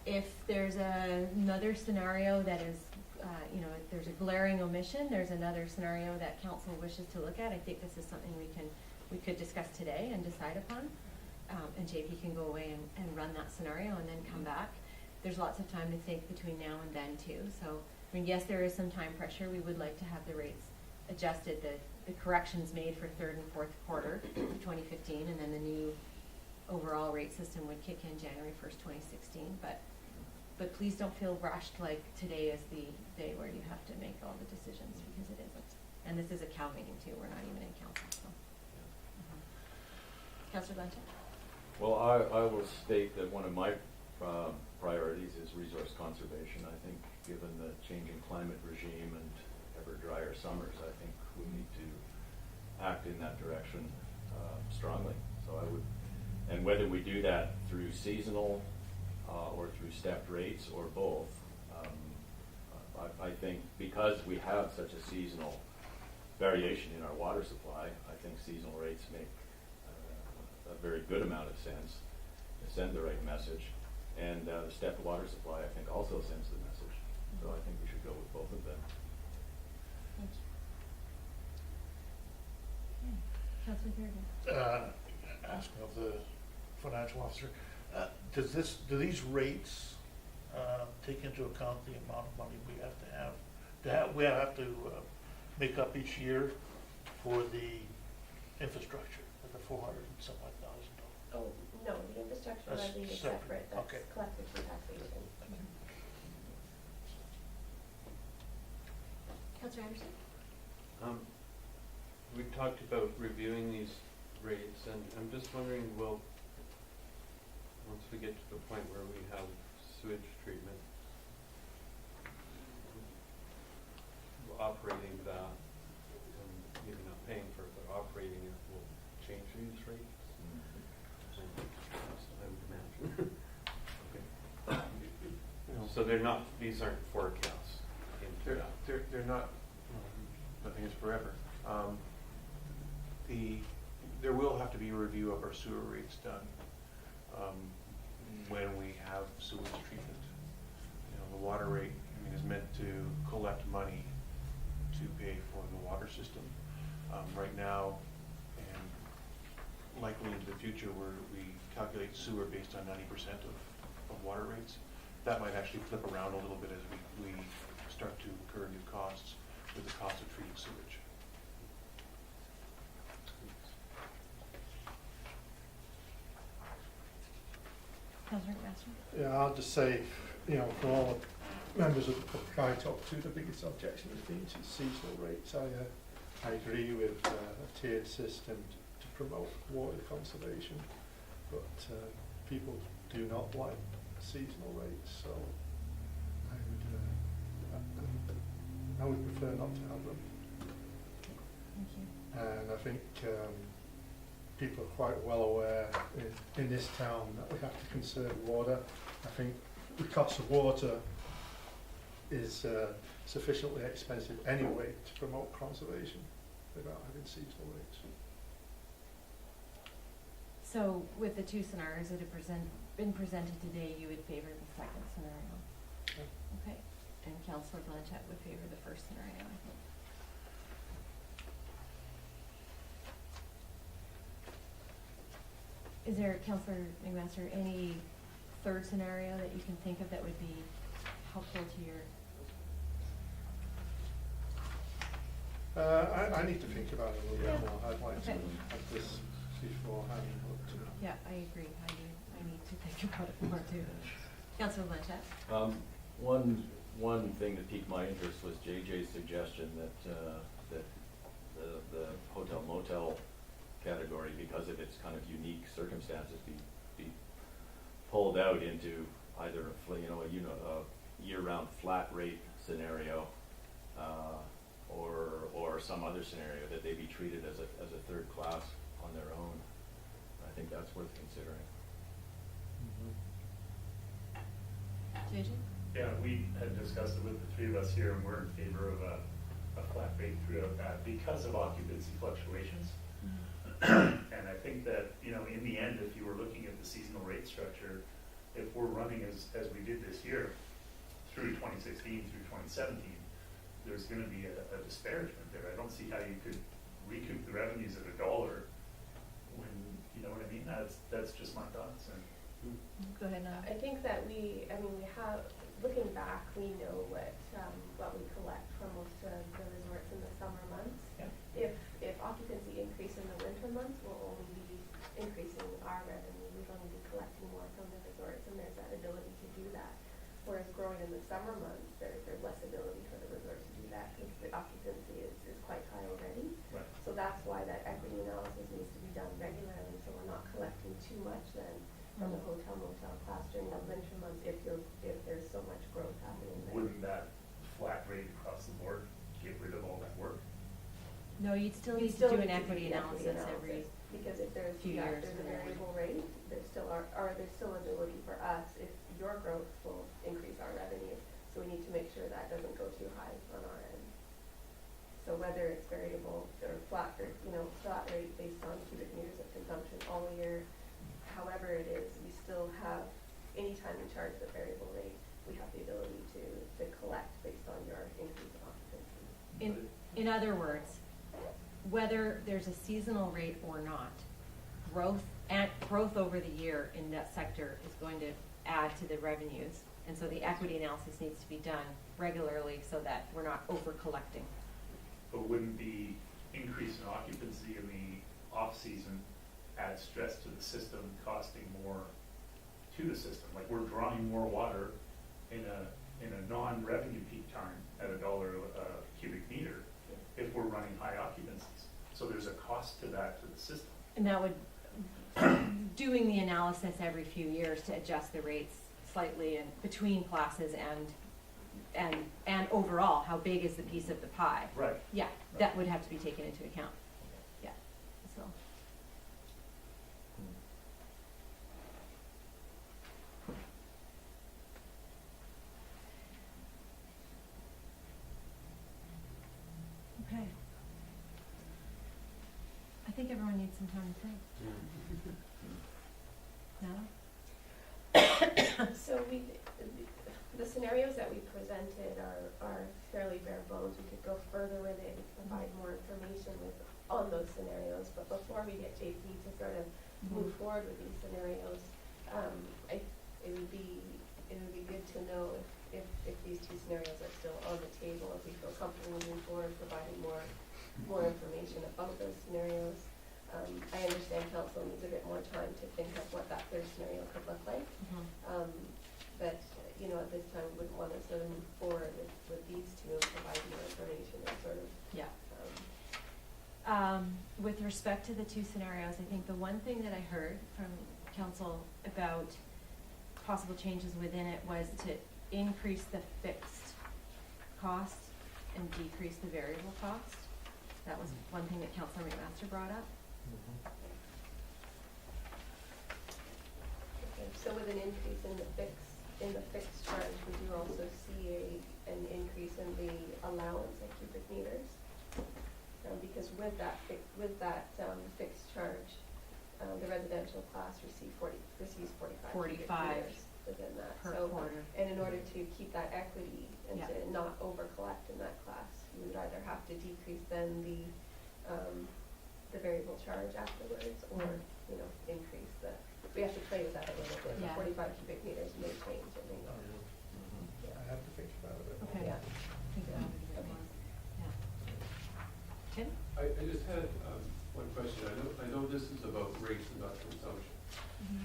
[SPEAKER 1] If there's another scenario that is, if there's a glaring omission, there's another scenario that council wishes to look at. I think this is something we could discuss today and decide upon. And JP can go away and run that scenario and then come back. There's lots of time to think between now and then too. So, I mean, yes, there is some time pressure. We would like to have the rates adjusted, the corrections made for 3rd and 4th quarter of 2015, and then the new overall rate system would kick in January 1st, 2016. But please don't feel rushed like today is the day where you have to make all the decisions, because it isn't. And this is a Cal meeting too. We're not even in council, so. Councilor Blanchard?
[SPEAKER 9] well, I will state that one of my priorities is resource conservation. I think given the changing climate regime and ever drier summers, I think we need to act in that direction strongly. So and whether we do that through seasonal or through stepped rates or both, I think because we have such a seasonal variation in our water supply, I think seasonal rates make a very good amount of sense to send the right message. And the stepped water supply, I think, also sends the message. So I think we should go with both of them.
[SPEAKER 1] Thank you. Councilor Thurgood?
[SPEAKER 14] Asking of the financial officer, do these rates take into account the amount of money we have to have? We have to make up each year for the infrastructure, for the $400 and some odd thousand.
[SPEAKER 4] Oh, no, the infrastructure
[SPEAKER 14] That's
[SPEAKER 4] levy is
[SPEAKER 14] separate,
[SPEAKER 4] separate, that's
[SPEAKER 14] okay.
[SPEAKER 4] collected through taxation.
[SPEAKER 1] Councilor Anderson?
[SPEAKER 10] We talked about reviewing these rates, and I'm just wondering, once we get to the point where we have sewage treatment, operating that, and maybe not paying for it, but operating it will change these rates? I would imagine. So they're not, these aren't forecasts into that?
[SPEAKER 7] They're not, nothing is forever. There will have to be a review of our sewer rates done when we have sewage treatment. You know, the water rate, I mean, is meant to collect money to pay for the water system. Right now, and likely into the future, where we calculate sewer based on 90% of water rates. That might actually flip around a little bit as we start to incur new costs with the cost of treating sewage.
[SPEAKER 1] Councillor McMaster?
[SPEAKER 8] Yeah, I'll just say, you know, for all the members of the public I talk to, the biggest objection has been to seasonal rates. I agree with a tiered system to promote water conservation, but people do not like seasonal rates, so I would prefer not to have them.
[SPEAKER 1] Thank you.
[SPEAKER 8] And I think people are quite well aware in this town that we have to conserve water. I think the cost of water is sufficiently expensive anyway to promote conservation without having seasonal rates.
[SPEAKER 1] So with the two scenarios that have been presented today, you would favor the second scenario?
[SPEAKER 8] Yeah.
[SPEAKER 1] Okay, and Councillor Blanchette would favor the first scenario, I think. Is there, Councillor McMaster, any third scenario that you can think of that would be helpful to your?
[SPEAKER 8] I need to think about it a little bit more. I'd like to
[SPEAKER 1] Okay.
[SPEAKER 8] have this beforehand. But,
[SPEAKER 1] Yeah, I agree. I need to think about it more too. Councillor Blanchette?
[SPEAKER 9] One thing that piqued my interest was JJ's suggestion that the hotel motel category, because of its kind of unique circumstances, be pulled out into either a year-round flat rate scenario, or some other scenario, that they be treated as a third class on their own. I think that's worth considering.
[SPEAKER 1] JJ?
[SPEAKER 11] Yeah, we had discussed it with the three of us here, and we're in favor of a flat rate throughout that because of occupancy fluctuations. And I think that, in the end, if you were looking at the seasonal rate structure, if we're running as we did this year, through 2016 through 2017, there's going to be a disparagement there. I don't see how you could recoup the revenues at $1 when, you know what I mean? That's just my thoughts. And
[SPEAKER 1] Go ahead, Nada.
[SPEAKER 4] I think that we have, looking back, we know what we collect from most of the resorts in the summer months.
[SPEAKER 11] Yeah.
[SPEAKER 4] If occupancy increase in the winter months, we'll only be increasing our revenue. We'd only be collecting more from the resorts, and there's that ability to do that. Whereas growing in the summer months, there's less ability for the resort to do that because the occupancy is quite high already.
[SPEAKER 11] Right.
[SPEAKER 4] So that's why that equity analysis needs to be done regularly, so we're not collecting too much then from the hotel motel class during the winter months if there's so much growth happening there.
[SPEAKER 11] wouldn't that flat rate across the board get rid of all that work?
[SPEAKER 1] No, you'd still
[SPEAKER 4] You
[SPEAKER 1] need to
[SPEAKER 4] still
[SPEAKER 1] do
[SPEAKER 4] need
[SPEAKER 1] an
[SPEAKER 4] to
[SPEAKER 1] equity
[SPEAKER 4] the
[SPEAKER 1] analysis every,
[SPEAKER 4] because if there's
[SPEAKER 1] few years.
[SPEAKER 4] there's a variable rate, there's still there's still ability for us, if your growth will increase our revenue, so we need to make sure that doesn't go too high on our end. So whether it's variable or flat rate based on cubic meters of consumption all year, however it is, we still have, anytime we charge the variable rate, we have the ability to collect based on your increase of occupancy.
[SPEAKER 1] in other words, whether there's a seasonal rate or not, growth over the year in that sector is going to add to the revenues. And so the equity analysis needs to be done regularly so that we're not over collecting.
[SPEAKER 11] But wouldn't the increase in occupancy in the off-season add stress to the system, costing more to the system? Like, we're drawing more water in a non-revenue peak time at $1 a cubic meter if we're running high occupancies. So there's a cost to that to the system.
[SPEAKER 1] And that would, doing the analysis every few years to adjust the rates slightly and between classes and overall, how big is the piece of the pie?
[SPEAKER 11] Right.
[SPEAKER 1] Yeah, that would have to be taken into account. Yeah, so. Okay. I think everyone needs some time to think. No?
[SPEAKER 4] So the scenarios that we presented are fairly bare bones. We could go further with it, provide more information on those scenarios, but before we get JP to sort of move forward with these scenarios, it would be good to know if these two scenarios are still on the table, if we feel comfortable moving forward, providing more information about those scenarios. I understand council needs a bit more time to think of what that third scenario could look like. But, you know, at this time, we wouldn't want to sort of move forward with these two and provide more information and sort of.
[SPEAKER 1] Yeah. With respect to the two scenarios, I think the one thing that I heard from council about possible changes within it was to increase the fixed cost and decrease the variable cost. That was one thing that Councilor McMaster brought up.
[SPEAKER 4] Okay, so with an increase in the fixed charge, would you also see an increase in the allowance of cubic meters? Because with that fixed charge, the residential class receives 45 cubic meters within that.
[SPEAKER 1] Per quarter.
[SPEAKER 4] And in order to keep that equity and
[SPEAKER 1] Yeah.
[SPEAKER 4] to not over collect in that class, you would either have to decrease then the variable charge afterwards, or increase we have to play with that a little bit.
[SPEAKER 1] Yeah.
[SPEAKER 4] 45 cubic meters may change, it may not. Yeah.
[SPEAKER 8] I have to think about it.
[SPEAKER 1] Okay.
[SPEAKER 4] Yeah.
[SPEAKER 1] Think about it a bit more. Yeah. Tim?
[SPEAKER 3] I just had one question. I know this is about rates and not consumption.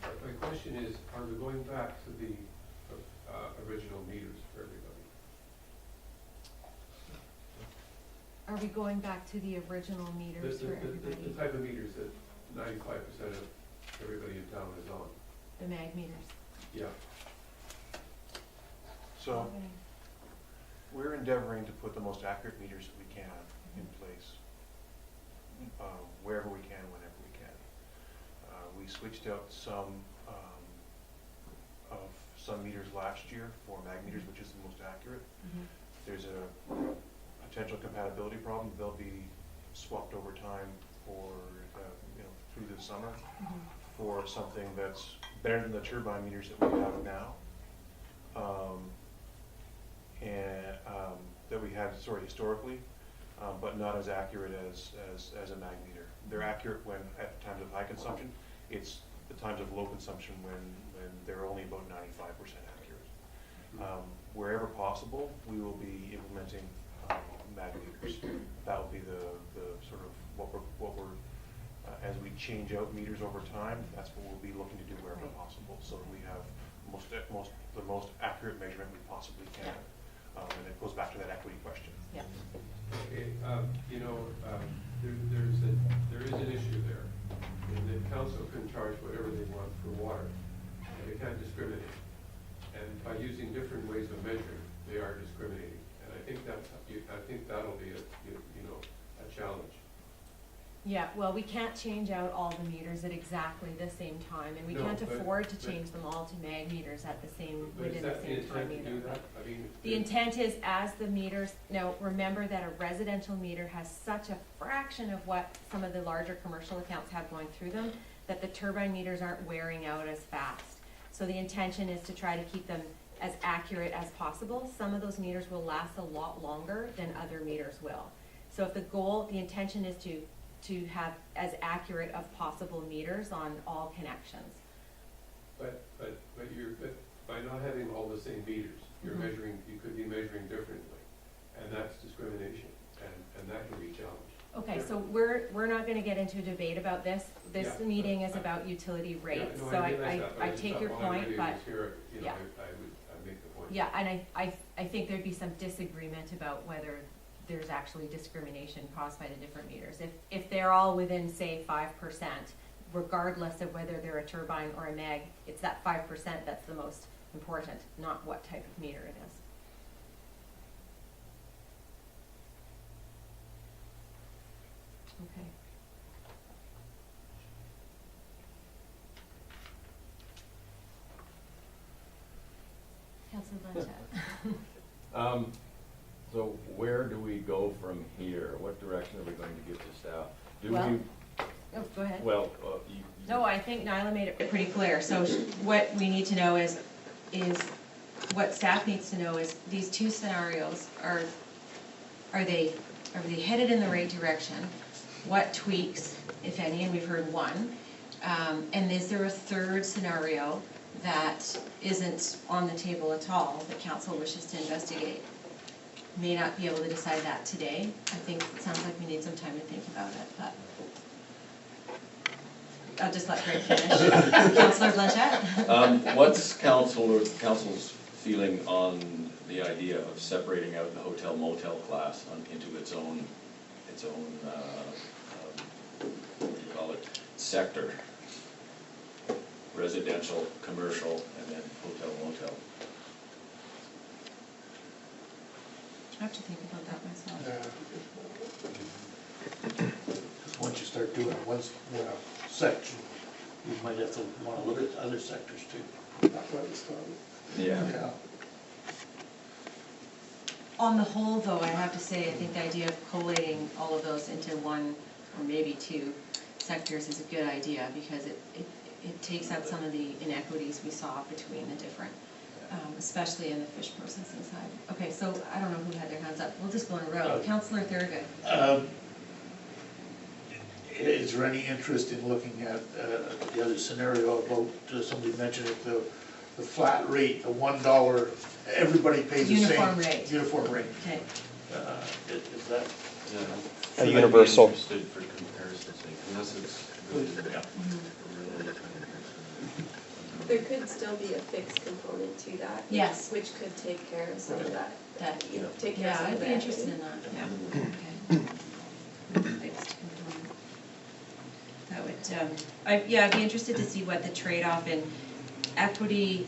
[SPEAKER 3] But my question is, are we going back to the original meters for everybody?
[SPEAKER 1] Are we going back to the original meters for
[SPEAKER 3] The
[SPEAKER 1] everybody?
[SPEAKER 3] type of meters that 95% of everybody in town is on.
[SPEAKER 1] The mag meters?
[SPEAKER 3] Yeah.
[SPEAKER 7] So
[SPEAKER 1] Okay.
[SPEAKER 7] we're endeavoring to put the most accurate meters that we can in place, wherever we can, whenever we can. We switched out some meters last year for mag meters, which is the most accurate. There's a potential compatibility problem. They'll be swapped over time for through the summer for something that's better than the turbine meters that we have now, and that we had historically, but not as accurate as a mag meter. They're accurate when at times of high consumption. It's the times of low consumption when they're only about 95% accurate. Wherever possible, we will be implementing mag meters. That will be the sort of what we're as we change out meters over time. That's what we'll be looking to do wherever possible, so that we have the most accurate measurement we possibly can. And it goes back to that equity question.
[SPEAKER 1] Yeah.
[SPEAKER 3] Okay, there is an issue there. And the council can charge whatever they want for water, and they can't discriminate. And by using different ways of measuring, they are discriminating. And I think that'll be a challenge.
[SPEAKER 1] Yeah, well, we can't change out all the meters at exactly the same time, and we
[SPEAKER 3] No,
[SPEAKER 1] can't
[SPEAKER 3] but-
[SPEAKER 1] afford to change them all to mag meters at the same,
[SPEAKER 3] But is
[SPEAKER 1] within the
[SPEAKER 3] that the
[SPEAKER 1] same time
[SPEAKER 3] intent to
[SPEAKER 1] either.
[SPEAKER 3] do that? I mean,
[SPEAKER 1] The intent is as the meters, now remember that a residential meter has such a fraction of what some of the larger commercial accounts have going through them, that the turbine meters aren't wearing out as fast. So the intention is to try to keep them as accurate as possible. Some of those meters will last a lot longer than other meters will. So if the intention is to have as accurate of possible meters on all connections.
[SPEAKER 3] But by not having all the same meters, you're measuring, you could be measuring differently, and that's discrimination, and that can be challenged.
[SPEAKER 1] Okay, so we're not gonna get into a debate about this. This
[SPEAKER 3] Yeah,
[SPEAKER 1] meeting is
[SPEAKER 3] but
[SPEAKER 1] about utility
[SPEAKER 3] Yeah,
[SPEAKER 1] rates,
[SPEAKER 3] no,
[SPEAKER 1] so
[SPEAKER 3] I realize that, but
[SPEAKER 1] I
[SPEAKER 3] just
[SPEAKER 1] take
[SPEAKER 3] thought
[SPEAKER 1] your
[SPEAKER 3] while
[SPEAKER 1] point,
[SPEAKER 3] everybody
[SPEAKER 1] but,
[SPEAKER 3] was here,
[SPEAKER 1] yeah.
[SPEAKER 3] I'd make the point.
[SPEAKER 1] yeah, and I think there'd be some disagreement about whether there's actually discrimination caused by the different meters. If they're all within, say, 5%, regardless of whether they're a turbine or a mag, it's that 5% that's the most important, not what type of meter it is. Okay. Councilor Blanchett.
[SPEAKER 9] So where do we go from here? What direction are we going to give to staff? Do
[SPEAKER 1] Well-
[SPEAKER 9] we,
[SPEAKER 1] Oh, go ahead.
[SPEAKER 9] well, you.
[SPEAKER 1] No, I think Nyla made it pretty clear. So what we need to know is what staff needs to know is these two scenarios are they headed in the right direction? What tweaks, if any, and we've heard one. And is there a third scenario that isn't on the table at all that council wishes to investigate? May not be able to decide that today. I think it sounds like we need some time to think about it, but I'll just let Greg finish. Councilor Blanchett?
[SPEAKER 9] What's council's feeling on the idea of separating out the hotel motel class into its own, what do you call it, sector? Residential, commercial, and then hotel motel.
[SPEAKER 1] I have to think about that myself.
[SPEAKER 14] Because once you start doing one section, you might have to want to look at other sectors too.
[SPEAKER 8] That's where it started.
[SPEAKER 9] Yeah.
[SPEAKER 1] On the whole, though, I have to say, I think the idea of collating all of those into one or maybe two sectors is a good idea because it takes out some of the inequities we saw between the different, especially in the fish processing side. Okay, so I don't know who had their hands up. We'll just go in a row. Councillor Thurgood.
[SPEAKER 14] Is there any interest in looking at the other scenario about, somebody mentioned it, the flat rate, the $1, everybody pays the same.
[SPEAKER 1] Uniform rate.
[SPEAKER 14] Uniform rate.
[SPEAKER 1] Okay.
[SPEAKER 14] Is that?
[SPEAKER 5] A universal.
[SPEAKER 10] I'd be interested for comparison's sake, unless it's
[SPEAKER 4] There could still be a fixed component to that.
[SPEAKER 1] Yes.
[SPEAKER 4] Which could take care of some of that,
[SPEAKER 1] That,
[SPEAKER 4] you know, take care of
[SPEAKER 1] yeah,
[SPEAKER 4] some of
[SPEAKER 1] I'd
[SPEAKER 4] that.
[SPEAKER 1] be interested in that. Yeah. Okay. Fixed component. That would, I'd be interested to see what the trade-off in equity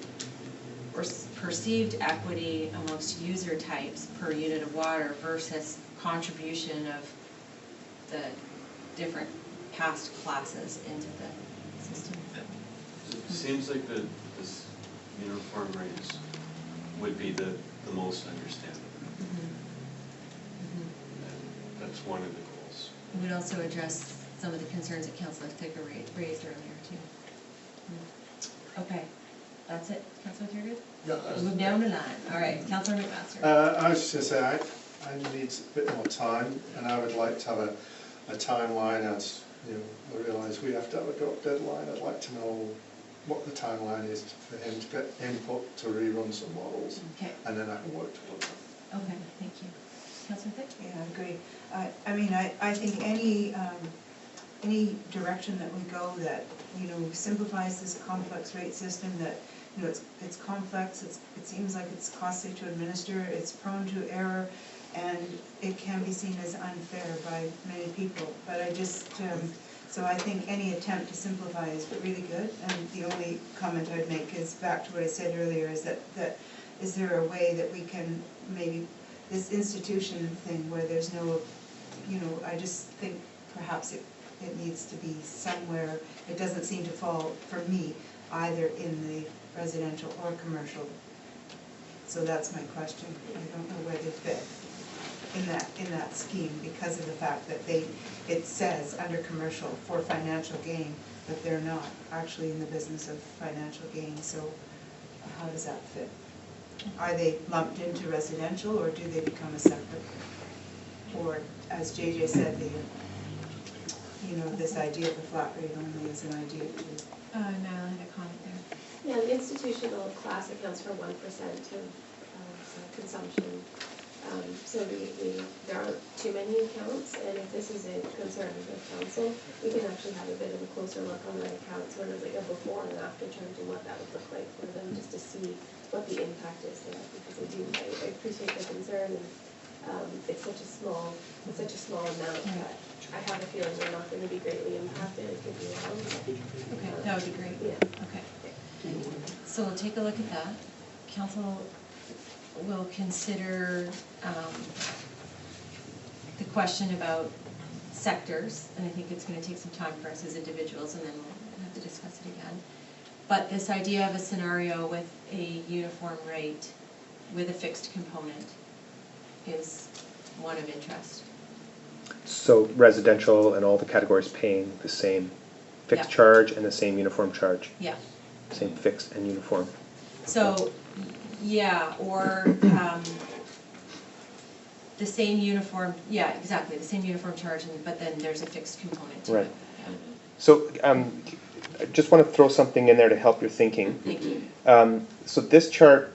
[SPEAKER 1] or perceived equity amongst user types per unit of water versus contribution of the different past classes into the system.
[SPEAKER 10] It seems like this uniform rates would be the most understandable. And that's one of the goals.
[SPEAKER 1] It would also address some of the concerns that Councillor Thicker raised earlier too. Okay, that's it. Councillor Thurgood?
[SPEAKER 8] Yeah,
[SPEAKER 1] We'll move down the line. All right, Councillor McMaster.
[SPEAKER 8] I was just going to say, I need a bit more time, and I would like to have a timeline as, you know, I realise we have to have a deadline. I'd like to know what the timeline is for him to get input to rerun some models,
[SPEAKER 1] Okay,
[SPEAKER 8] and then I can work towards that.
[SPEAKER 1] okay, thank you. Councillor Thick?
[SPEAKER 6] Yeah, I agree. I mean, I think any direction that we go that, you know, simplifies this complex rate system, that, you know, it's complex, it seems like it's costly to administer, it's prone to error, and it can be seen as unfair by many people. But I just, so I think any attempt to simplify is really good, and the only comment I'd make is back to what I said earlier, is that is there a way that we can maybe, this institution thing where there's no, you know, I just think perhaps it needs to be somewhere. It doesn't seem to fall, for me, either in the residential or commercial. So that's my question. I don't know where they fit in that scheme because of the fact that it says under commercial for financial gain, but they're not actually in the business of financial gain. So how does that fit? Are they lumped into residential, or do they become a separate? Or, as JJ said, you know, this idea of the flat rate only is an idea too.
[SPEAKER 1] Nyla had a comment there.
[SPEAKER 4] Yeah, the institutional class accounts for 1% of consumption. So there aren't too many accounts, and if this is a concern with council, we can actually have a bit of a closer look on that account, sort of like a before and after change and what that would look like for them, just to see what the impact is there. Because I appreciate the concern, and it's such a small amount that I have a feeling we're not going to be greatly impacted. It could be wrong.
[SPEAKER 1] Okay, that would be great.
[SPEAKER 4] Yeah.
[SPEAKER 1] Okay. So we'll take a look at that. Council will consider the question about sectors, and I think it's gonna take some time for us as individuals, and then we'll have to discuss it again. But this idea of a scenario with a uniform rate with a fixed component is one of interest.
[SPEAKER 5] So residential and all the categories paying the same fixed
[SPEAKER 1] Yeah.
[SPEAKER 5] charge and the same uniform charge,
[SPEAKER 1] Yeah,
[SPEAKER 5] same fixed and uniform.
[SPEAKER 1] so, yeah, or, the same uniform, yeah, exactly, the same uniform charge, but then there's a fixed component to
[SPEAKER 5] Right.
[SPEAKER 1] it. Yeah.
[SPEAKER 5] So I just want to throw something in there to help your thinking.
[SPEAKER 1] Thank you.
[SPEAKER 5] So this chart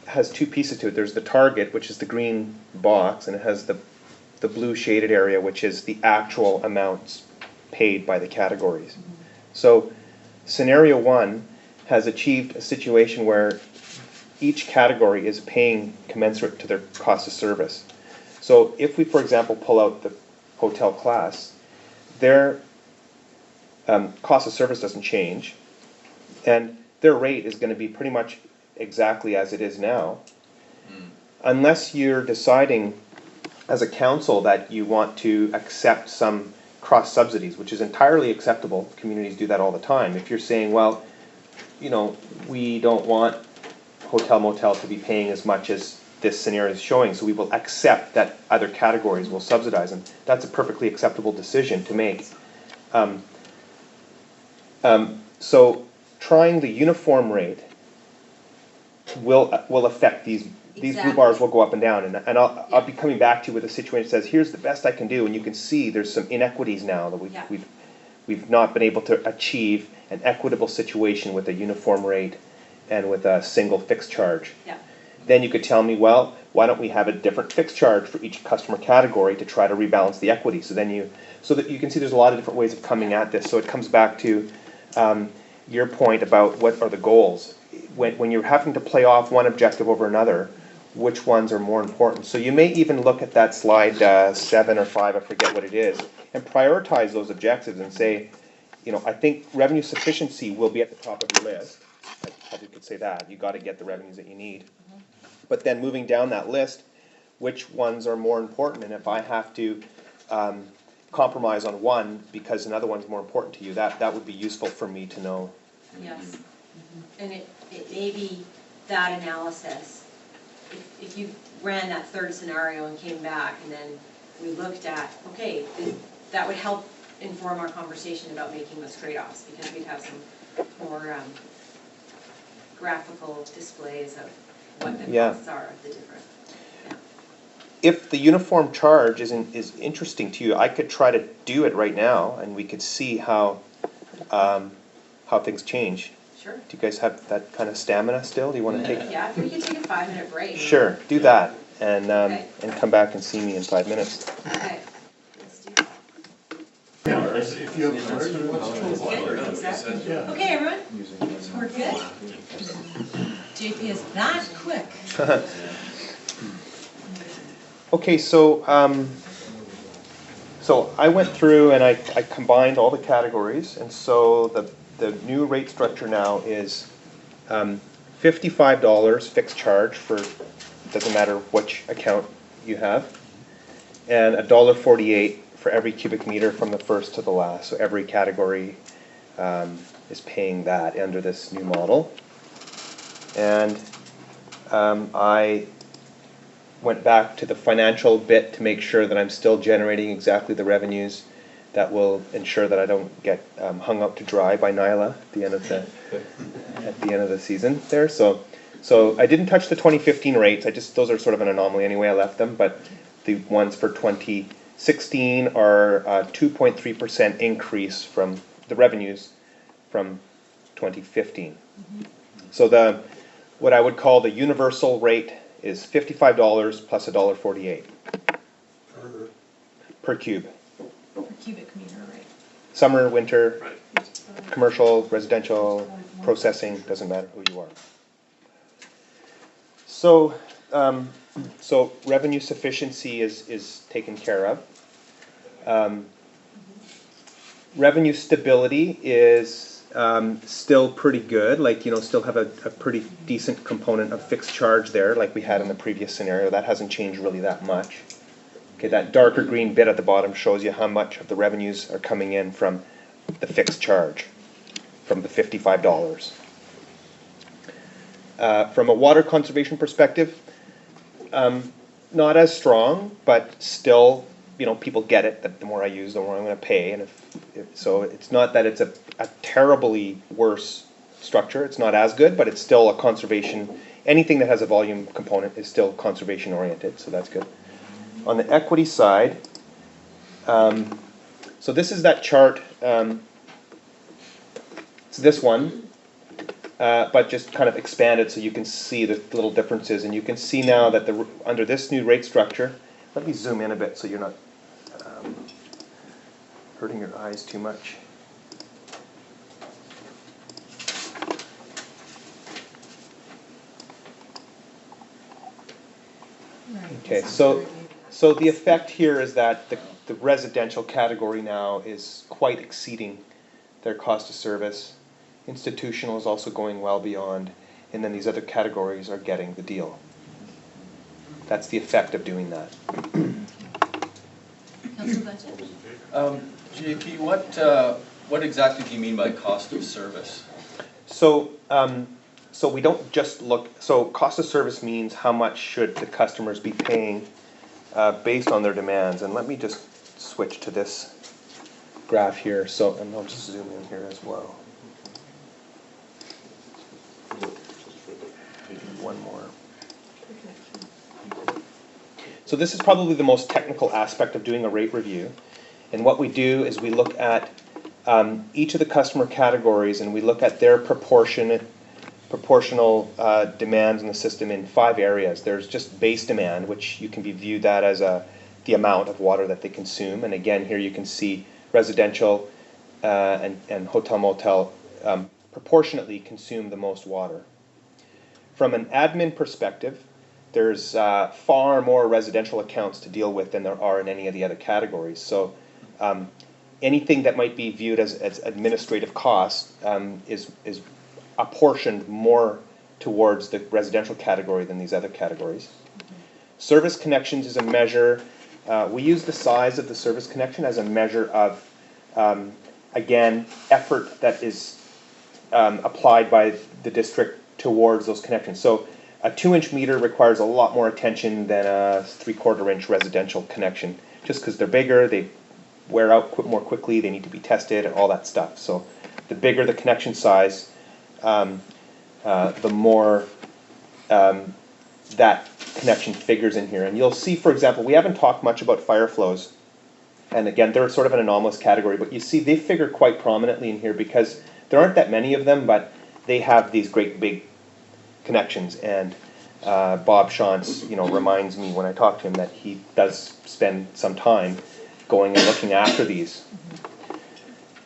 [SPEAKER 5] has two pieces to it. There's the target, which is the green box, and it has the blue shaded area, which is the actual amounts paid by the categories.
[SPEAKER 1] Mm-hmm.
[SPEAKER 5] So scenario 1 has achieved a situation where each category is paying commensurate to their cost of service. So if we, for example, pull out the hotel class, their cost of service doesn't change, and their rate is going to be pretty much exactly as it is now, unless you're deciding as a council that you want to accept some cross subsidies, which is entirely acceptable. Communities do that all the time. If you're saying, well, you know, we don't want hotel motel to be paying as much as this scenario is showing, so we will accept that other categories will subsidize them. That's a perfectly acceptable decision to make. So trying the uniform rate will affect these blue
[SPEAKER 1] Exactly.
[SPEAKER 5] bars will go up and down, and I'll be coming back to you with a situation that says, here's the best I can do, and you can see there's some inequities now that
[SPEAKER 1] Yeah.
[SPEAKER 5] we've not been able to achieve an equitable situation with a uniform rate and with a single fixed charge.
[SPEAKER 1] Yeah.
[SPEAKER 5] Then you could tell me, well, why don't we have a different fixed charge for each customer category to try to rebalance the equity? So that you can see there's a lot of different ways of coming at this. So it comes back to your point about what are the goals. When you're having to play off one objective over another, which ones are more important? So you may even look at that slide 7 or 5, I forget what it is, and prioritize those objectives and say, you know, I think revenue sufficiency will be at the top of your list. I probably could say that. You got to get the revenues that you need. But then moving down that list, which ones are more important? And if I have to compromise on one because another one's more important to you, that would be useful for me to know.
[SPEAKER 1] Yes, and it may be that analysis, if you ran that third scenario and came back and then we looked at, okay, that would help inform our conversation about making those trade-offs, because we'd have some more graphical displays of what the
[SPEAKER 5] Yeah.
[SPEAKER 1] costs are of the different.
[SPEAKER 5] If the uniform charge is interesting to you, I could try to do it right now, and we could see how things change.
[SPEAKER 1] Sure.
[SPEAKER 5] Do you guys have that kind of stamina still? Do you want to take?
[SPEAKER 1] Yeah, if we could take a 5-minute break.
[SPEAKER 5] Sure, do that, and
[SPEAKER 1] Okay.
[SPEAKER 5] and come back and see me in 5 minutes.
[SPEAKER 1] Okay, let's do that. Okay, everyone, we're good? JP is that quick.
[SPEAKER 5] Okay, so I went through and I combined all the categories, and so the new rate structure now is $55 fixed charge for, doesn't matter which account you have, and $1.48 for every cubic meter from the first to the last. So every category is paying that under this new model. And I went back to the financial bit to make sure that I'm still generating exactly the revenues that will ensure that I don't get hung up to dry by NYLA at the end of the season there. So I didn't touch the 2015 rates. Those are sort of an anomaly anyway. I left them, but the ones for 2016 are 2.3% increase from the revenues from 2015.
[SPEAKER 1] Mm-hmm.
[SPEAKER 5] So what I would call the universal rate is $55 plus $1.48 per cube.
[SPEAKER 1] Per cubic meter, right?
[SPEAKER 5] Summer, winter, commercial, residential, processing, doesn't matter who you are. So, so revenue sufficiency is taken care of. Revenue stability is still pretty good, still have a pretty decent component of fixed charge there like we had in the previous scenario. That hasn't changed really that much. Okay, Okay, that darker green bit at the bottom shows you how much of the revenues are coming in from the fixed charge, from the $55. From a water conservation perspective, not as strong, but still, people get it that the more I use, the more I'm going to pay. And so it's not that it's a terribly worse structure. It's not as good, but it's still a conservation. Anything that has a volume component is still conservation oriented, so that's good. On the equity side, so this is that chart. It's this one, but just kind of expanded so you can see the little differences. And you can see now that under this new rate structure, let me zoom in a bit so you're not hurting your eyes too much. Okay, so the effect here is that the residential category now is quite exceeding their cost of service. Institutional is also going well beyond, and then these other categories are getting the deal. That's the effect of doing that.
[SPEAKER 1] Councilor Blanchett?
[SPEAKER 9] JP, what exactly do you mean by cost of service?
[SPEAKER 5] So we don't just look, so cost of service means how much should the customers be paying based on their demands. And let me just switch to this graph here. So, and I'll just zoom in here as well. One more. So this is probably the most technical aspect of doing a rate review. And what we do is we look at each of the customer categories, and we look at their proportional demands in the system in 5 areas. There's just base demand, which you can be viewed that as the amount of water that they consume. And again, here you can see residential and hotel motel proportionately consume the most water. From an admin perspective, there's far more residential accounts to deal with than there are in any of the other categories. So anything that might be viewed as administrative costs is apportioned more towards the residential category than these other categories. Service connections is a measure, we use the size of the service connection as a measure of, again, effort that is applied by the district towards those connections. So a 2-inch meter requires a lot more attention than a 3/4-inch residential connection, just because they're bigger, they wear out more quickly, they need to be tested, and all that stuff. So the bigger the connection size, the more that connection figures in here. And you'll see, for example, we haven't talked much about fire flows. And again, they're sort of an anomalous category, but you see they figure quite prominently in here because there aren't that many of them, but they have these great big connections. And Bob Shantz, reminds me when I talk to him that he does spend some time going and looking after these.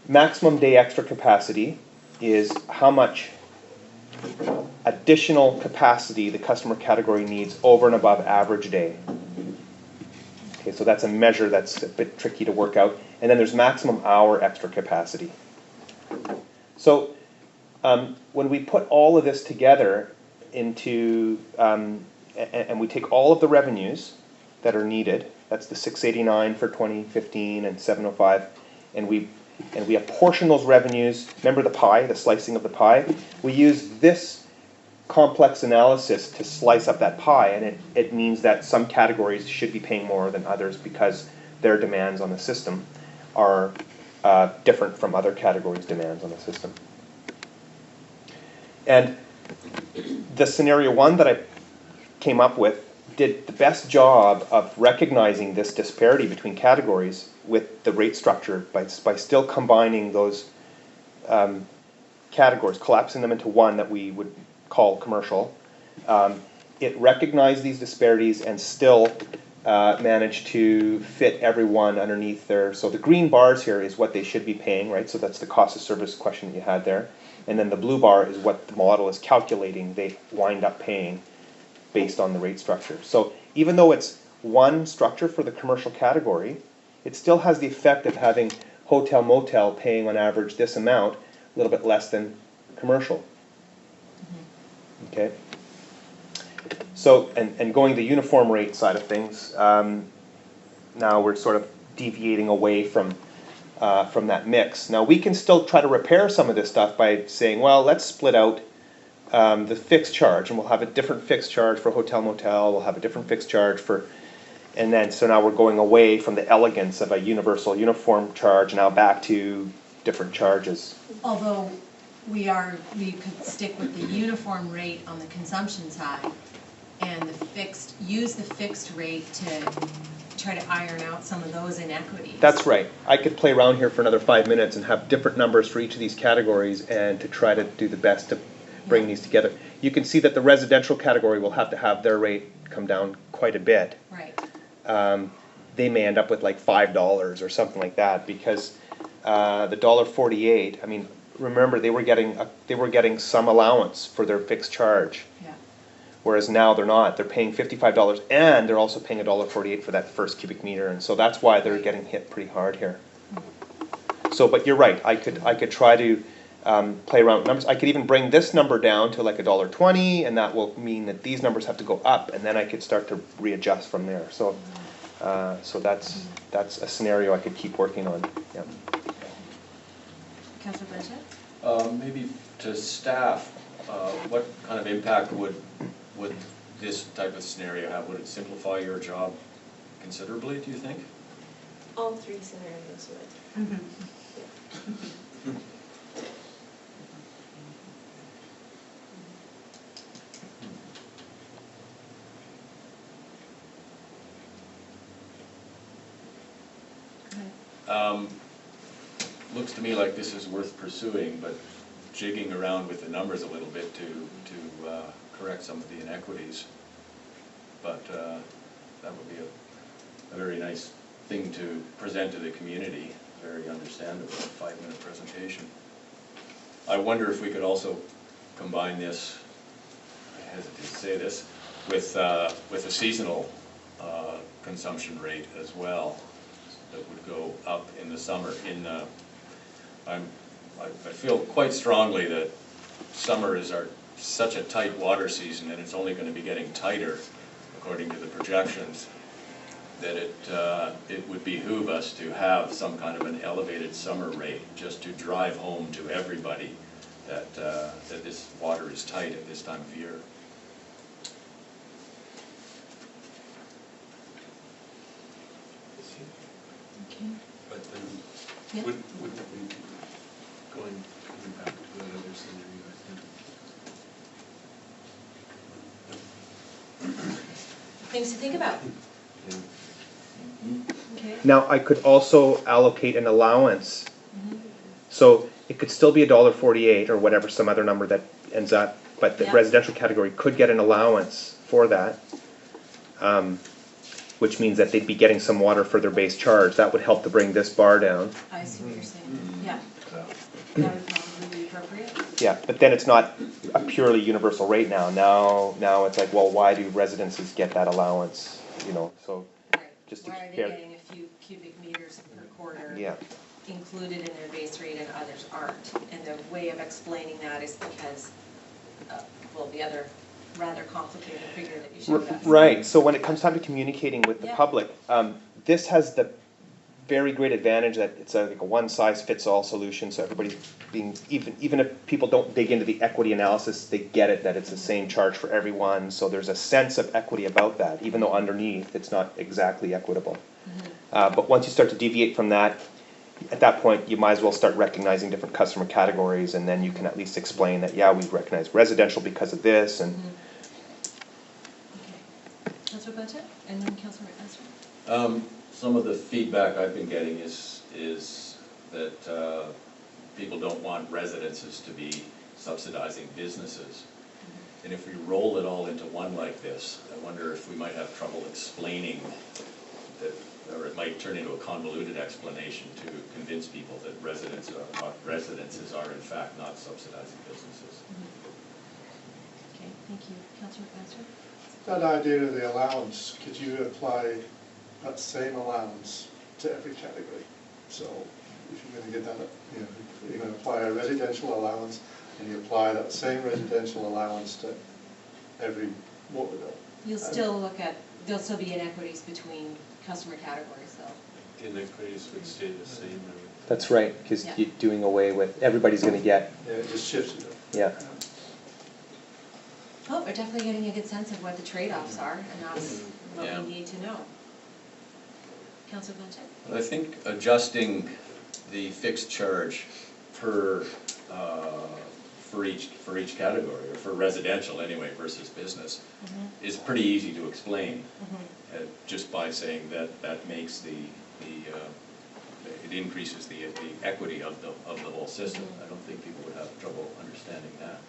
[SPEAKER 5] Maximum day extra capacity is how much additional capacity the customer category needs over and above average day. Okay, so that's a measure that's a bit tricky to work out. And then there's maximum hour extra capacity. So when we put all of this together into, and we take all of the revenues that are needed, that's the 689 for 2015 and 705, and we apportion those revenues. Remember the pie, the slicing of the pie? We use this complex analysis to slice up that pie, and it means that some categories should be paying more than others because their demands on the system are different from other categories' demands on the system. And the scenario 1 that I came up with did the best job of recognizing this disparity between categories with the rate structure by still combining those categories, collapsing them into one that we would call commercial. It recognized these disparities and still managed to fit everyone underneath there. So the green bars here is what they should be paying, right? So that's the cost of service question that you had there. And then the blue bar is what the model is calculating they wind up paying based on the rate structure. So even though it's one structure for the commercial category, it still has the effect of having hotel motel paying on average this amount, a little bit less than commercial. Okay. So, and going the uniform rate side of things, now we're sort of deviating away from that mix. Now, we can still try to repair some of this stuff by saying, well, let's split out the fixed charge, and we'll have a different fixed charge for hotel motel, we'll have a different fixed charge for, and then, so now we're going away from the elegance of a universal uniform charge, now back to different charges.
[SPEAKER 15] Although we could stick with the uniform rate on the consumption side and use the fixed rate to try to iron out some of those inequities.
[SPEAKER 5] That's right. I could play around here for another 5 minutes and have different numbers for each of these categories and to try to do the best to bring these together. You can see that the residential category will have to have their rate come down quite a bit.
[SPEAKER 15] Right.
[SPEAKER 5] They may end up with like $5 or something like that, because the $1.48, I mean, remember they were getting some allowance for their fixed charge.
[SPEAKER 15] Yeah.
[SPEAKER 5] Whereas now they're not. They're paying $55 and they're also paying $1.48 for that first cubic meter, and so that's why they're getting hit pretty hard here. So, but you're right. I could try to play around with numbers. I could even bring this number down to like $1.20, and that will mean that these numbers have to go up, and then I could start to readjust from there. So, so that's a scenario I could keep working on. Yeah.
[SPEAKER 1] Councillor Blanchett?
[SPEAKER 9] Maybe to staff, what kind of impact would this type of scenario have? Would it simplify your job considerably, do you think?
[SPEAKER 13] All three scenarios would.
[SPEAKER 9] Looks to me like this is worth pursuing, but jigging around with the numbers a little bit to correct some of the inequities. But that would be a very nice thing to present to the community, very understandable, a 5-minute presentation. I wonder if we could also combine this, I hesitate to say this, with a seasonal consumption rate as well that would go up in the summer. I feel quite strongly that summer is such a tight water season, and it's only going to be getting tighter according to the projections, that it would behoove us to have some kind of an elevated summer rate just to drive home to everybody that this water is tight at this time of year.
[SPEAKER 1] Okay.
[SPEAKER 3] But then,
[SPEAKER 1] Yeah.
[SPEAKER 3] wouldn't we be coming back to that other scenario, I think?
[SPEAKER 15] Things to think about.
[SPEAKER 3] Yeah.
[SPEAKER 1] Okay.
[SPEAKER 5] Now, I could also allocate an allowance. So it could still be $1.48 or whatever, some other number that ends up, but the
[SPEAKER 15] Yeah.
[SPEAKER 5] residential category could get an allowance for that, which means that they'd be getting some water for their base charge. That would help to bring this bar down.
[SPEAKER 15] I see what you're saying. Yeah. That would probably be appropriate.
[SPEAKER 5] Yeah, but then it's not a purely universal rate now. Now it's like, well, why do residences get that allowance? You know, so
[SPEAKER 15] Right.
[SPEAKER 5] just to
[SPEAKER 15] Why are they
[SPEAKER 5] care.
[SPEAKER 15] getting a few cubic meters per quarter
[SPEAKER 5] Yeah.
[SPEAKER 15] included in their base rate and others aren't? And the way of explaining that is because, well, the other rather complicated figure that you showed us.
[SPEAKER 5] Right, so when it comes time to communicating with the
[SPEAKER 15] Yeah.
[SPEAKER 5] public, this has the very great advantage that it's like a one-size-fits-all solution, so everybody's being, even if people don't dig into the equity analysis, they get it, that it's the same charge for everyone, so there's a sense of equity about that, even though underneath it's not exactly equitable. But once you start to deviate from that, at that point, you might as well start recognizing different customer categories, and then you can at least explain that, yeah, we recognize residential because of this, and
[SPEAKER 15] Okay. Councillor Blanchett, and then Councillor Astor.
[SPEAKER 9] Some of the feedback I've been getting is that people don't want residences to be subsidizing businesses. And if we roll it all into one like this, I wonder if we might have trouble explaining that, or it might turn into a convoluted explanation to convince people that residences are in fact not subsidizing businesses.
[SPEAKER 15] Okay, thank you. Councillor Astor?
[SPEAKER 8] That idea of the allowance, could you apply that same allowance to every category? So if you're going to get that, you know, you're going to apply a residential allowance, and you apply that same residential allowance to every water bill.
[SPEAKER 15] You'll still look at there'll still be inequities between customer categories, though.
[SPEAKER 10] Inequities would stay the same.
[SPEAKER 16] That's right, because
[SPEAKER 15] Yeah.
[SPEAKER 16] you're doing away with, everybody's gonna get,
[SPEAKER 3] Yeah, it just shifts it.
[SPEAKER 16] yeah.
[SPEAKER 15] Well, we're definitely getting a good sense of what the trade-offs are, and that's what
[SPEAKER 9] Yeah.
[SPEAKER 15] we need to know. Councilor Blanchett?
[SPEAKER 9] I think adjusting the fixed charge for each category, or for residential anyway versus business, is pretty easy to explain, just by saying that makes it increases the equity of the whole system. I don't think people would have trouble understanding that.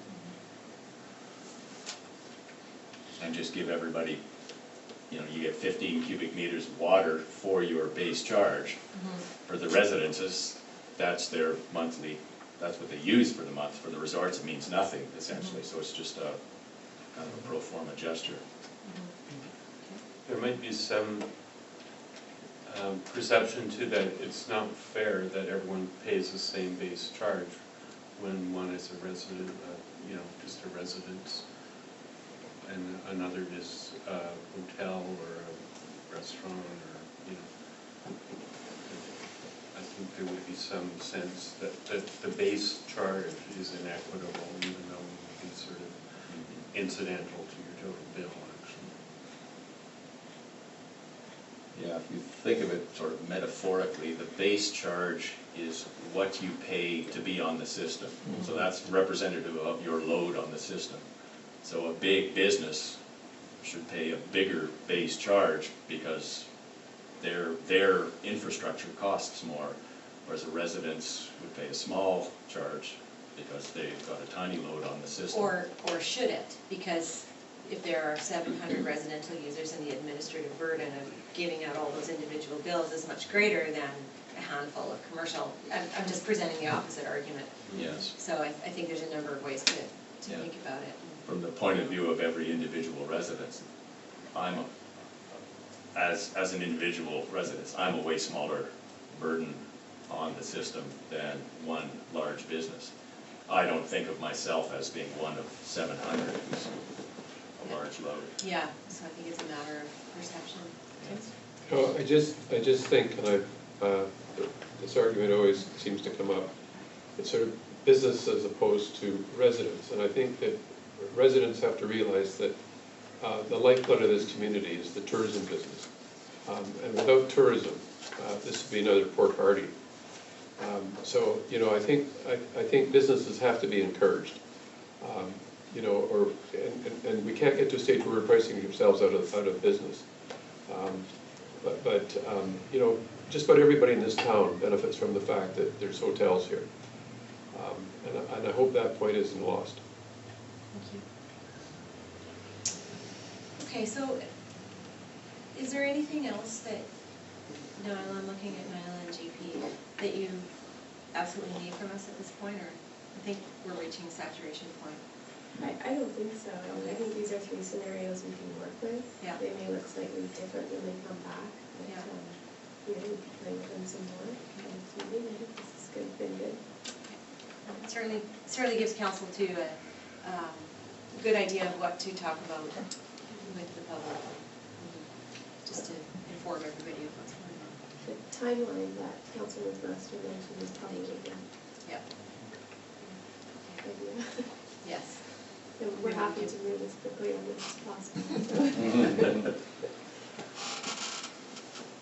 [SPEAKER 9] And just give everybody, you get 15 cubic meters of water for your base charge. For the residences, that's their monthly, that's what they use for the month. For the resorts, it means nothing, essentially, so it's just a kind of a pro forma gesture.
[SPEAKER 10] There might be some perception too that it's not fair that everyone pays the same base charge when one is a resident, just a residence, and another is a hotel or a restaurant, or, I think there would be some sense that the base charge is inequitable, even though it would be sort of incidental to your total bill, actually.
[SPEAKER 9] Yeah, if you think of it sort of metaphorically, the base charge is what you pay to be on the system. So that's representative of your load on the system. So a big business should pay a bigger base charge because their infrastructure costs more, whereas a residence would pay a small charge because they've got a tiny load on the system.
[SPEAKER 15] Or should it? Because if there are 700 residential users and the administrative burden of giving out all those individual bills is much greater than a handful of commercial, I'm just presenting the opposite argument.
[SPEAKER 9] Yes.
[SPEAKER 15] So I think there's a number of ways to
[SPEAKER 9] Yeah.
[SPEAKER 15] think about it.
[SPEAKER 9] From the point of view of every individual resident, as an individual resident, I'm a way smaller burden on the system than one large business. I don't think of myself as being one of 700 who's a large load.
[SPEAKER 15] Yeah, so I think it's a matter of perception.
[SPEAKER 3] Well, I just think, and this argument always seems to come up, it's sort of business as opposed to residents, and I think that residents have to realize that the lifeblood of this community is the tourism business, and without tourism, this would be another poor party. So I think businesses have to be encouraged, and we can't get to a stage where we're pricing ourselves out of business. But just about everybody in this town benefits from the fact that there's hotels here, and I hope that point isn't lost.
[SPEAKER 15] Thank you. Okay, so is there anything else that, Nyla, I'm looking at Nyla and JP, that you absolutely need from us at this point, or I think we're reaching saturation point?
[SPEAKER 4] I don't think so. I think these are three scenarios we can work with.
[SPEAKER 15] Yeah.
[SPEAKER 4] They may look slightly different when they come back, but
[SPEAKER 15] Yeah.
[SPEAKER 4] We can play with them some more. Next meeting, I think this has been good.
[SPEAKER 15] It certainly gives council too a good idea of what to talk about with the public, just to inform everybody of what's going on.
[SPEAKER 4] The timeline that Councilor Lester mentioned is probably a good
[SPEAKER 15] Yeah.
[SPEAKER 4] idea.
[SPEAKER 15] Yes.
[SPEAKER 4] And we're happy to move as quickly on this as possible. So.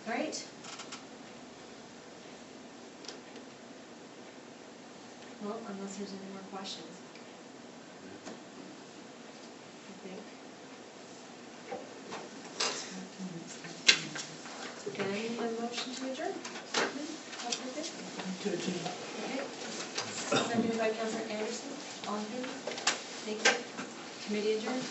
[SPEAKER 15] All right. Well, unless there's any more questions. I think. Then a motion to adjourn.
[SPEAKER 14] To achieve.
[SPEAKER 15] Okay. Seconded by Councilor Anderson. All in favor? Thank you. Committee adjourned.